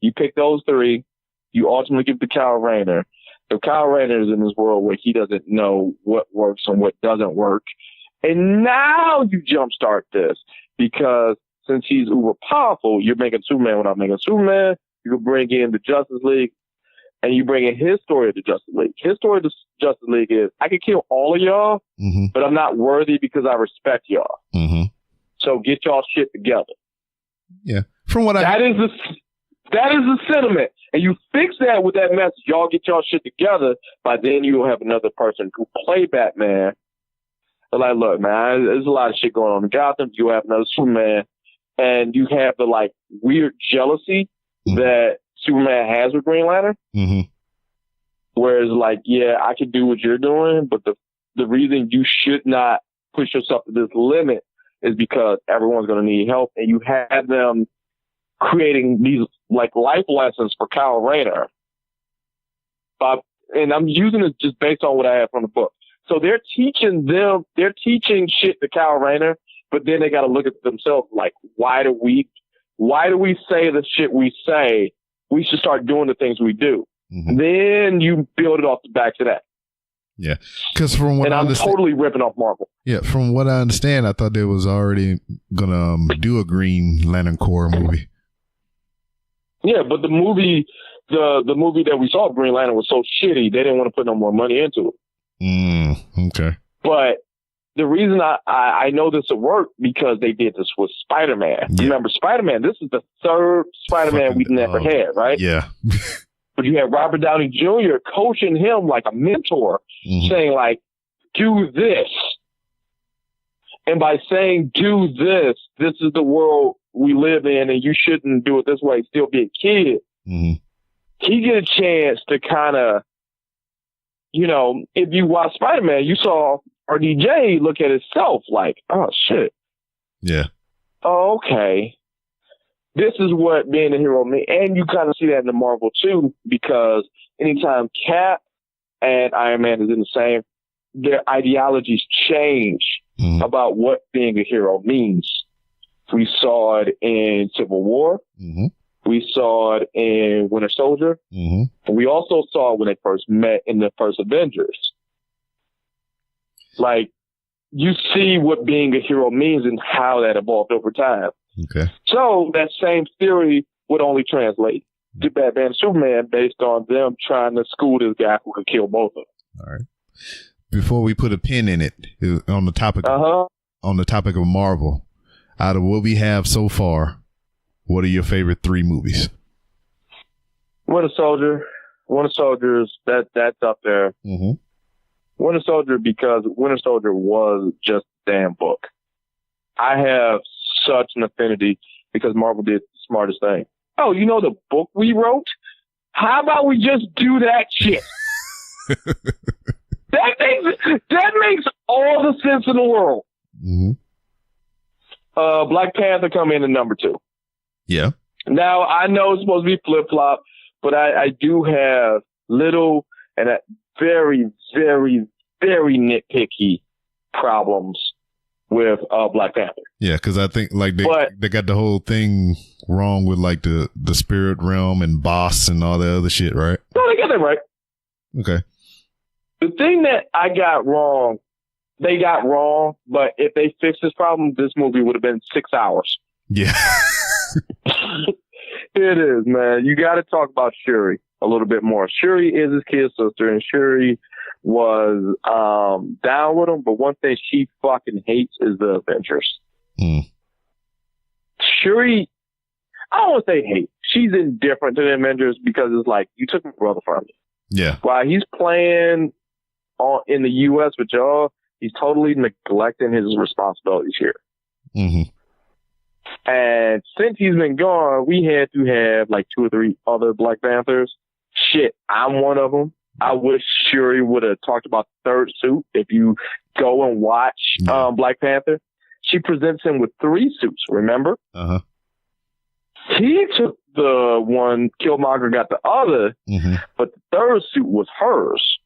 You pick those three. You ultimately give the Kyle Rayner. If Kyle Rayner is in this world where he doesn't know what works and what doesn't work, and now you jumpstart this because since he's uber powerful, you're making Superman without making Superman. You can bring in the Justice League, and you bring in his story of the Justice League. His story of the Justice League is, I can kill all of y'all, but I'm not worthy because I respect y'all. So get y'all shit together. Yeah. From what that is the sentiment. And you fix that with that message, y'all get y'all shit together, but then you'll have another person who play Batman. They're like, look, man, there's a lot of shit going on in Gotham. You have another Superman, and you have the, like, weird jealousy that Superman has with Green Lantern. Whereas, like, yeah, I can do what you're doing, but the reason you should not push yourself to this limit is because everyone's going to need help, and you have them creating these, like, life lessons for Kyle Rayner. And I'm using it just based on what I have from the book. So they're teaching shit to Kyle Rayner, but then they got to look at themselves like, why do we say the shit we say? We should start doing the things we do. Then you build it off the backs of that. Yeah, because from what I'm totally ripping off Marvel. Yeah, from what I understand, I thought they was already gonna do a Green Lantern Corps movie. Yeah, but the movie that we saw, Green Lantern, was so shitty they didn't want to put no more money into it. Okay. But the reason I know this will work because they did this with Spider-Man. Yeah. Remember, Spider-Man, this is the third Spider-Man we've never had, right? Yeah. But you have Robert Downey Jr. coaching him like a mentor, saying, like, do this. And by saying, do this, this is the world we live in, and you shouldn't do it this way, still be a kid. He get a chance to kind of, you know, if you watch Spider-Man, you saw RDJ look at himself like, oh, shit. Yeah. Oh, okay. This is what being a hero means. And you kind of see that in the Marvel, too, because anytime Cap and Iron Man is in the same, their ideologies change about what being a hero means. We saw it in Civil War. We saw it in Winter Soldier. And we also saw it when they first met in the first Avengers. Like, you see what being a hero means and how that evolved over time. Okay. So that same theory would only translate to Batman and Superman based on them trying to school this guy who could kill both of them. All right. Before we put a pin in it, on the topic of Marvel, out of what we have so far, what are your favorite 3 movies? Winter Soldier. Winter Soldier's that's up there. Winter Soldier, because Winter Soldier was just a damn book. I have such an affinity because Marvel did the smartest thing. Oh, you know the book we wrote? How about we just do that shit? That makes all the sense in the world. Black Panther come in at number 2. Yeah. Now, I know it's supposed to be flip-flop, but I do have little and very, very, very nitpicky problems with Black Panther. Yeah, because I think like they got the whole thing wrong with like the spirit realm and boss and all the other shit, right? No, they got that right. Okay. The thing that I got wrong, they got wrong, but if they fixed this problem, this movie would have been 6 hours. Yeah. It is, man. You got to talk about Shuri a little bit more. Shuri is his kid sister, and Shuri was down with him, but one thing she fucking hates is the Avengers. Shuri, I don't want to say hate. She's indifferent to the Avengers because it's like, you took my brother from me. Yeah. While he's playing in the U.S. with y'all, he's totally neglecting his responsibilities here. And since he's been gone, we had to have like 2 or 3 other Black Panthers. Shit, I'm one of them. I wish Shuri would have talked about the third suit. If you go and watch Black Panther, she presents him with 3 suits, remember? He took the one, Killmonger got the other, but the third suit was hers.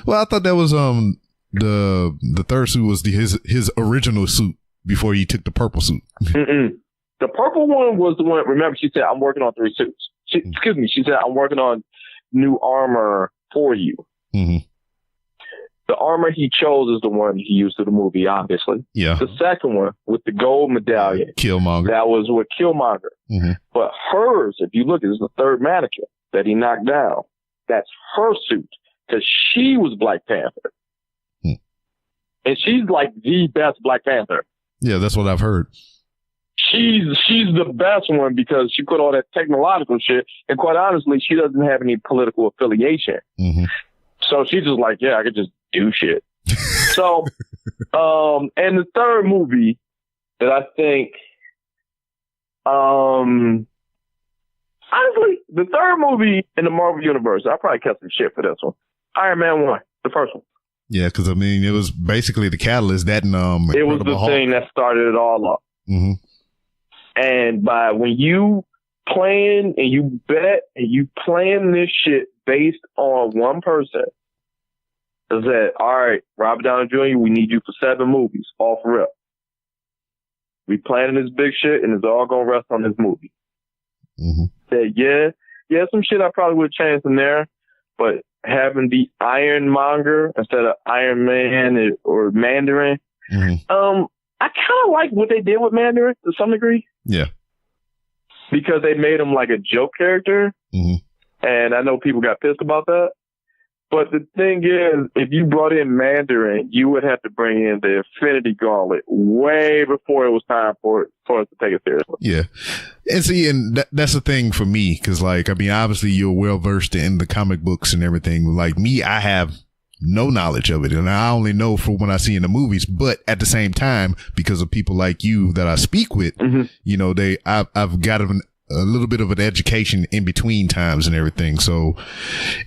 Well, I thought that was the third suit was his original suit before he took the purple suit. The purple one was the one, remember, she said, I'm working on 3 suits. She said, I'm working on new armor for you. Mm-hmm. The armor he chose is the one he used in the movie, obviously. Yeah. The second one with the gold medallion. Killmonger. That was with Killmonger. Mm-hmm. But hers, if you look, is the third mannequin that he knocked down. That's her suit because she was Black Panther. And she's like the best Black Panther. Yeah, that's what I've heard. She's the best one because she put all that technological shit. And quite honestly, she doesn't have any political affiliation. Mm-hmm. So she's just like, yeah, I could just do shit. So, and the third movie that I think, honestly, the third movie in the Marvel Universe, I probably kept some shit for this one. Iron Man 1, the first one. Yeah, because I mean, it was basically the catalyst that and it was the thing that started it all up. Mm-hmm. And when you plan and you bet and you plan this shit based on one person, is that all right, Robert Downey Jr., we need you for 7 movies, all for real. We planning this big shit and it's all gonna rest on this movie. Mm-hmm. Said yeah, some shit I probably would have changed in there, but having the Ironmonger instead of Iron Man or Mandarin. Mm-hmm. I kind of like what they did with Mandarin to some degree. Yeah. Because they made him like a joke character. Mm-hmm. And I know people got pissed about that. But the thing is, if you brought in Mandarin, you would have to bring in the Infinity Gauntlet way before it was time for us to take it seriously. Yeah. And see, and that's the thing for me, because, like, I mean, obviously you're well versed in the comic books and everything. Like me, I have no knowledge of it, and I only know from when I see in the movies. But at the same time, because of people like you that I speak with, mm-hmm. you know, I've got a little bit of an education in between times and everything. So,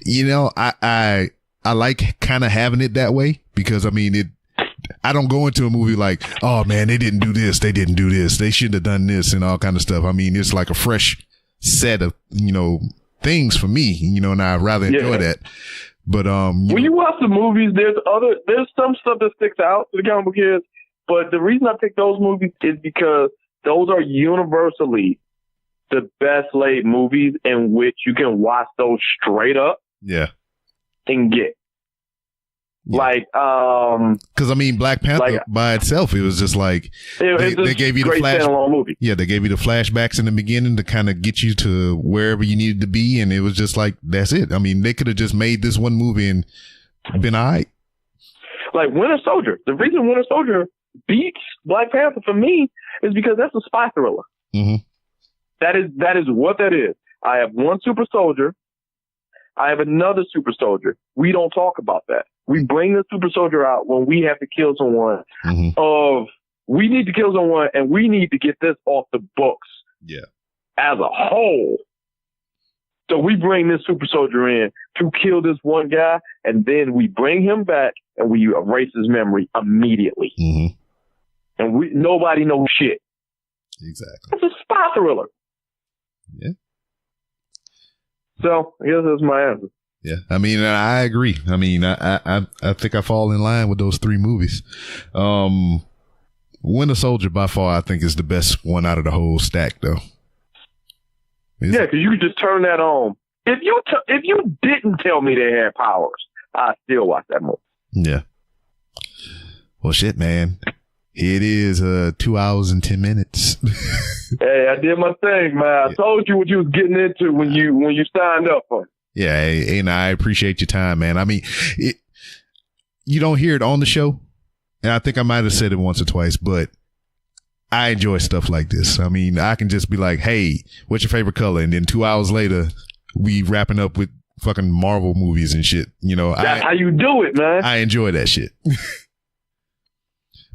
you know, I like kind of having it that way because, I mean, I don't go into a movie like, oh man, they didn't do this. They didn't do this. They shouldn't have done this and all kind of stuff. I mean, it's like a fresh set of, you know, things for me, you know, and I rather enjoy that. But, when you watch the movies, there's some stuff that sticks out to the comic book kids. But the reason I pick those movies is because those are universally the best laid movies in which you can watch those straight up. Yeah. And get. Yeah. Like, because I mean, Black Panther by itself, it was just like they gave you the standalone movie. Yeah, they gave you the flashbacks in the beginning to kind of get you to wherever you needed to be, and it was just like that's it. I mean, they could have just made this one movie and been all right. Like Winter Soldier. The reason Winter Soldier beats Black Panther for me is because that's a spy thriller. Mm-hmm. That is what that is. I have one super soldier. I have another super soldier. We don't talk about that. We bring the super soldier out when we have to kill someone. Mm-hmm. We need to kill someone and we need to get this off the books. Yeah. As a whole. So we bring this super soldier in to kill this one guy, and then we bring him back and we erase his memory immediately. Mm-hmm. And nobody knows shit. Exactly. It's a spy thriller. Yeah. So I guess that's my answer. Yeah, I mean, I agree. I mean, I think I fall in line with those 3 movies. Winter Soldier, by far, I think is the best one out of the whole stack, though. Yeah, because you could just turn that on. If you didn't tell me they had powers, I'd still watch that movie. Yeah. Well, shit, man. It is 2 hours and 10 minutes. Hey, I did my thing, man. I told you what you was getting into when you signed up for it. Yeah, and I appreciate your time, man. I mean, you don't hear it on the show, and I think I might have said it once or twice, but I enjoy stuff like this. I mean, I can just be like, hey, what's your favorite color? And then 2 hours later, we wrapping up with fucking Marvel movies and shit. You know, that's how you do it, man. I enjoy that shit.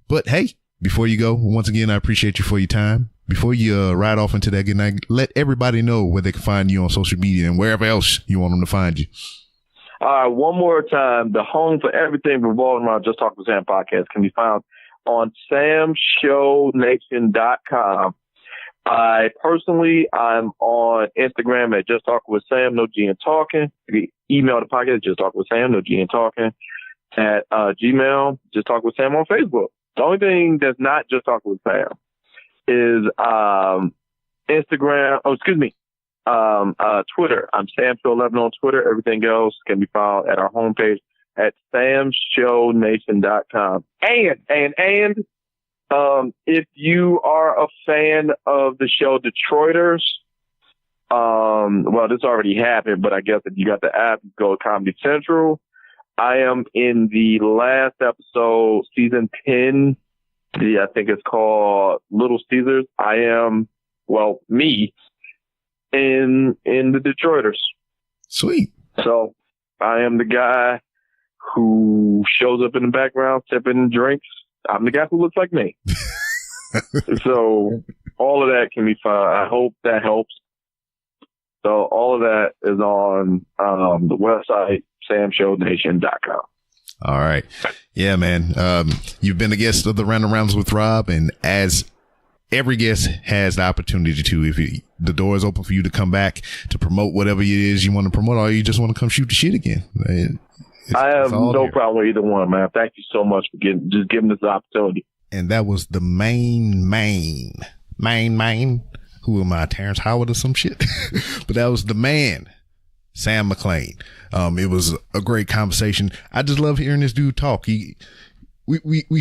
But hey, before you go, once again, I appreciate you for your time. Before you ride off into that good night, let everybody know where they can find you on social media and wherever else you want them to find you. All right, one more time. The home for everything revolving around Just Talk with Sam podcast can be found on samshownation.com. I'm on Instagram at Just Talk with Sam, no G and Talkin. You can email the podcast, Just Talk with Sam, no G and Talkin, at Gmail, Just Talk with Sam on Facebook. The only thing that's not Just Talk with Sam is Instagram. Twitter. I'm SamShow11 on Twitter. Everything else can be found at our homepage at samshownation.com. And if you are a fan of the show Detroiters, well, this already happened, but I guess if you got the app, go to Comedy Central. I am in the last episode, season 10. I think it's called Little Caesars. I am, well, me in the Detroiters. Sweet. So I am the guy who shows up in the background sipping drinks. I'm the guy who looks like me. So all of that can be found. I hope that helps. So all of that is on the website, samshownation.com. All right. Yeah, man. You've been a guest of the Random Rounds with Rob, and as every guest has the opportunity to, if the door is open for you to come back to promote whatever it is you want to promote, or you just want to come shoot the shit again. I have no problem with either one, man. Thank you so much for giving us the opportunity. And that was the main. Who am I, Terrence Howard or some shit? But that was the man, Sam McClain. It was a great conversation. I just love hearing this dude talk. We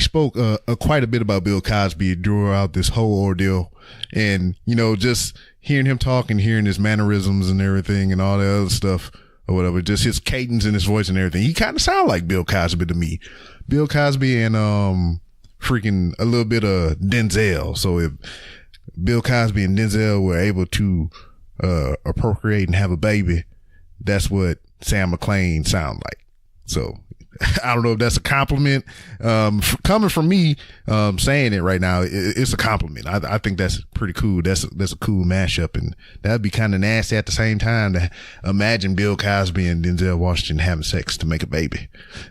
spoke quite a bit about Bill Cosby throughout this whole ordeal, and just hearing him talk and hearing his mannerisms and everything and all the other stuff or whatever, just his cadence and his voice and everything. He kind of sound like Bill Cosby to me. Bill Cosby and freaking a little bit of Denzel. So if Bill Cosby and Denzel were able to procreate and have a baby, that's what Sam McClain sound like. So I don't know if that's a compliment. Coming from me, saying it right now, it's a compliment. I think that's pretty cool. That's a cool mashup, and that'd be kind of nasty at the same time to imagine Bill Cosby and Denzel Washington having sex to make a baby.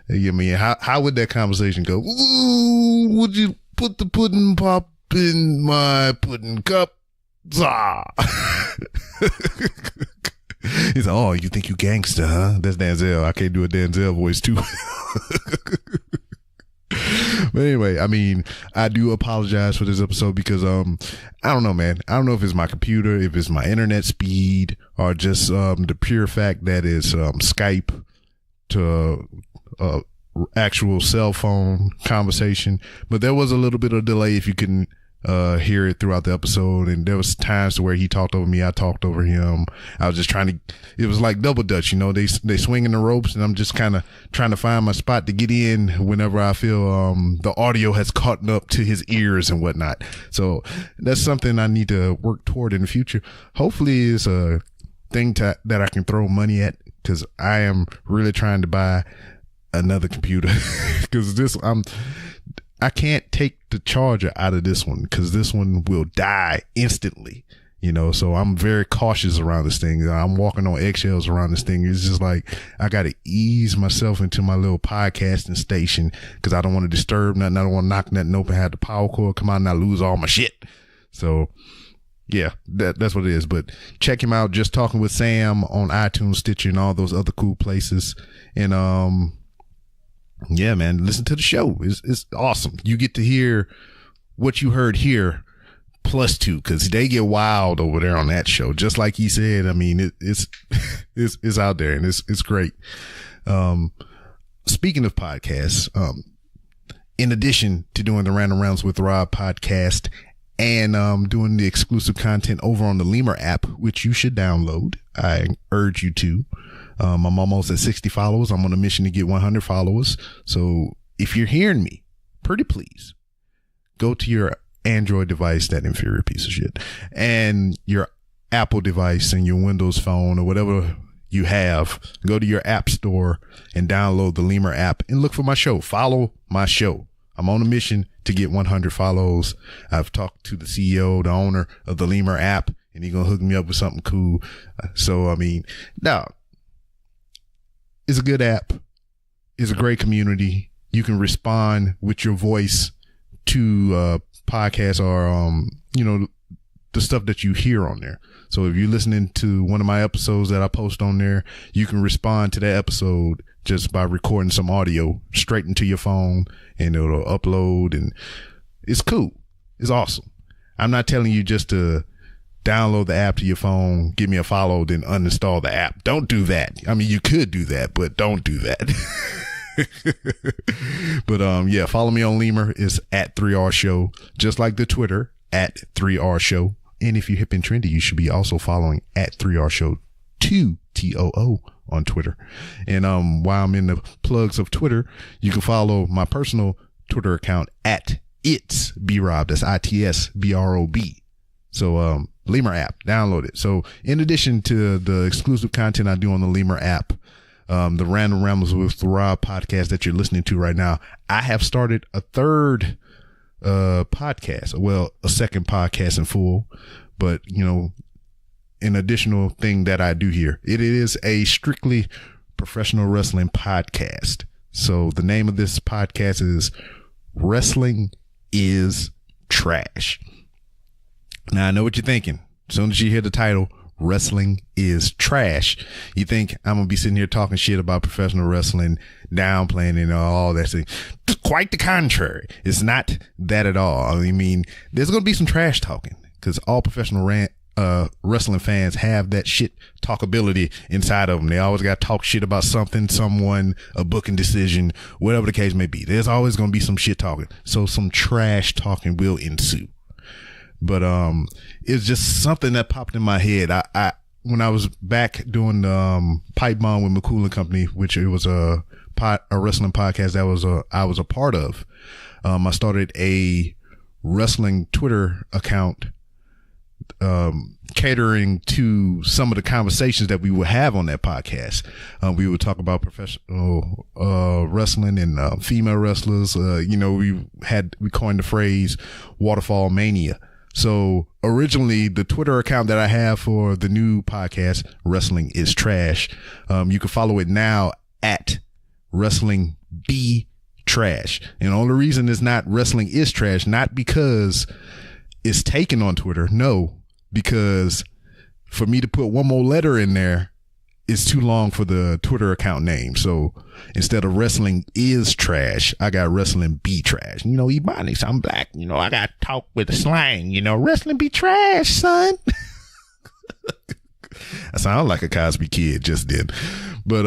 You know what I mean? How would that conversation go? Ooh, would you put the pudding pop in my pudding cup? Zah. He's like, oh, you think you gangster, huh? That's Denzel. I can't do a Denzel voice too. But anyway, I mean, I do apologize for this episode because I don't know, man. I don't know if it's my computer, if it's my internet speed, or just the pure fact that it's Skype to actual cell phone conversation. But there was a little bit of delay, if you can hear it throughout the episode, and there was times where he talked over me, I talked over him. I was just it was like double dutch, they swinging the ropes, and I'm just kind of trying to find my spot to get in whenever I feel the audio has caught up to his ears and whatnot. So that's something I need to work toward in the future. Hopefully it's a thing that I can throw money at, because I am really trying to buy another computer because I can't take the charger out of this one, because this one will die instantly, so I'm very cautious around this thing. I'm walking on eggshells around this thing. It's just like I got to ease myself into my little podcasting station, because I don't want to disturb nothing. I don't want to knock nothing open, have the power cord come out and I lose all my shit. So yeah, that's what it is. But check him out, Just Talking with Sam, on iTunes, Stitcher, and all those other cool places. And yeah, man, listen to the show. It's awesome. You get to hear what you heard here +2, because they get wild over there on that show. Just like he said, I mean, it's out there, and it's great. Speaking of podcasts, in addition to doing the Random Rounds with Rob podcast and doing the exclusive content over on the Lemur app, which you should download, I urge you to. I'm almost at 60 followers. I'm on a mission to get 100 followers. So if you're hearing me, pretty please go to your Android device, that inferior piece of shit, and your Apple device and your Windows phone or whatever you have. Go to your app store and download the Lemur app and look for my show. Follow my show. I'm on a mission to get 100 follows. I've talked to the CEO, the owner of the Lemur app, and he's going to hook me up with something cool. So, I mean, no. It's a good app. It's a great community. You can respond with your voice to podcasts or the stuff that you hear on there. So if you're listening to one of my episodes that I post on there, you can respond to that episode just by recording some audio straight into your phone, and it'll upload, and it's cool. It's awesome. I'm not telling you just to download the app to your phone, give me a follow, then uninstall the app. Don't do that. I mean, you could do that, but don't do that. But yeah, follow me on Lemur. It's at 3R Show, just like the Twitter at 3R Show. And if you're hip and trendy, you should be also following at 3R Show 2 TOO on Twitter. And while I'm in the plugs of Twitter, you can follow my personal Twitter account at It's B-Rob. That's ITSBROB. So Lemur app, download it. So in addition to the exclusive content I do on the Lemur app, the Random Rambles with Rob podcast that you're listening to right now, I have started a third podcast. Well, a second podcast in full, but you know, an additional thing that I do here. It is a strictly professional wrestling podcast. So the name of this podcast is Wrestling is Trash. Now I know what you're thinking. As soon as you hear the title, Wrestling is Trash, you think I'm gonna be sitting here talking shit about professional wrestling, downplaying and all that thing. Quite the contrary. It's not that at all. I mean, there's gonna be some trash talking because all professional wrestling fans have that shit talkability inside of them. They always got to talk shit about something, someone, a booking decision, whatever the case may be. There's always going to be some shit talking. So some trash talking will ensue. But it's just something that popped in my head. I when I was back doing Pipe Bomb with McCool and Company, which it was a wrestling podcast that I was a part of. I started a wrestling Twitter account catering to some of the conversations that we would have on that podcast. We would talk about professional wrestling and female wrestlers. You know, we coined the phrase waterfall mania. So originally the Twitter account that I have for the new podcast, Wrestling is Trash, you can follow it now at Wrestling Be Trash. And the only reason it's not Wrestling is Trash, not because it's taken on Twitter. No, because for me to put one more letter in there, it's too long for the Twitter account name. So instead of Wrestling is Trash, I got Wrestling Be Trash. You know, Ebonics, I'm black. You know, I got to talk with the slang. You know, Wrestling Be Trash, son. I sound like a Cosby kid just did. But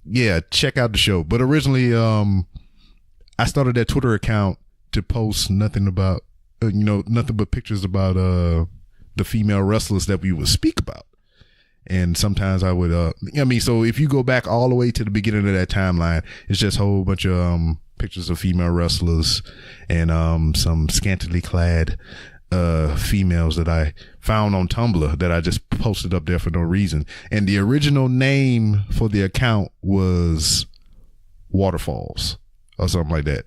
yeah, check out the show. But originally, I started that Twitter account to post nothing about, nothing but pictures about the female wrestlers that we would speak about. And sometimes I would, so if you go back all the way to the beginning of that timeline, it's just a whole bunch of pictures of female wrestlers and some scantily clad females that I found on Tumblr that I just posted up there for no reason. And the original name for the account was Waterfalls or something like that.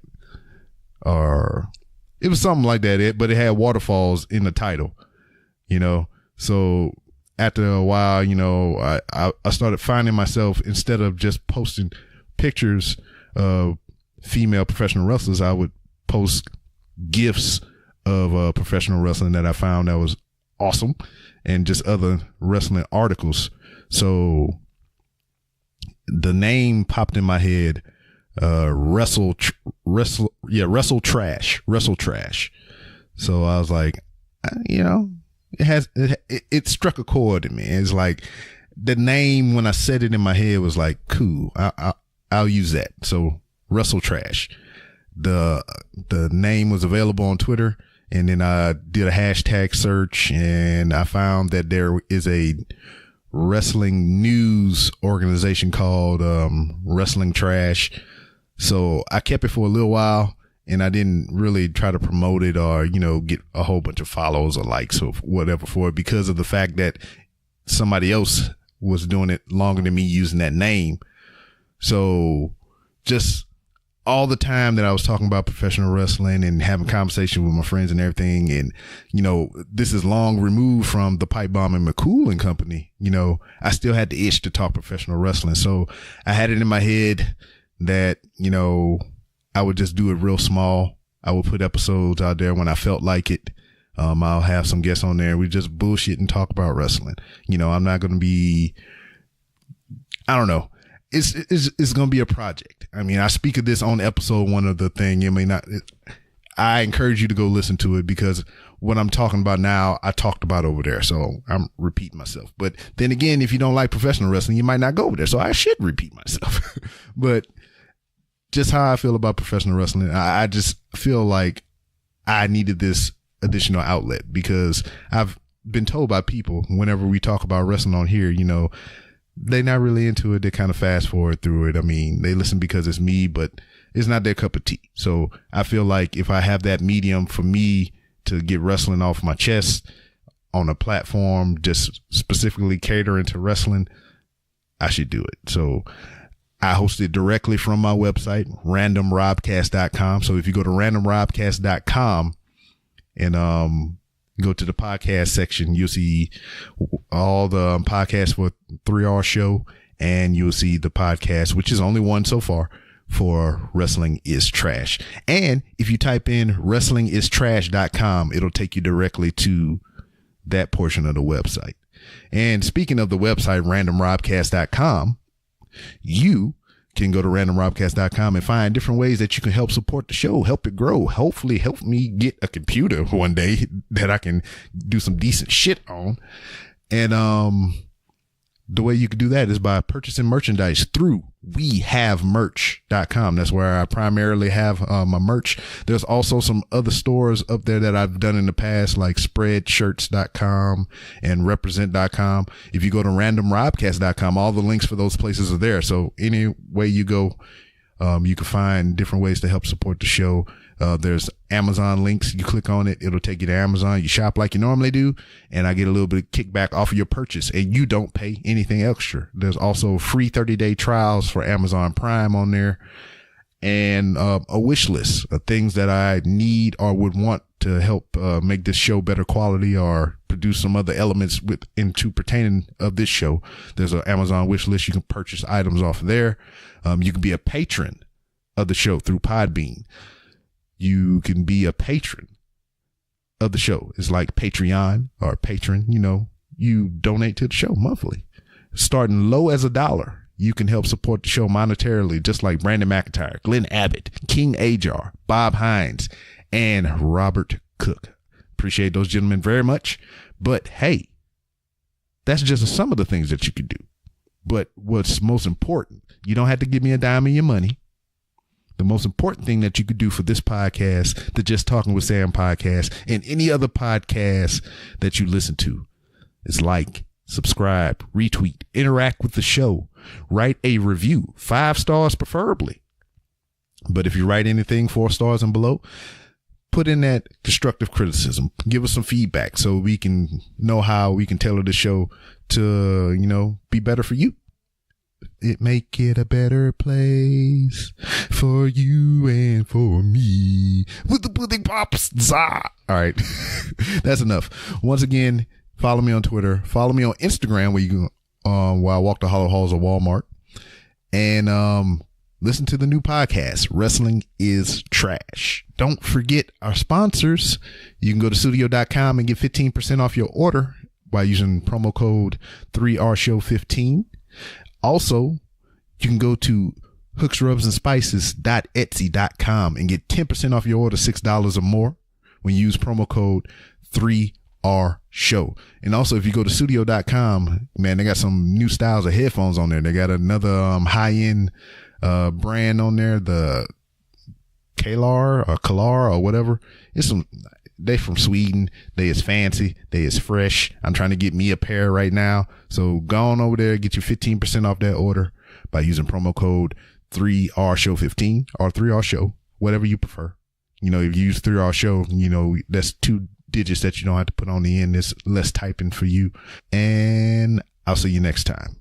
Or it was something like that, but it had waterfalls in the title, So after a while, I started finding myself, instead of just posting pictures of female professional wrestlers, I would post GIFs of professional wrestling that I found that was awesome and just other wrestling articles. So the name popped in my head, Wrestle Trash. So I was like, it struck a chord in me. It's like the name, when I said it in my head, was like, cool, I'll use that. So Wrestle Trash. The name was available on Twitter, and then I did a hashtag search, and I found that there is a wrestling news organization called Wrestling Trash. So I kept it for a little while, and I didn't really try to promote it or, get a whole bunch of follows or likes or whatever for it, because of the fact that somebody else was doing it longer than me using that name. So just all the time that I was talking about professional wrestling and having conversation with my friends and everything. And, this is long removed from the Pipe Bomb and McCool and Company. I still had the itch to talk professional wrestling. So I had it in my head that, I would just do it real small. I would put episodes out there when I felt like it. I'll have some guests on there. We just bullshit and talk about wrestling. I'm not going to be, I don't know. It's going to be a project. I mean, I speak of this on episode 1 of the thing. I encourage you to go listen to it, because what I'm talking about now, I talked about over there. So I'm repeating myself. But then again, if you don't like professional wrestling, you might not go over there. So I should repeat myself. But just how I feel about professional wrestling, I just feel like I needed this additional outlet, because I've been told by people whenever we talk about wrestling on here, you know, they're not really into it. They kind of fast forward through it. I mean, they listen because it's me, but it's not their cup of tea. So I feel like if I have that medium for me to get wrestling off my chest on a platform just specifically catering to wrestling, I should do it. So I host it directly from my website, randomrobcast.com. So if you go to randomrobcast.com and go to the podcast section, you'll see all the podcasts for 3R show, and you'll see the podcast, which is only one so far, for Wrestling is Trash. And if you type in wrestlingistrash.com, it'll take you directly to that portion of the website. And speaking of the website, randomrobcast.com, you can go to randomrobcast.com and find different ways that you can help support the show, help it grow, hopefully help me get a computer one day that I can do some decent shit on. And the way you can do that is by purchasing merchandise through wehavemerch.com. That's where I primarily have my merch. There's also some other stores up there that I've done in the past, like spreadshirts.com and represent.com. If you go to randomrobcast.com, all the links for those places are there. So any way you go, you can find different ways to help support the show. There's Amazon links. You click on it, it'll take you to Amazon. You shop like you normally do, and I get a little bit of kickback off of your purchase, and you don't pay anything extra. There's also free 30-day trials for Amazon Prime on there, and a wish list of things that I need or would want to help make this show better quality or produce some other elements into pertaining of this show. There's an Amazon wish list. You can purchase items off there. You can be a patron of the show through Podbean. You can be a patron of the show. It's like Patreon or patron. You know, you donate to the show monthly, starting low as $1. You can help support the show monetarily, just like Brandon McIntyre, Glenn Abbott, King Ajar, Bob Hines, and Robert Cook. Appreciate those gentlemen very much. But hey, that's just some of the things that you can do. But what's most important, you don't have to give me a dime of your money. The most important thing that you could do for this podcast, the Just Talking with Sam podcast, and any other podcast that you listen to, is like, subscribe, retweet, interact with the show, write a review, 5 stars preferably. But if you write anything 4 stars and below, put in that constructive criticism. Give us some feedback so we can know how we can tailor the show to, you know, be better for you. It make it a better place for you and for me with the pudding pops. All right. That's enough. Once again, follow me on Twitter. Follow me on Instagram where you can, while I walk the hollow halls of Walmart, and listen to the new podcast, Wrestling is Trash. Don't forget our sponsors. You can go to studio.com and get 15% off your order by using promo code 3RShow15. Also, you can go to hooksrubsandspices.etsy.com and get 10% off your order, $6 or more, when you use promo code 3RShow. And also, if you go to studio.com, man, they got some new styles of headphones on there. They got another high-end brand on there, the Kalar or whatever. They from Sweden. They is fancy. They is fresh. I'm trying to get me a pair right now. So go on over there, get you 15% off that order by using promo code 3RShow15 or 3RShow, whatever you prefer. You know, if you use 3RShow, you know, that's 2 digits that you don't have to put on the end. There's less typing for you. And I'll see you next time.